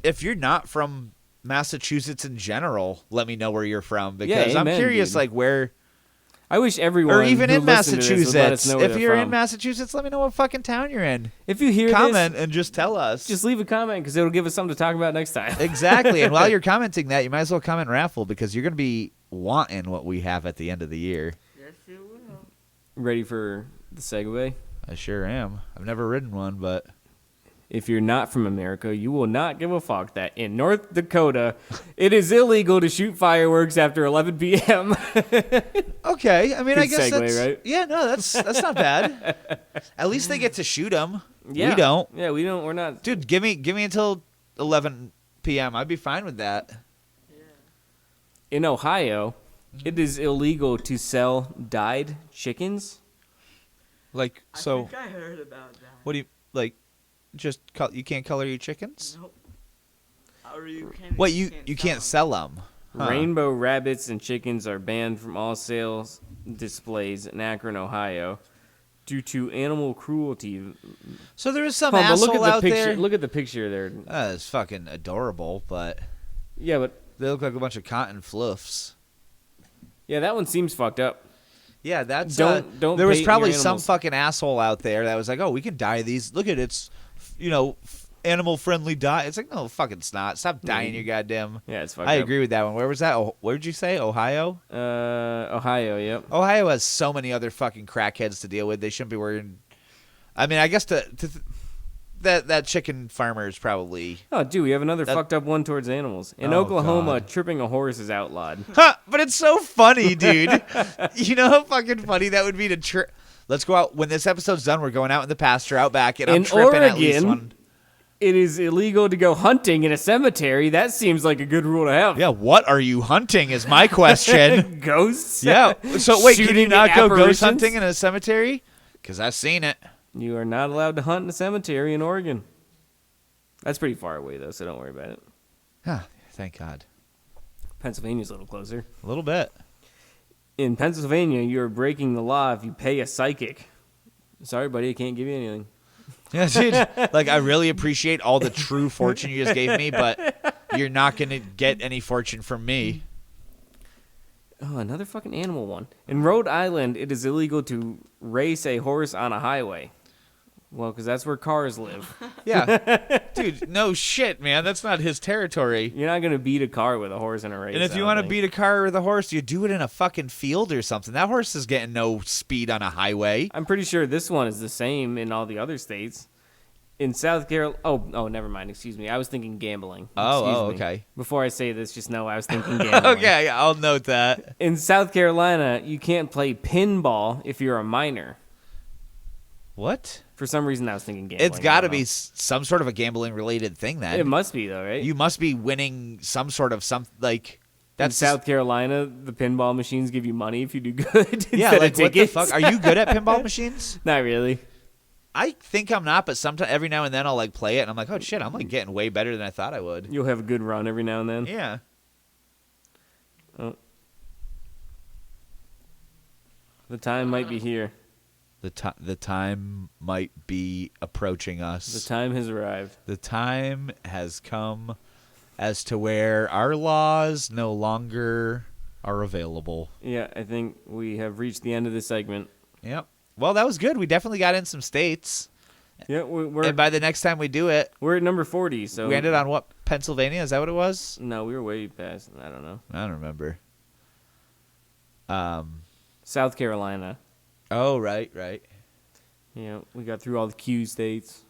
if you're not from Massachusetts in general, let me know where you're from because I'm amen, curious, dude. like where, I wish everyone or even who in listened to this would let us Massachusetts. know where If they're you're from. in Massachusetts, let me know what fucking town you're in. If you hear Comment this, and just tell us. just leave a comment because it'll give us something to talk about next time. Exactly. And while you're commenting that, you might as well comment raffle because you're going to be wanting what we have at the end of the year. Yes, you will. Ready for the segue? I sure am. I've never ridden one, but If you're not from America, you will not give a fuck that in North Dakota, it is illegal to shoot fireworks after 11 p.m. okay. I mean, I Good guess segue, that's right? yeah. No, that's not bad. At least they get to shoot them. Yeah. We don't. Yeah, we don't. We're not. Dude, give me until 11 p.m. I'd be fine with that. In Ohio, it is illegal to sell dyed chickens. Like, I so think I heard about that. what do you like? Just you can't color your chickens? Nope. Or you can't. What you can't sell them? Huh. Rainbow rabbits and chickens are banned from all sales displays in Akron, Ohio, due to animal cruelty. So there is some Hold on, but asshole look at the out picture. there. Look at the picture there. It's fucking adorable, but Yeah, but they look like a bunch of cotton fluffs. yeah, that one seems fucked up. Yeah, that's Don't There was bait your probably some animals. fucking asshole out there that was like, "Oh, we can dye these. Look at it's, animal friendly dye." It's like, no, fucking snot. Stop dyeing your goddamn. Yeah, it's fucked I up. agree with that one. Where was that? Where did you say? Ohio. Ohio. Yep. Ohio has so many other fucking crackheads to deal with. They shouldn't be wearing. I mean, I guess that chicken farmer is probably. Oh, dude, we have another That- fucked up one towards animals. In Oh, Oklahoma, God. tripping a horse is outlawed. Huh, but it's so funny, dude. You know how fucking funny that would be to trip. Let's go out when this episode's done. We're going out in the pasture, out back, and I'm In tripping at least Oregon, one. It is illegal to go hunting in a cemetery. That seems like a good rule to have. Yeah, what are you hunting? Is my question. Ghosts. Yeah. So wait, can you Shooting not go ghost apparitions? hunting in a cemetery? Because I've seen it. You are not allowed to hunt in a cemetery in Oregon. That's pretty far away, though, so don't worry about it. Huh, thank God. Pennsylvania's a little closer. A little bit. In Pennsylvania, you're breaking the law if you pay a psychic. Sorry, buddy, I can't give you anything. Yeah, dude. Like, I really appreciate all the true fortune you just gave me, but you're not going to get any fortune from me. Oh, another fucking animal one. In Rhode Island, it is illegal to race a horse on a highway. Well, because that's where cars live. Yeah. Dude, no shit, man. That's not his territory. You're not going to beat a car with a horse in a race. And if you want to beat a car with a horse, you do it in a fucking field or something. That horse is getting no speed on a highway. I'm pretty sure this one is the same in all the other states. In South Carolina... Oh, never mind. Excuse me. I was thinking gambling. Excuse me. Okay. Before I say this, just know I was thinking gambling. Okay, I'll note that. In South Carolina, you can't play pinball if you're a minor. What? For some reason, I was thinking gambling. It's got to I don't be know. some sort of a gambling-related thing then. It must be, though, right? You must be winning some sort of like... In That's South Carolina, the pinball machines give you money if you do good Yeah, instead like of what the tickets. fuck? Are you good at pinball machines? Not really. I think I'm not, but sometimes every now and then I'll like play it and I'm like, oh shit, I'm like getting way better than I thought I would. You'll have a good run every now and then. Yeah. Oh. The time might be here. The time might be approaching The us. time has arrived. The time has come as to where our laws no longer are available. Yeah, I think we have reached the end of this segment. Yep. Well, that was good. We definitely got in some states. Yeah, we're And by the next time we do it, we're at number 40. So we ended on what? Pennsylvania? Is that what it was? No, we were way past. I don't know. I don't remember. South Carolina. Oh, right. Yeah, we got through all the Q states.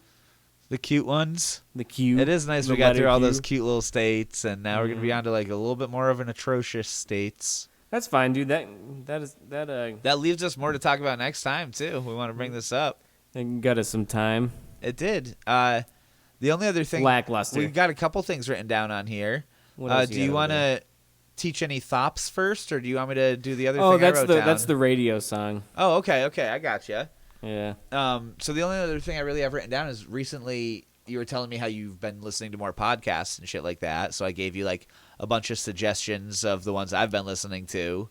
The cute ones. The Q. It is nice the we got letter through all Q. those cute little states, and now we're going to be Mhm. on to like a little bit more of an atrocious states. That's fine, dude. That That leaves us more to talk about next time, too. We want to bring this up. got us some time. It did. The only other thing... Lackluster. We've got a couple things written down on here. What else Do you got want over there? to teach any thops first, or do you want me to do the other Oh, thing I wrote down? that's the radio song. Oh, okay, I gotcha. Yeah. So the only other thing I really have written down is recently you were telling me how you've been listening to more podcasts and shit like that. So I gave you like a bunch of suggestions of the ones I've been listening to.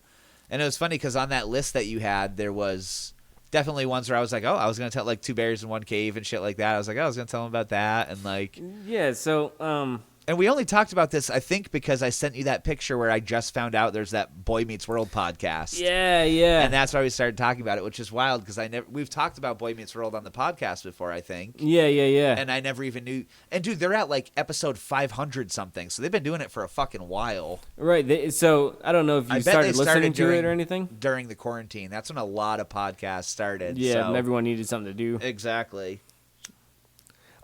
And it was funny because on that list that you had, there was definitely ones where I was like, oh, I was going to tell like Two Bears in One Cave and shit like that. I was like, oh, I was going to tell them about that. And like, Yeah. So and we only talked about this, I think, because I sent you that picture where I just found out there's that Boy Meets World podcast. Yeah. And that's why we started talking about it, which is wild because we've talked about Boy Meets World on the podcast before, I think. Yeah. And I never even knew. And dude, they're at like episode 500 something, so they've been doing it for a fucking while. Right. So I don't know if I you bet started they listening started to it or anything. during the quarantine. That's when a lot of podcasts started. Yeah, so. and everyone needed something to do. Exactly.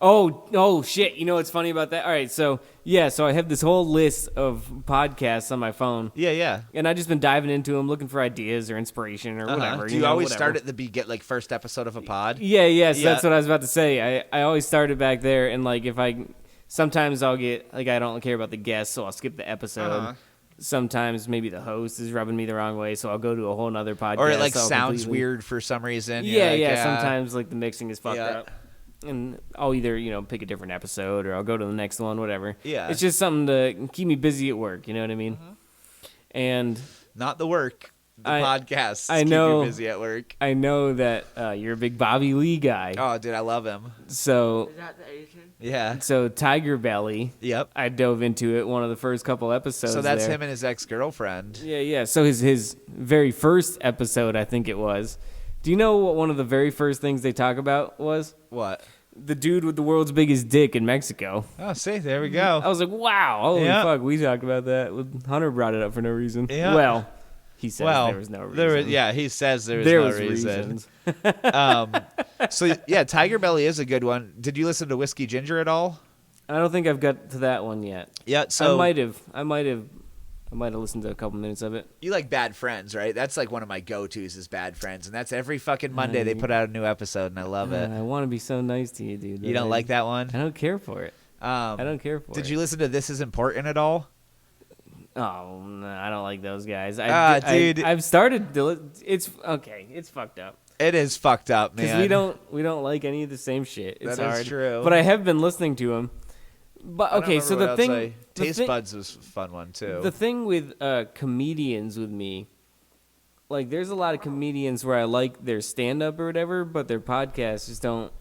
Oh shit! You know what's funny about that? All right, so I have this whole list of podcasts on my phone, Yeah. and I've just been diving into them, looking for ideas or inspiration or whatever. Do you know, always whatever. start at the get like first episode of a pod? Yeah. So Yeah. that's what I was about to say. I always started back there, and like sometimes I'll get like I don't care about the guests, so I'll skip the episode. Uh-huh. Sometimes maybe the host is rubbing me the wrong way, so I'll go to a whole nother podcast. Or it like I'll sounds completely- weird for some reason. You're Yeah, like, yeah. Sometimes like the mixing is fucked Yeah. up, and I'll either pick a different episode or I'll go to the next one, whatever. Yeah. It's just something to keep me busy at work. You know what I mean? And Not the work. The podcasts. I keep know- you busy at work. I know that you're a big Bobby Lee guy. Oh, dude, I love him. So Is that the Asian? Yeah. Tiger Belly. Yep. I dove into it one of the first couple episodes. So that's there. him and his ex-girlfriend. Yeah. So his very first episode, I think it was. Do you know what one of the very first things they talk about was? What? The dude with the world's biggest dick in Mexico. Oh, see, there we I go. was like, wow, holy Yeah. fuck, we talked about that. Hunter brought it up for no reason. Yeah. Well, he said Well, there was no reason. he says there was There no was reason. reasons. So yeah, Tiger Belly is a good one. Did you listen to Whiskey Ginger at all? I don't think I've got to that one yet. Yeah. So I might have listened to a couple minutes of it. you like Bad Friends, right? That's like one of my go-tos is Bad Friends, and that's every fucking Monday they put out a new episode, and I love it. I want to be so nice to you, dude. You don't like that one? I don't care for it. I don't care for it. Did you listen to This Is Important at all? Oh, no, I don't like those guys. Dude. I've started. It's okay. It's fucked up. It is fucked up, man. Because we don't like any of the same shit. It's That is hard. true. But I have been listening to them. But I don't okay, so remember the what thing, else Taste Buds was a fun one too. the thing with comedians with me, like there's a lot of comedians where I like their stand up or whatever, but their podcasts just don't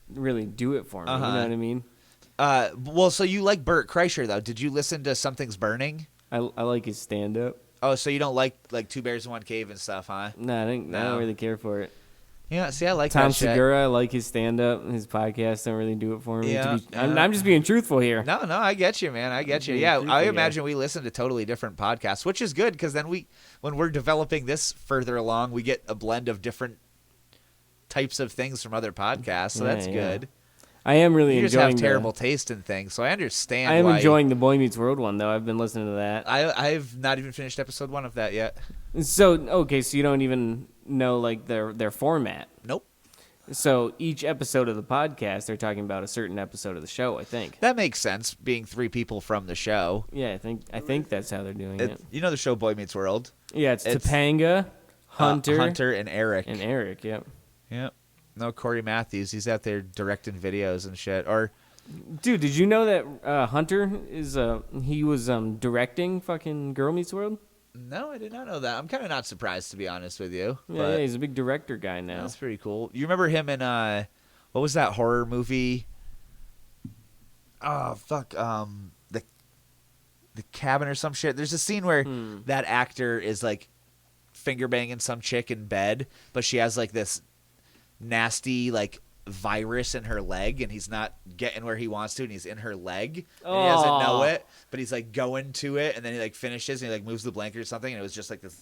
really do it for me. You know what I mean? Well, so you like Bert Kreischer though? Did you listen to Something's Burning? I like his stand up. Oh, so you don't like Two Bears in One Cave and stuff, huh? No, I No. don't really care for it. Yeah, see, I like Tom that shit. Segura, I like his stand-up. His podcast don't really do it for me. Yeah, I'm just being truthful here. No, I get you, man. I get you. Mhm, Yeah, truthful I guy. imagine we listen to totally different podcasts, which is good because then when we're developing this further along, we get a blend of different types of things from other podcasts, so that's Yeah. good. I am really You just enjoying have terrible taste in things, so I understand. I am why enjoying the Boy Meets World one, though. I've been listening to that. I've not even finished episode 1 of that yet. So, okay, so you don't even know, like, their format. Nope. So each episode of the podcast, they're talking about a certain episode of the show, I think. That makes sense, being 3 people from the show. Yeah, I think that's how they're doing it. You know the show Boy Meets World? Yeah, it's it's, Topanga, Hunter, and Eric. and Eric, yep. Yep. No, Corey Matthews. He's out there directing videos and shit. Or Dude, did you know that Hunter is he was directing fucking Girl Meets World? no, I did not know that. I'm kind of not surprised, to be honest with you. Yeah, but he's a big director guy now. that's pretty cool. You remember him in what was that horror movie? Oh fuck, the Cabin or some shit. There's a scene where that actor is like finger banging some chick in bed, but she has like this nasty like virus in her leg, and he's not getting where he wants to, and he's in her leg, and he doesn't know Aw. it, but he's like going to it, and then he like finishes, and he like moves the blanket or something, and it was just like this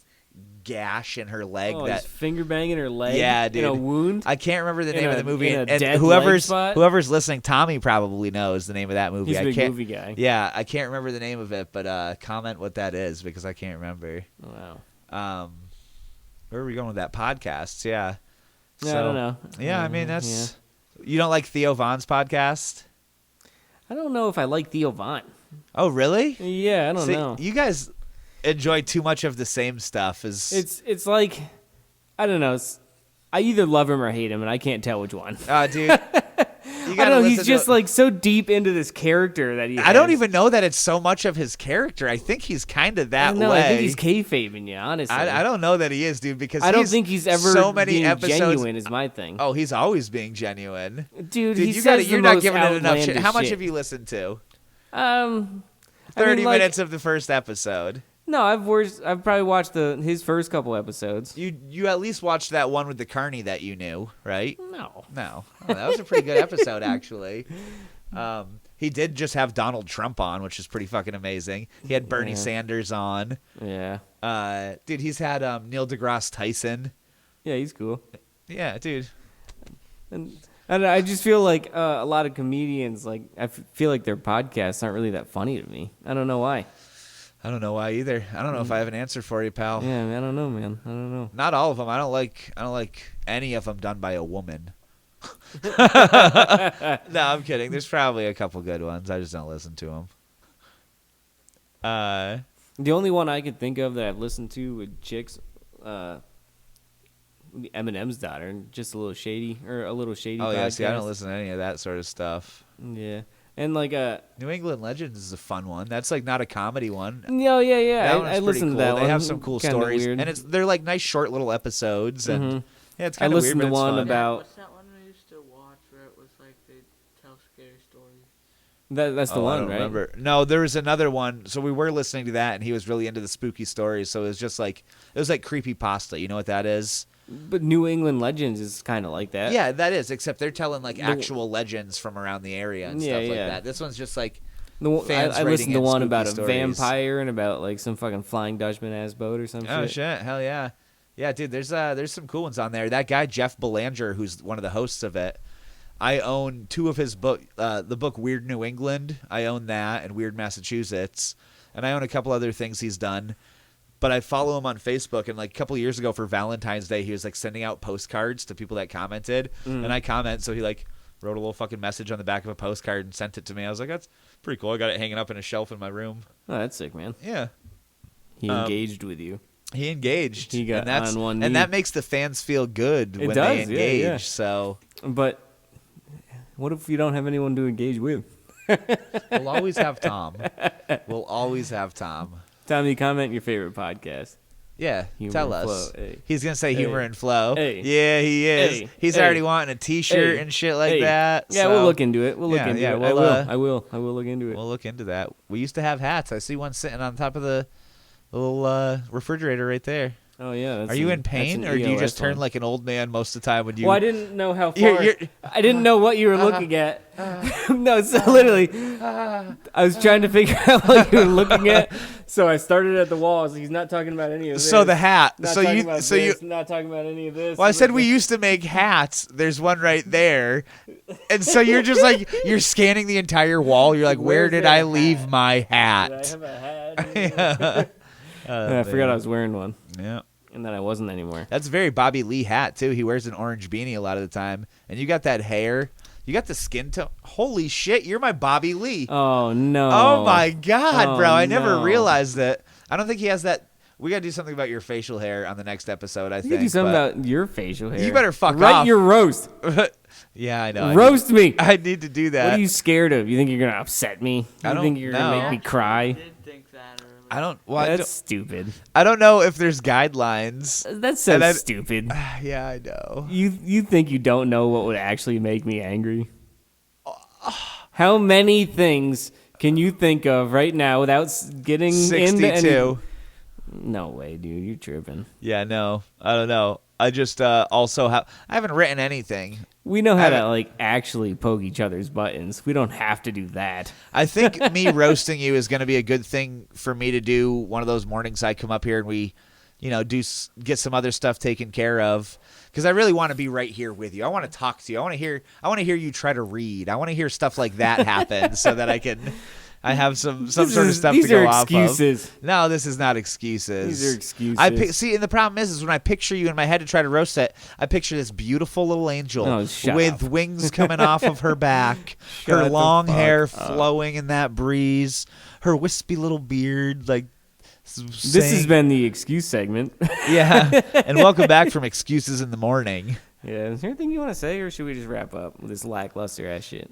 gash in her leg Oh, that he's finger banging her leg. Yeah, dude. In a wound. I can't remember the In name of a- the movie, in a and dead whoever's leg spot? whoever's listening, Tommy probably knows the name of that movie. He's a I big can't, movie guy. Yeah, I can't remember the name of it, but comment what that is because I can't remember. Wow. Where are we going with that? Podcasts, yeah. Yeah, I don't know. Yeah, I mean that's. You don't like Theo Von's podcast? I don't know if I like Theo Von. Oh, really? Yeah, I don't See, know. you guys enjoy too much of the same stuff. It's like I don't know. I either love him or hate him, and I can't tell which one. Dude. You I gotta don't know. He's listen to- just like so deep into this character that he. I don't has. even know that it's so much of his character. I think he's kind of that No, way. I think he's kayfabing you. Honestly, I don't know that he is, dude, because I don't think he's ever so many being episodes. genuine. Is my thing. Oh, he's always being genuine. Dude, Dude, he you says got the you're not most giving it enough shit. outlandish How much shit. have you listened to? I mean, 30 like- minutes of the first episode. No, I've probably watched his first couple episodes. You at least watched that one with the carny that you knew, right? No. No. Oh, that was a pretty good episode, actually. He did just have Donald Trump on, which is pretty fucking amazing. He had Bernie Yeah. Sanders on. Yeah. Dude, he's had Neil deGrasse Tyson. Yeah, he's cool. Yeah, dude. And I just feel like a lot of comedians, like I feel like their podcasts aren't really that funny to me. I don't know why. I don't know why either. I don't know if I have an answer for you, pal. Yeah, I don't know, man. I don't know. Not all of them. I don't like any of them done by a woman. No, I'm kidding. There's probably a couple good ones. I just don't listen to them. The only one I could think of that I've listened to with chicks, Eminem's daughter, just a little shady Oh yeah, see, I don't listen to any of that sort of stuff. Yeah, and like New England Legends is a fun one. That's like not a comedy one. no, yeah. That one's I pretty listened cool. to that They one. have some cool Kinda stories, weird. and they're like nice short little episodes. And yeah, it's I kind of weird, listened but to it's one fun. about- What's that one we used to watch where it was like they tell scary stories? That's the Oh, one, I don't right? remember. No, there was another one. So we were listening to that, and he was really into the spooky stories. So it was just like creepypasta. You know what that is? But New England Legends is kind of like that. Yeah, that is. Except they're telling like actual legends from around the area and Yeah, stuff like yeah. that. This one's just like I fans writing listened to in one spooky about a stories. vampire and about like some fucking Flying Dutchman ass boat or some Oh shit. shit! Hell yeah, yeah, dude. There's some cool ones on there. That guy Jeff Belanger, who's one of the hosts of it. I own 2 of his book, the book Weird New England. I own that, and Weird Massachusetts, and I own a couple other things he's done. But I follow him on Facebook, and like a couple years ago for Valentine's Day, he was like sending out postcards to people that commented, and I comment, so he like wrote a little fucking message on the back of a postcard and sent it to me. I was like, that's pretty cool. I got it hanging up in a shelf in my room. Oh, that's sick, man. Yeah. He engaged with you. He engaged. He got and that's, on one knee. and that makes the fans feel good It when does, they yeah, engage. yeah. So But what if you don't have anyone to engage with? we'll always have Tom. We'll always have Tom. Tommy, comment your favorite podcast. Yeah, Humor tell and us. flow, hey. He's gonna say humor Hey. and flow. Hey. Yeah, he is. Hey. He's Hey. already wanting a T-shirt Hey. and shit like Hey. that. Yeah, so we'll look into it. We'll look Yeah, into yeah, it. we'll, I will look into it. We'll look into that. We used to have hats. I see one sitting on top of the little refrigerator right there. Oh yeah. Are you in pain, or do you just turn like an old man most of the time when you? Well, I didn't know how far. You're- I didn't know what you were looking at. No, so literally, I was trying to figure out what you were looking at. So I started at the walls. He's not talking about any of this. So the hat. Not So talking you. about So you. this, not talking about any of this. Well, I said we used to make hats. There's one right there, and so you're just like you're scanning the entire wall. You're like, where Where's did that I leave hat? my Did I hat? have a hat? Yeah. And I forgot I was wearing one, Yeah. and then I wasn't anymore. That's a very Bobby Lee hat too. He wears an orange beanie a lot of the time, and you got that hair. You got the skin tone. Holy shit, you're my Bobby Lee. Oh no! Oh my god, Oh, bro! I never no. realized that. I don't think he has that. We gotta do something about your facial hair on the next episode. I You think. can do something but- about your facial hair. You better fuck Write off. your roast. Yeah, I know. Roast me. I need to do that. What are you scared of? You think you're gonna upset me? I You don't think you're gonna know. make me cry? I did think that earlier. I don't. Well, I That's stupid. don't know if there's guidelines. That's so And I- stupid. Yeah, I know. You think you don't know what would actually make me angry? How many things can you think of right now without getting into any? 62. No way, dude. You're tripping. Yeah, no, I don't know. I just also have. I haven't written anything. We know how I to haven't- like actually poke each other's buttons. We don't have to do that. I think me roasting you is going to be a good thing for me to do. One of those mornings I come up here and we, get some other stuff taken care of. Because I really want to be right here with you. I want to talk to you. I want to hear you try to read. I want to hear stuff like that happen so that I have some sort of stuff These to go are off excuses. of. No, this is not excuses. These are excuses. See, and the problem is when I picture you in my head to try to roast it, I picture this beautiful little angel Oh, shut with up. wings coming off of her back, Shut her the long fuck hair up. flowing in that breeze, her wispy little beard, like. This has been the excuse segment. Yeah, and welcome back from Excuses in the Morning. Yeah. Is there anything you want to say, or should we just wrap up with this lackluster ass shit?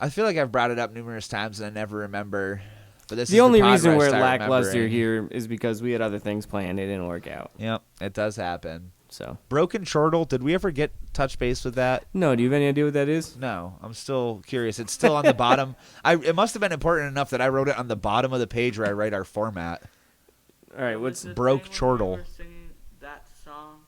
I feel like I've brought it up numerous times and I never remember. But this The is only the pod reason where I we're start lackluster remembering. here is because we had other things planned. It didn't work out. Yep, it does happen. So Broken chortle. Did we ever get touch base with that? no. Do you have any idea what that is? No, I'm still curious. It's still on the bottom. It must have been important enough that I wrote it on the bottom of the page where I write our format. All right. Was What's the broke thing when chortle? we were singing that song?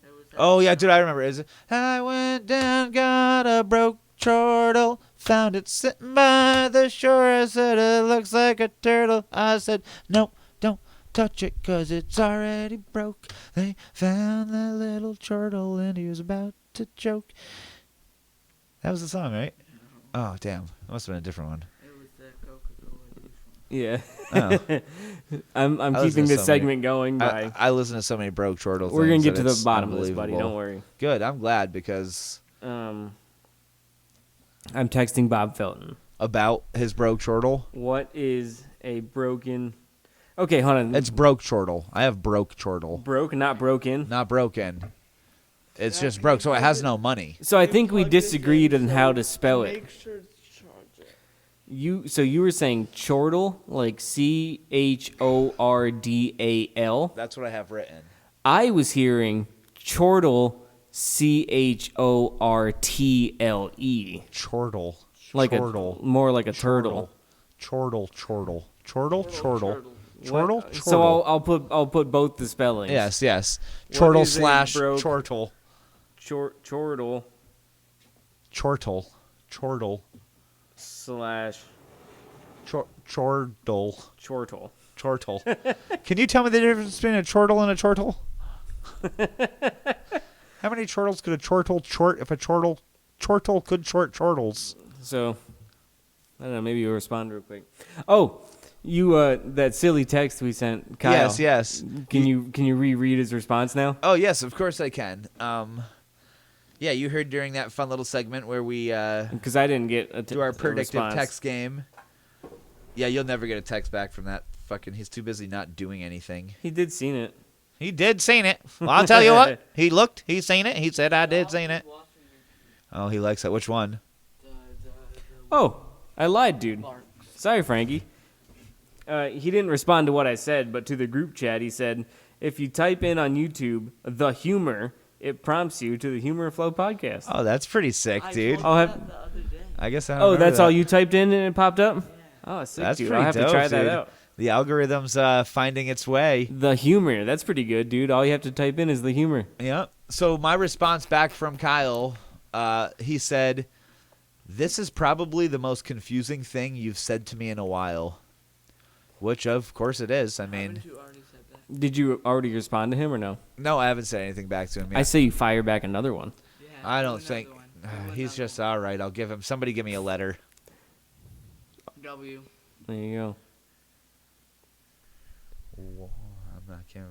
It was that Oh yeah, song. dude, I remember. Is it? I went down, got a broke chortle, found it sitting by the shore. I said it looks like a turtle. I said no, don't touch it, 'cause it's already broke. They found that little chortle and he was about to choke. That was the song, right? Oh damn, it must have been a different one. It was the Coca-Cola leaf one. yeah? Oh. I'm I listen keeping to this so many- segment going by. I listen to so many broke chortle We're gonna things get that to the it's bottom of this, buddy. unbelievable. Don't worry. Good, I'm glad because I'm texting Bob Felton. about his broke chortle. What is a broken? Okay, hold on. It's broke chortle. I have broke chortle. broke, not broken. Not broken. It's just broke, so it has no money. So I think we disagreed on how to spell it. Make sure to charge it. You were saying chortle, like CHORDAL. That's what I have written. I was hearing chortle, CHORTLE, Chortle. like chortle. more like a turtle. Chortle. Chortle. Chortle. Chortle. What? Chortle. So I'll put both the spellings. Yes. What Chortle is a slash broke- chortle. Chortle Chortle. Chortle. slash Chortle. chortle. Chortle. Can you tell me the difference between a chortle and a chortle? How many chortles could a chortle chort if a chortle could chort chortles? So I don't know. Maybe you'll respond real quick. Oh, you that silly text we sent, Kyle. Yes. Can you reread his response now? Oh, yes, of course I can. Yeah, you heard during that fun little segment where we Because I didn't get do our a predictive response. text game. Yeah, you'll never get a text back from that fucking... He's too busy not doing anything. He did seen it. He did seen it. Well, I'll tell you what. He looked. He seen it. He said, I did seen it. Oh, he likes that. Which one? Oh, I lied, dude. Sorry, Frankie. He didn't respond to what I said, but to the group chat, he said, if you type in on YouTube, The Humor, it prompts you to the Humor Flow podcast. Oh, that's pretty sick, dude. I'll have... The other day. I guess I don't Oh, remember that's that. all you typed in and it popped up? Oh, sick, That's dude. pretty I'll have dope, to try that dude. out. The algorithm's finding its way. The humor. That's pretty good, dude. All you have to type in is the humor. Yeah. So my response back from Kyle, he said, "This is probably the most confusing thing you've said to me in a while." Which, of course, it is. I mean, Haven't you already said that? Did you already respond to him or no? no, I haven't said anything back to him yet. I say you fire back another one. Yeah, I do don't another think one. Do he's another just all right. I'll give him. Somebody give me a letter. one. W. There you go. I'm not kidding.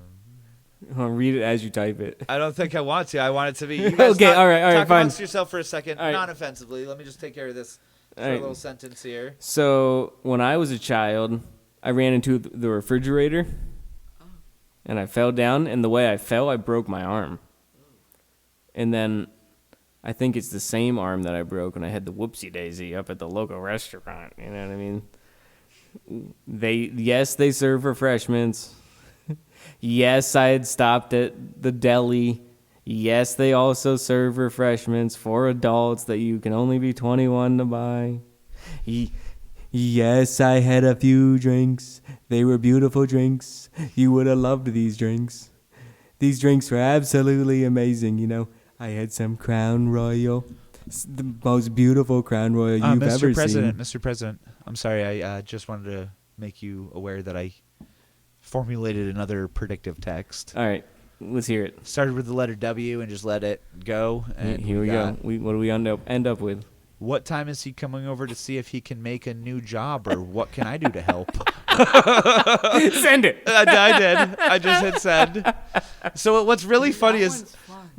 I'll read it as you type it. I don't think I want to. I want it to be. You guys Okay, all right, talk fine. amongst yourself for a second, All right. non-offensively. Let me just take care of this All short right. little sentence here. So when I was a child, I ran into the refrigerator, and I fell down. And the way I fell, I broke my arm. And then I think it's the same arm that I broke when I had the whoopsie daisy up at the local restaurant. You know what I mean? They serve refreshments. Yes, I had stopped at the deli. Yes, they also serve refreshments for adults that you can only be 21 to buy. Yes, I had a few drinks. They were beautiful drinks. You would have loved these drinks. These drinks were absolutely amazing, you know. I had some Crown Royal. It's the most beautiful Crown Royal you've ever seen. Mr. President, I'm sorry. I just wanted to make you aware that I formulated another predictive text. All right, let's hear it. Started with the letter W and just let it go. And Here we go. What do we end up with? What time is he coming over to see if he can make a new job, or what can I do to help? Send it. I did. I just hit send. So what's really funny That is one's fun.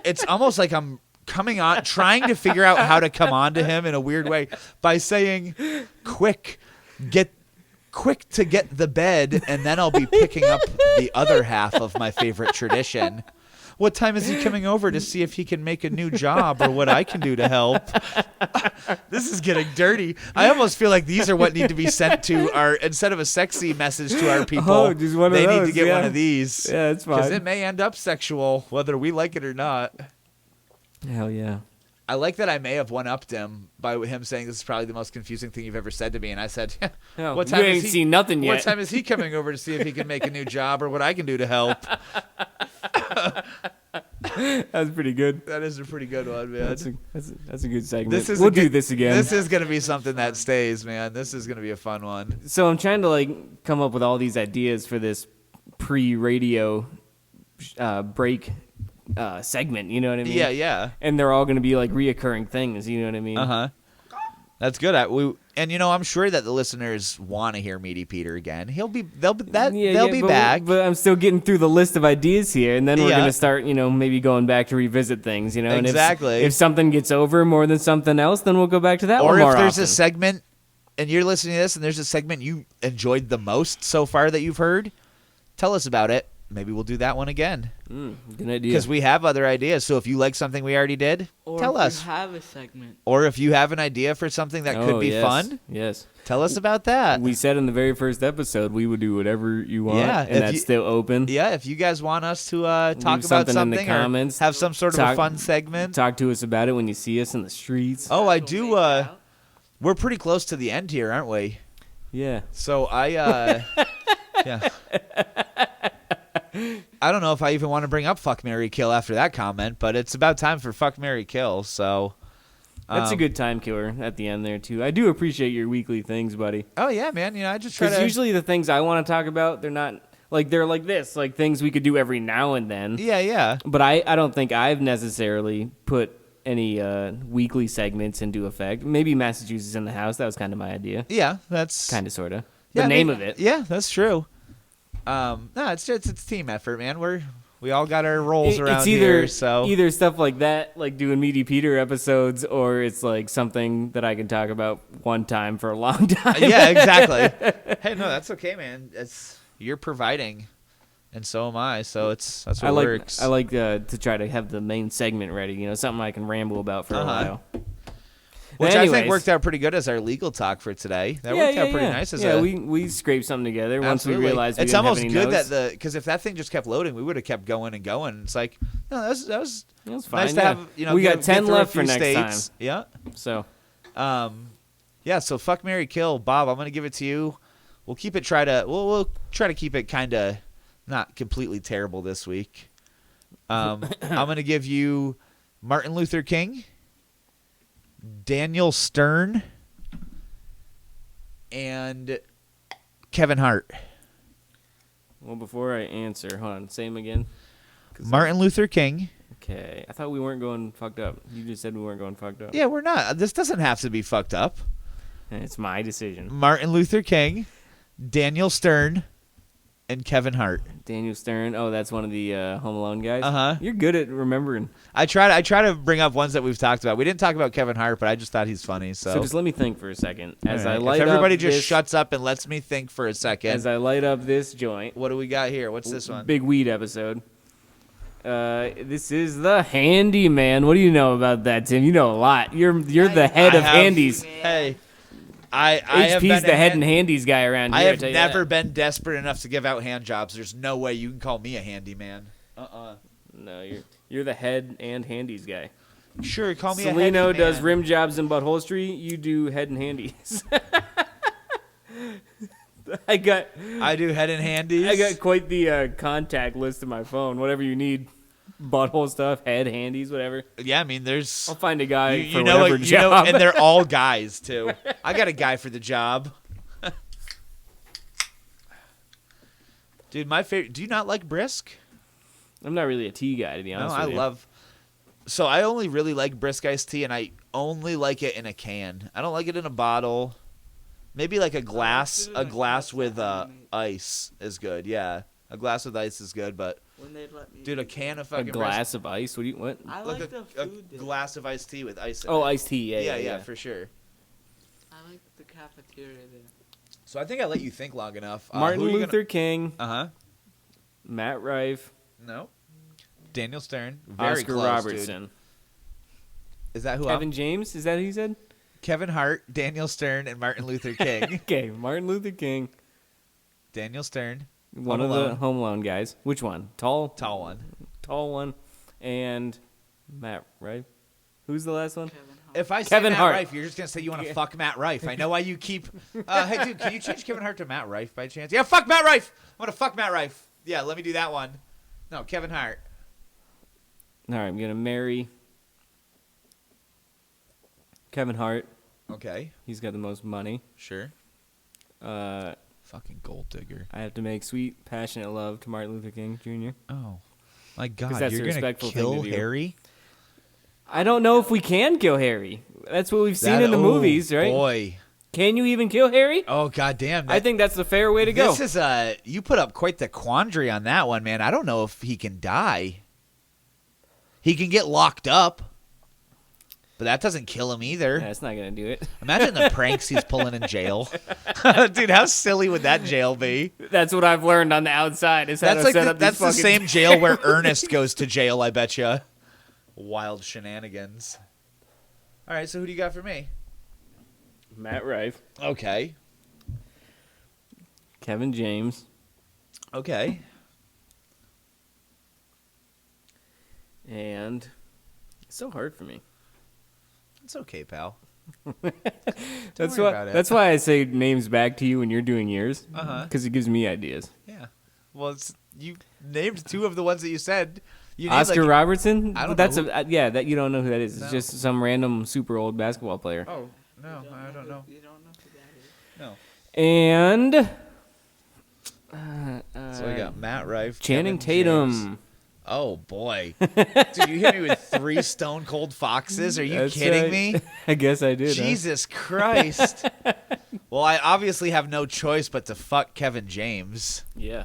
it's almost like I'm coming on, trying to figure out how to come on to him in a weird way by saying, quick to get the bed, and then I'll be picking up the other half of my favorite tradition. What time is he coming over to see if he can make a new job, or what I can do to help? This is getting dirty. I almost feel like these are what need to be sent to our, instead of a sexy message to our people, Oh, just one of they need to those, get yeah. one of these. Yeah, it's Because fine. it may end up sexual, whether we like it or not. Hell yeah. I like that I may have one-upped him by him saying this is probably the most confusing thing you've ever said to me, and I said, Oh, "What you time ain't is he? seen nothing What yet." time is he coming over to see if he can make a new job, or what I can do to help?" That's pretty good. That is a pretty good one, man. That's a good segment. This is we'll a good- do this again. This is gonna be something that stays, man. This is gonna be a fun one. So I'm trying to come up with all these ideas for this pre-radio break segment. You know what I mean? Yeah, yeah. And they're all going to be reoccurring things. You know what I mean? That's good. And I'm sure that the listeners want to hear Meaty Peter again. They'll be but, back. But I'm still getting through the list of ideas here, and then we're Yeah. going to start, maybe going back to revisit things. And Exactly. if something gets over more than something else, then we'll go back to that Or one more if there's often. a segment and you're listening to this and there's a segment you enjoyed the most so far that you've heard, tell us about it. Maybe we'll do that one again. Good idea. Because we have other ideas. So if you like something we already did, Or tell if us. you have a segment. Or if you have an idea for something that could be yes. fun, Yes. tell us about that. We said in the very first episode we would do whatever you want, Yeah, and if that's you- still open. Yeah, if you guys want us to talk about something in the something comments. or have some sort of a fun segment. Talk to us about it when you see us in the streets. Oh, I We'll do. make it out. We're pretty close to the end here, aren't we? Yeah. So yeah. I don't know if I even want to bring up Fuck, Marry, Kill after that comment, but it's about time for Fuck, Marry, Kill. So That's a good time killer at the end there, too. I do appreciate your weekly things, buddy. Oh yeah, man. I just try Because to. usually the things I want to talk about, they're not, they're like this, things we could do every now and then. Yeah. But I don't think I've necessarily put any weekly segments into effect. Maybe Massachusetts in the House. That was kind of my idea. Yeah, that's Kind of, sort of. Yeah, The name of it. Yeah, that's true. No, it's team effort, man. We all got our roles around It's either here, so either stuff like that, like doing Meaty Peter episodes, or it's like something that I can talk about one time for a long time. yeah, exactly. Hey, no, that's okay, man. You're providing, and so am I. So that's what works. I like to try to have the main segment ready. Something I can ramble about for a while. Which But I think anyways. worked out pretty good as our legal talk for today. That worked out pretty nice. We scraped something together once Absolutely. we realized we it's didn't almost have any good notes. that because if that thing just kept loading, we would have kept going and going. It's like, no, that was It was fine. nice to have. we got get 10 through a left for few next states. time. Yeah. So Yeah. So Fuck, Marry, Kill, Bob. I'm gonna give it to you. we'll try to keep it kind of not completely terrible this week. I'm going to give you Martin Luther King, Daniel Stern, and Kevin Hart. Well, before I answer, hold on, say him again. Martin Luther King. Okay, I thought we weren't going fucked up. You just said we weren't going fucked up. Yeah, we're not. This doesn't have to be fucked up. And it's my decision. Martin Luther King, Daniel Stern, and Kevin Hart. Daniel Stern. Oh, that's one of the Home Alone guys. Uh-huh. You're good at remembering. I try to bring up ones that we've talked about. We didn't talk about Kevin Hart, but I just thought he's funny. So, just let me think for a second. As All right. I light if everybody up just this, shuts up and lets me think for a second. As I light up this joint. What do we got here? What's this one? Big weed episode. This is the Handyman. What do you know about that, Tim? You know a lot. You're the head of handies. Hey, I have HP's been the head and handies guy around I here. have tell you never that. been desperate enough to give out hand jobs. There's no way you can call me a handyman. No, you're the head and handies guy. Sure, call me a Salino handyman. does rim jobs in Buttholstery. You do head and handies. I do head and handies. I got quite the contact list in my phone. Whatever you need, butthole stuff, head handies, whatever. Yeah, I mean, there's. I'll find a guy You for know, whatever you know, job. and they're all guys too. I got a guy for the job. Dude, my favorite. Do you not like brisk? I'm not really a tea guy, to be honest with you. So I only really like brisk iced tea, and I only like it in a can. I don't like it in a bottle. Maybe like a glass. A glass with ice is good. Yeah, a glass with ice is good. But When they'd let me dude, a can of A fucking glass of ice. What do you what? I brisk, like the a food there. glass of iced tea with ice. In Oh, it. iced tea. Yeah, for sure. I like the cafeteria there. So I think I let you think long enough. Martin Luther King, Uh-huh. Matt Rife, No. Daniel Stern. Very Oscar close, Robertson, dude. Is that who? Kevin James. Is that who you said? Kevin Hart, Daniel Stern, and Martin Luther King. Okay, Martin Luther King, Daniel Stern. one Home of Alone. the Home Alone guys. Which one? Tall Tall one. and Matt Rife. Who's the last one? Kevin Hart. If I say Kevin Matt Hart. Rife, you're just going to say you want to fuck Matt Rife. I know why you keep... hey, dude, can you change Kevin Hart to Matt Rife by chance? Yeah, fuck Matt Rife. I want to fuck Matt Rife. Yeah, let me do that one. No, Kevin Hart. All right, I'm gonna marry Kevin Hart. Okay, He's got the most money. sure. I Fucking gold digger. have to make sweet, passionate love to Martin Luther King Jr. Oh, my God. that's You're a going to respectful thing kill to do. Harry? I don't know if we can kill Harry. That's what we've seen in the movies, right? Boy. Can you even kill Harry? Oh, goddamn. I think that's the fair way to go. This is you put up quite the quandary on that one, man. I don't know if he can die. He can get locked up, but that doesn't kill him either. That's not gonna do it. Imagine the pranks he's pulling in jail. Dude, how silly would that jail be? That's what I've learned on the outside. Is how That's to like set the, up that's these the fucking same jail where Ernest goes to jail, I bet you. Wild shenanigans. All right, so who do you got for me? Matt Rife, Okay. Kevin James, Okay. and it's so hard for me. It's okay, pal. That's worry why. about it. That's why I say names back to you when you're doing yours. Uh-huh. Because it gives me ideas. Yeah. Well, you named two of the ones that you said. You named, Oscar like, Robertson. I don't That's know yeah. That you don't know who that is. No. It's just some random super old basketball player. Oh, no, I don't know. You don't know who that is. No. And So we got Matt Rife, Channing Kevin Tatum. James. Oh boy, dude, you hit me with 3 stone cold foxes. Are you That's kidding right. me? I guess I did. huh? Jesus Christ. Well, I obviously have no choice but to fuck Kevin James. Yeah.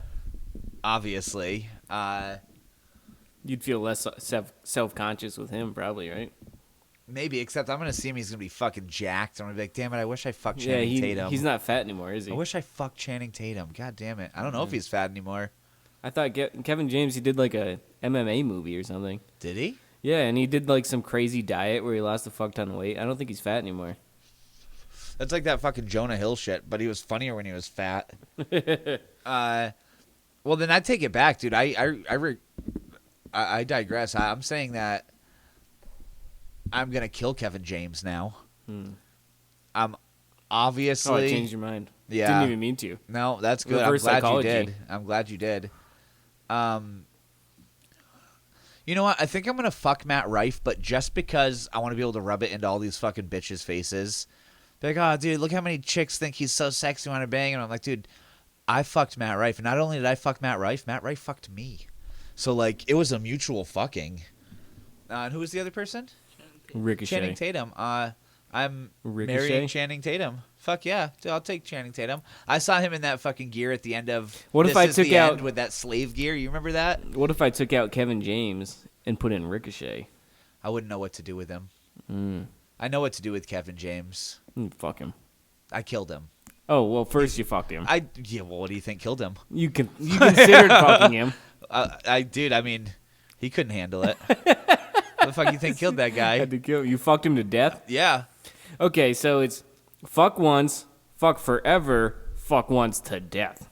Obviously. You'd feel less self-conscious with him, probably, right? Maybe, except I'm gonna see him. He's gonna be fucking jacked. I'm gonna be like, damn it, I wish I fucked Yeah, Channing Tatum. he's not fat anymore, is he? I wish I fucked Channing Tatum. God damn it. I don't know if he's fat anymore. I thought Kevin James, he did like a MMA movie or something. Did he? Yeah, and he did like some crazy diet where he lost a fuck ton of weight. I don't think he's fat anymore. That's like that fucking Jonah Hill shit, but he was funnier when he was fat. Well, then I take it back, dude. I digress. I'm saying that I'm gonna kill Kevin James now. obviously. Oh, I changed your mind. Yeah. Didn't even mean to. No, that's good. Reverse I'm glad psychology. you did. I'm glad you did. You know what? I think I'm gonna fuck Matt Rife, but just because I want to be able to rub it into all these fucking bitches' faces. Be like, oh, dude, look how many chicks think he's so sexy when I bang him. I'm like, dude, I fucked Matt Rife, and not only did I fuck Matt Rife fucked me. So like, it was a mutual fucking. And who was the other person? Ricochet. Channing Tatum. I'm Ricochet? marrying Channing Tatum. Fuck yeah, dude, I'll take Channing Tatum. I saw him in that fucking gear at the end of. What if This I Is took the out- End with that slave gear? You remember that? What if I took out Kevin James and put in Ricochet? I wouldn't know what to do with him. Mm. I know what to do with Kevin James. Fuck him. I killed him. Oh, well, first you fucked him. Well, what do you think killed him? You considered fucking him. I mean, he couldn't handle it. What the fuck you think killed that guy? Had to kill. You fucked him to death? Yeah. Okay, so it's fuck once, fuck forever, fuck once to death.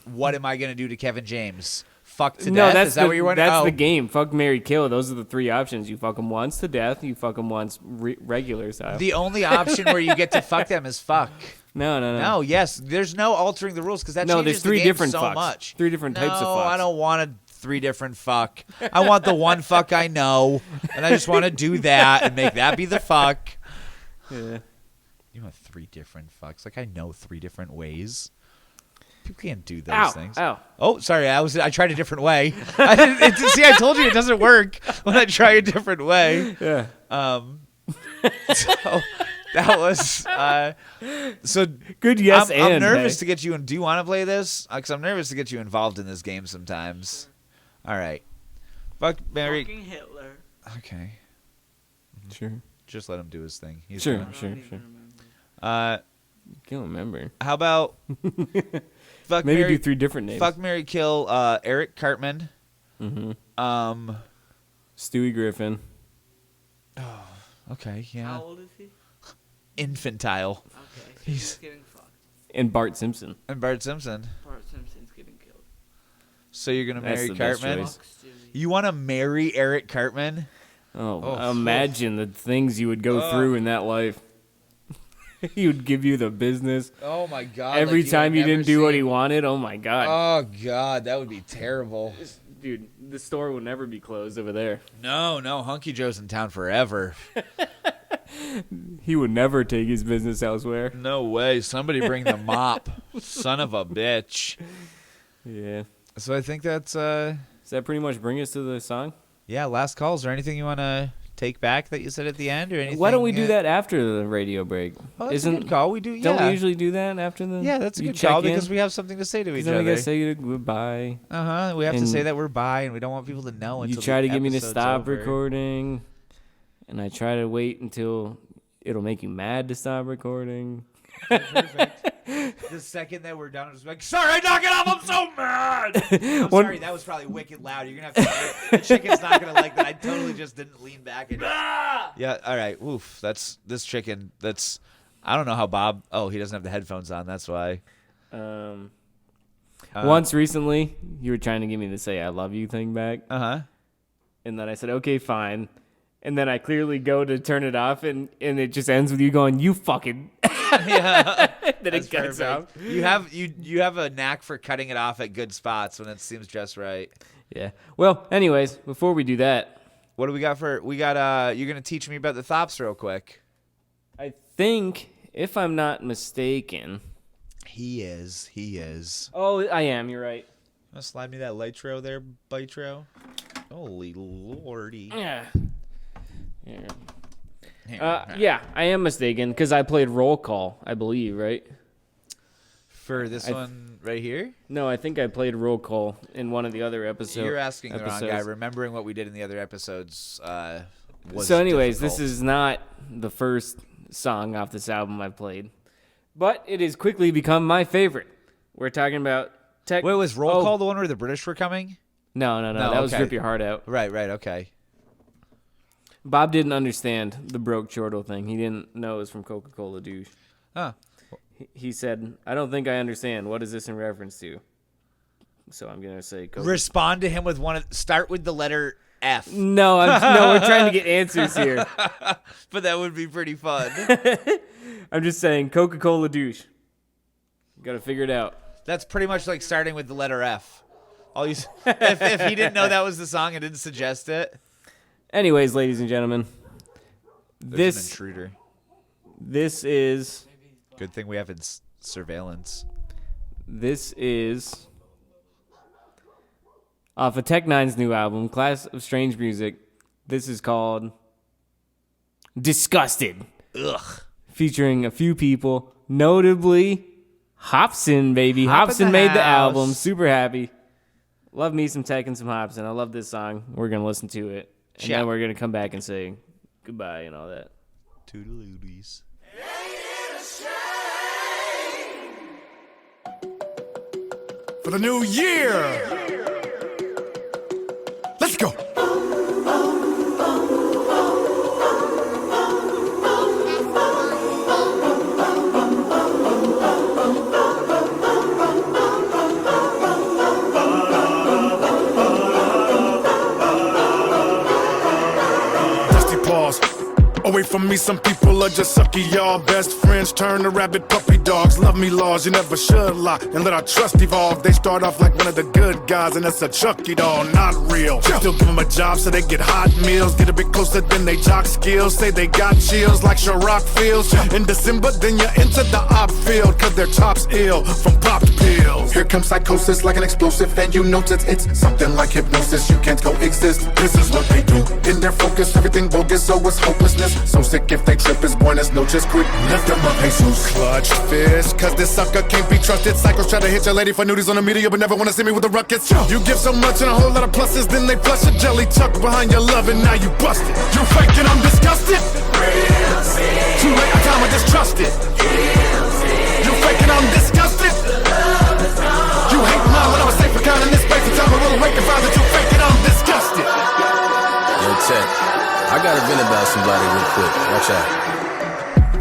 What am I gonna do to Kevin James? Fuck to No, death? that's Is that what you want? That's the game. Fuck, marry, kill. Those are the three options. You fuck him once to death. You fuck him once regular style. The only option where you get to fuck them is fuck. No. No, yes. There's no altering the rules because that No, changes there's three the game different so fucks. much. Three different types of No, fucks. I don't want 3 different fuck. I want the one fuck I know, and I just want to do that and make that be the fuck. Yeah. You want 3 different fucks? Like I know 3 different ways. People can't do those Ow, things. ow. Oh, sorry. I tried a different way. See, I told you it doesn't work when I try a different way. Yeah. So that was so Good yes I'm and. nervous hey. to get you in. Do you want to play this? Because I'm nervous to get you involved in this game sometimes. All right. Fuck Mary. Fucking Hitler. Okay. Sure. Just let him do his thing. He's Sure. gonna- I don't Sure. even Sure. remember. Can't remember. How about fuck Maybe Mary, do 3 different names. fuck Mary kill Eric Cartman. Mm-hmm. Stewie Stewie Griffin. Okay, yeah. How old is he? Infantile. Okay, so He's- he's getting fucked. And Bart Simpson. And Bart Simpson. Bart Simpson's getting killed. So you're gonna That's marry the best Cartman? choice. Fuck Stewie. You want to marry Eric Cartman? Oh, imagine the things you would go through in that life. He would give you the business. Oh my god! Every time you didn't do what he wanted, oh my god. Oh god, that would be terrible. Dude, the store will never be closed over there. No, Hunky Joe's in town forever. He would never take his business elsewhere. No way. Somebody bring the mop. Son of a bitch. Yeah. So I think that's Does that pretty much bring us to the song? yeah, last calls. Or anything you want to take back that you said at the end or anything? Why don't we do that after the radio break? Oh, that's a good call. We do. Yeah. Don't we usually do that after the? Yeah, that's a you good check call in? because we have something to say to each Then we other. gotta say goodbye. We have to and say that we're by, and we don't want people to know. You Until try the to get me to episode's stop over. recording, and I try to wait until it'll make you mad to stop recording. The second that we're done, I'm just like, sorry, knock it off. I'm so mad. I'm One- sorry, that was probably wicked loud. You're gonna have to. The chicken's not gonna like that. I totally just didn't lean back and. Yeah. All right. Oof. That's this chicken. That's. I don't know how Bob. Oh, he doesn't have the headphones on. That's why. Once recently, you were trying to get me to say "I love you" thing back, Uh-huh. and then I said, "Okay, fine." And then I clearly go to turn it off, and it just ends with you going, "You fucking." Yeah. Then it cuts off. You have a knack for cutting it off at good spots when it seems just right. Yeah. Well, anyways, before we do that, What do we got for? We got. You're gonna teach me about the thops real quick. I think, if I'm not mistaken. He is. Oh, I am. You're right. Wanna slide me that Litro there, Bitro? Holy lordy. Yeah. Yeah, I am mistaken because I played roll call, I believe, right? For this one right here? No, I think I played roll call in one of the other episodes. You're asking the wrong guy. Remembering what we did in the other episodes was So, anyways, difficult. this is not the first song off this album I've played, but it has quickly become my favorite. We're talking about tech. Wait, was Roll Call the one where the British were coming? No, No, that was okay. Rip Your Heart Out. Right, okay. Bob didn't understand the broke chortle thing. He didn't know it was from Coca-Cola douche. Huh. He said, "I don't think I understand. What is this in reference to?" So I'm gonna say Coca. Respond to him with start with the letter F. No, we're trying to get answers here. But that would be pretty fun. I'm just saying, Coca-Cola douche. Got to figure it out. That's pretty much like starting with the letter F. If he didn't know that was the song and didn't suggest it. Anyways, ladies and gentlemen, There's an intruder. this is Good thing we have surveillance. this is off of Tech Nine's new album, Class of Strange Music. This is called Disgusted. Ugh. Featuring a few people, notably Hopsin, baby. Hop in Hopsin the made the house. album. Super happy. Love me some Tech and some Hopsin. I love this song. We're going to listen to it. And Yeah. then we're going to come back and say goodbye and all that. Toodalooties. For the new year. Let's go. Dusty paws. Away from me, some people are just sucky, y'all. Best friends turn to rabid puppy dogs. Love me laws, you never should lie. And let our trust evolve. They start off like one of the good guys, and it's a Chucky doll, not real. Still give them a job so they get hot meals. Get a bit closer than they jock skills. Say they got chills like Ciroc feels. In December, then you enter the op field, cause their top's ill from popped pills. Here comes psychosis like an explosive, and you notice it's something like hypnosis. You can't coexist. This is what they do. In their focus, everything bogus, so it's hopelessness. So sick if they trip is buenas noches. Quick, lift them up, Jesus. Clutch fist, cause this sucker can't be trusted. Psychos try to hit your lady for nudies on the media, but never wanna see me with a ruckus. You give so much and a whole lot of pluses, then they flush a jelly tucked behind your love, and now you busted. You faking, I'm disgusted. Too late, I time I just trusted. You faking, I'm disgusted. You hate mine when I was safe for kind in this space. Until I will awake and find that you faking, I'm disgusted. Yo, Tech, I gotta vent about somebody real quick. Watch out.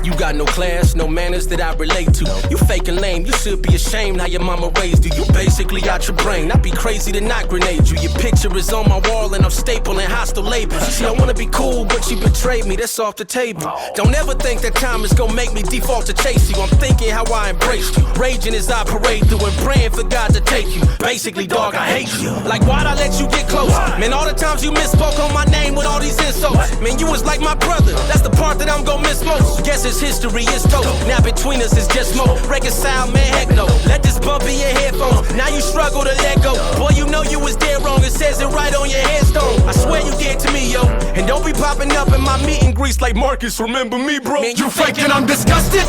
You got no class, no manners that I relate to. You faking lame, you should be ashamed how your mama raised you. You basically out your brain, I'd be crazy to not grenade you. Your picture is on my wall and I'm stapling hostile labels. See, I wanna be cool, but she betrayed me, that's off the table. Don't ever think that time is gonna make me default to chase you. I'm thinking how I embraced you. Raging as I parade through and praying for God to take you. Basically, dog, I hate you. Like, why'd I let you get close? Man, all the times you misspoke on my name with all these insults. Man, you was like my brother, that's the part that I'm gonna miss most. Guess it's history is toast. Now between us is just smoke. Reconcile, man, heck no. Let this bump in your headphones. Now you struggle to let go. Boy, you know you was dead wrong. It says it right on your headstone. I swear you did to me, yo. And don't be popping up in my meet and greets like Marcus. Remember me, bro? Man, You faking, I'm disgusted.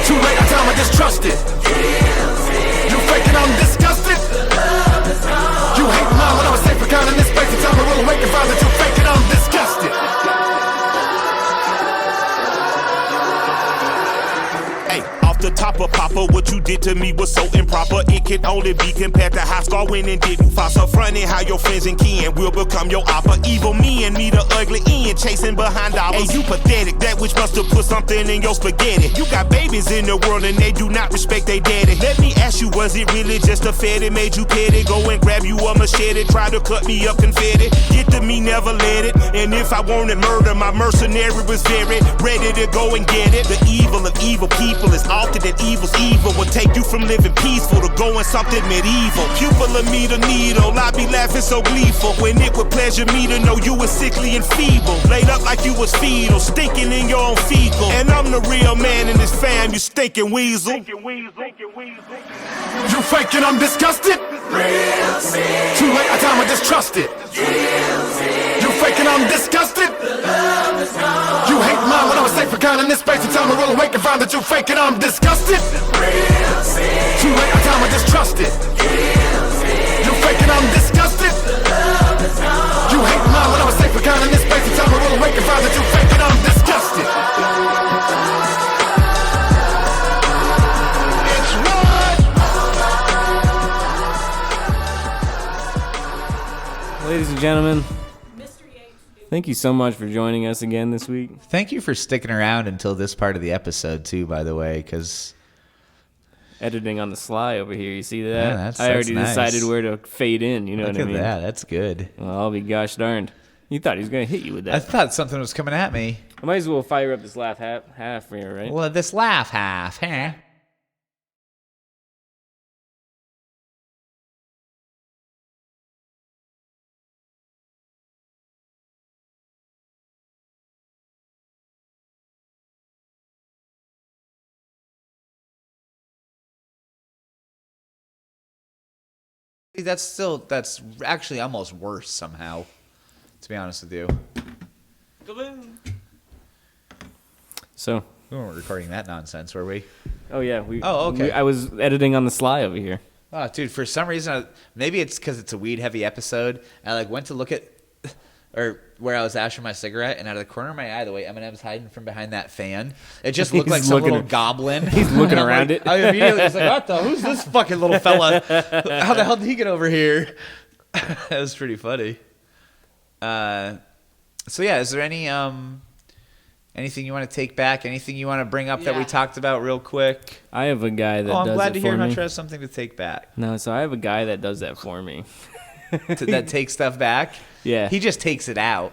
Too late, I time I just trusted. You faking, I'm disgusted. You hate mine when I was safe for kind in this space. Until I will awake and find that you faking, I'm disgusted. Hey, off the top of Papa, what you did to me was so improper. It can only be compared to how Scar went and did you foster fronting how your friends and kin will become your oppa. Evil me and me the ugly end, chasing behind dollars. And you pathetic, that which must have put something in your spaghetti. You got babies in the world and they do not respect their daddy. Let me ask you, was it really just a fed that made you petty? Go and grab you a machete, try to cut me up confetti. Get to me, never let it. And if I wanted murder, my mercenary was very ready to go and get it. The evil of evil people is often that evil's evil will take you from living peaceful to going something medieval. Pupil of me the needle, I be laughing so gleeful when it would pleasure me to know you was sickly and feeble, laid up like you was fetal, stinking in your own fecal. And I'm the real man in this fam, you stinking weasel. You faking, I'm disgusted. Too late, I time I just trusted. You faking, I'm disgusted. You hate mine when I was safe for kind in this space. Until I will awake and find that you faking, I'm disgusted. Too late, I time I just trusted. You faking, I'm disgusted. You hate mine when I was safe for kind in this space. Until I will awake and find that you faking, I'm disgusted. Ladies and gentlemen, thank you so much for joining us again this week. Thank you for sticking around until this part of the episode, too, by the way, because Editing on the sly over here, you see that? Yeah, that's I already nice. decided where to fade in, you know look what I at mean? that. That's good. Well, I'll be gosh darned. You thought he was going to hit you with I that. thought something was coming at me. I might as well fire up this laugh half here, right? Well, this laugh half, huh? That's actually almost worse somehow, to be honest with you. Kaboom. So, We weren't recording that nonsense, were we? oh yeah, we. Oh, okay. I was editing on the sly over here. Oh, dude, for some reason, maybe it's because it's a weed-heavy episode. I went to look at, or where I was ashing my cigarette, and out of the corner of my eye, the way Eminem's hiding from behind that fan, it just looked He's like some looking little goblin. He's looking And I'm around like- it. I immediately was like, "What the? Who's this fucking little fella? How the hell did he get over here?" That was pretty funny. So yeah, is there anything you want to take back? Anything you want to bring up that we Yeah. talked about real quick? I have a guy that Oh, I'm does glad it to for hear me. Hunter has something to take back. No, so I have a guy that does that for me. That takes stuff back. Yeah. He just takes it out.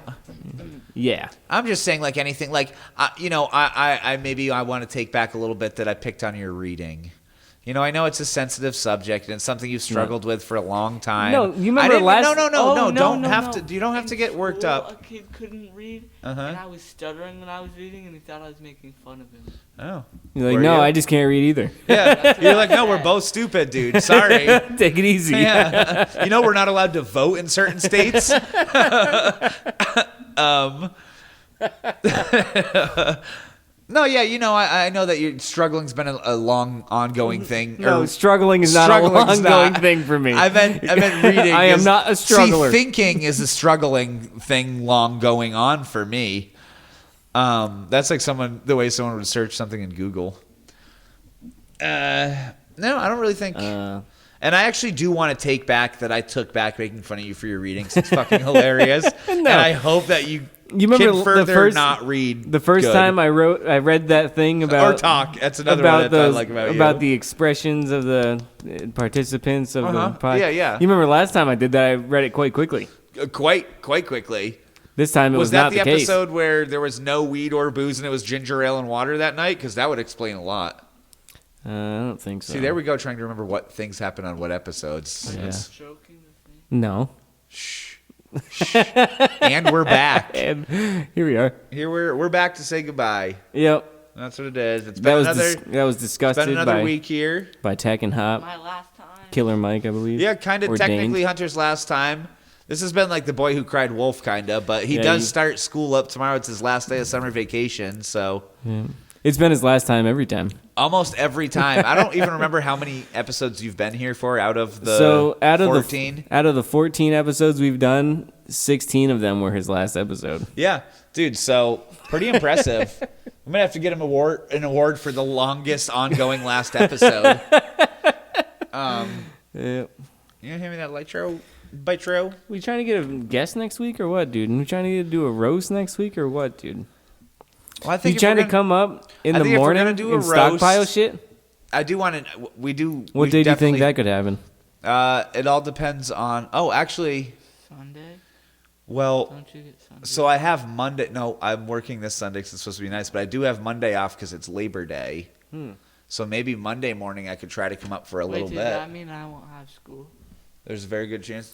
Yeah. I'm just saying, like anything, like I maybe I want to take back a little bit that I picked on your reading. You know, I know it's a sensitive subject and it's something you've struggled with for a long time. No, you remember I didn't- last- No, Oh, don't no, have no. to. You don't have to In get worked school, up. A kid couldn't read, Uh-huh. and I was stuttering when I was reading, and he thought I was making fun of him. Oh, You're like, Were no, you? I just can't read either. yeah. You're like, no, we're both stupid, dude. Sorry. Take it easy. Yeah. You know, we're not allowed to vote in certain states. No, yeah, you know, I know that your struggling's been a long, ongoing thing. No, or struggling is not a struggling's ongoing not. thing for me. I meant reading. I am is- not a struggler. See, thinking is a struggling thing, long going on for me. That's like the way someone would search something in Google. No, I don't really think. And I actually do want to take back that I took back making fun of you for your readings. It's fucking hilarious. And I hope that you remember can the further first- not read The first good. time I read that thing about or talk. That's another about one that I those like about you. the expressions of the participants of Uh-huh. the pod. Yeah, yeah. You remember last time I did that? I read it quite quickly. Quite quickly. This time it was, Was that not the case. episode where there was no weed or booze and it was ginger ale and water that night? Because that would explain a lot. I don't think so. See, there we go, trying to remember what things happen on what episodes. Yeah. It's- Stroking the thing. No. Shh. And we're back. And here we are. Here we're back to say goodbye. Yep. That's what it is. It's That been was another that was discussed been another by week here. by Tech and Hop, My last time. Killer Mike, I believe. Yeah, kind of Ordained. technically Hunter's last time. This has been like the boy who cried wolf, kind of, but he Yeah, does you- start school up tomorrow. It's his last day of summer vacation, so Yeah. It's been his last time every time. almost every time. I don't even remember how many episodes you've been here for out of the So out of 14. the 14 episodes we've done, 16 of them were his last episode. Yeah, dude. So pretty impressive. I'm gonna have to get him an award for the longest ongoing last episode. Yep. You gonna hand me that Bitro? We trying to get a guest next week or what, dude? We trying to do a roast next week or what, dude? Well, I You think if trying we're to gonna- come up in I the think if we're morning gonna do a and stockpile roast- shit? I do want to. We do. What we day do you think definitely- that could happen? It all depends on. Oh, actually, Sunday? well, Don't you get Sunday? so I have Monday. No, I'm working this Sunday 'cause it's supposed to be nice, but I do have Monday off because it's Labor Day. So maybe Monday morning I could try to come up for a Wait, little does bit. that mean I won't have school? There's a very good chance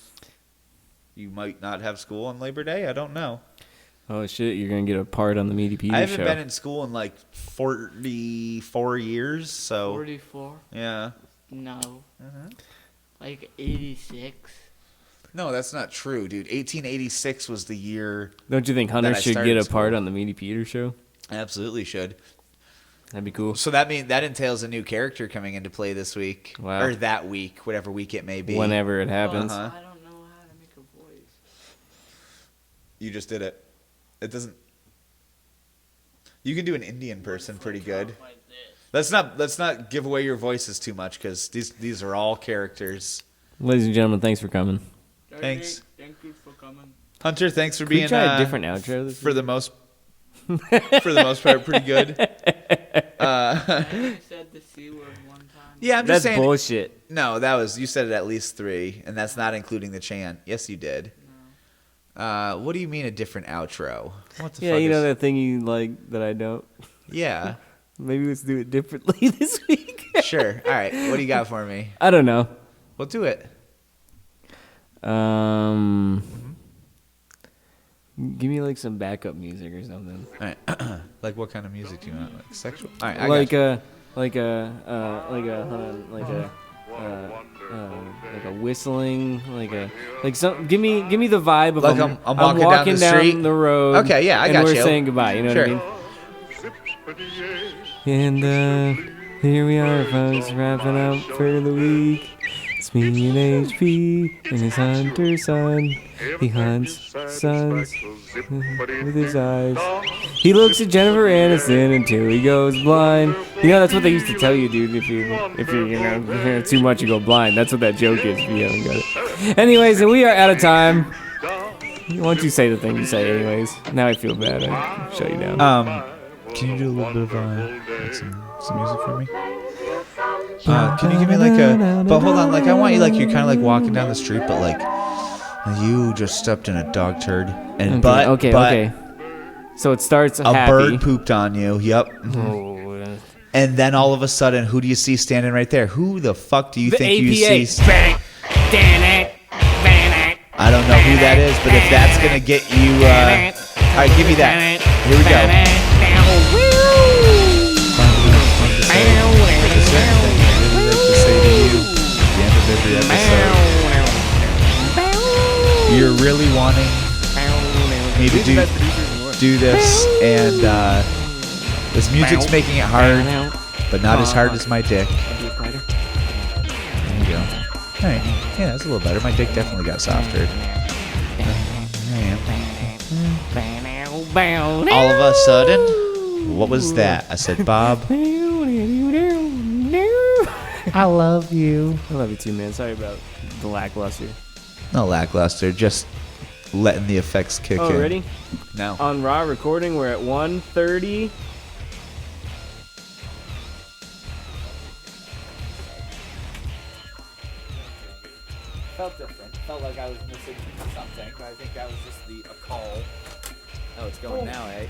you might not have school on Labor Day. I don't know. Oh shit, you're gonna get a part on the Meaty Peter I haven't show. been in school in like 44 years, so 44? yeah. No. Mm-hmm. Like 86? No, that's not true, dude. 1886 was the year. Don't you think Hunter that I should started get a part school. on the Meaty Peter show? Absolutely should. That'd be cool. So that entails a new character coming into play this week, Wow. or that week, whatever week it may be. Whenever it happens. Uh-huh. I don't know how to make a voice. You just did it. It doesn't. You can do an Indian person pretty good. Let's not give away your voices too much because these are all characters. Ladies and gentlemen, thanks for coming. Thanks. Thank you for coming. Hunter, thanks for Can we being try a different outro this for week? the most part pretty good. You said the C word one time. Yeah, I'm just That's saying. bullshit. No, you said it at least 3, and that's not including the chant. Yes, you did. What do you mean a different outro? What the Yeah, fuck you know is- that thing you like that I don't. Yeah, Maybe let's do it differently this week. sure. All right, what do you got for me? I don't know. We'll do it. Give me like some backup music or something. All right. Like what kind of music do you want? Like sexual? All right, I Like got you. hold on, like a whistling, give me the vibe of Like I'm walking down the street? the road. Okay, yeah, I and got we're you. saying goodbye. You know Sure. what I mean? And here we are, folks, wrapping up for the week. It's me and HP and his hunter son. He hunts sons with his eyes. He looks at Jennifer Aniston until he goes blind. You know, that's what they used to tell you, dude. If you too much, you go blind. That's what that joke is. If you haven't got it. Anyways, and we are out of time. Why don't you say the thing you say, anyways? Now I feel bad. I shut you down. Can you do a little bit of like some music for me? Can you give me like a? But hold on, like I want you like you're kind of like walking down the street, but like you just stepped in a dog turd, and but Okay. So it starts a happy. bird pooped on you. Yep. And then all of a sudden, who do you see standing right there? Who the fuck do you The think you APA. see? I don't know who that is, but if that's gonna get you, all right, give me that. Here we go. You're really wanting me to do this, and this music's making it hard, but not as hard as my dick. There you go. All right, yeah, that's a little better. My dick definitely got softer. All of a sudden, what was that? I said, Bob, I love you. I love you too, man. Sorry about the lackluster. No lackluster, just letting the effects kick in. Oh, ready? No. On Raw recording, we're at 1:30. Felt different. Felt like I was missing something, but I think that was just a call. Oh, it's going now, eh?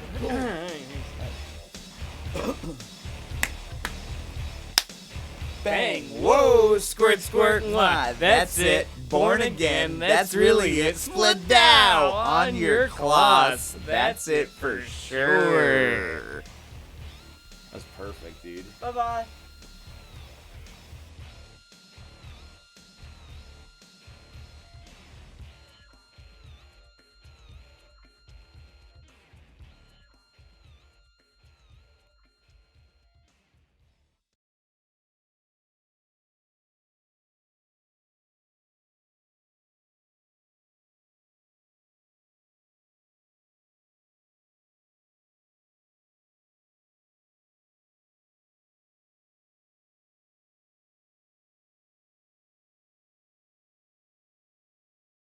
Bang! Whoa! Squirt, squirt, mwah. That's it. Born again. That's really it. Split down on your claws. That's it for sure. That's perfect, dude. Bye bye.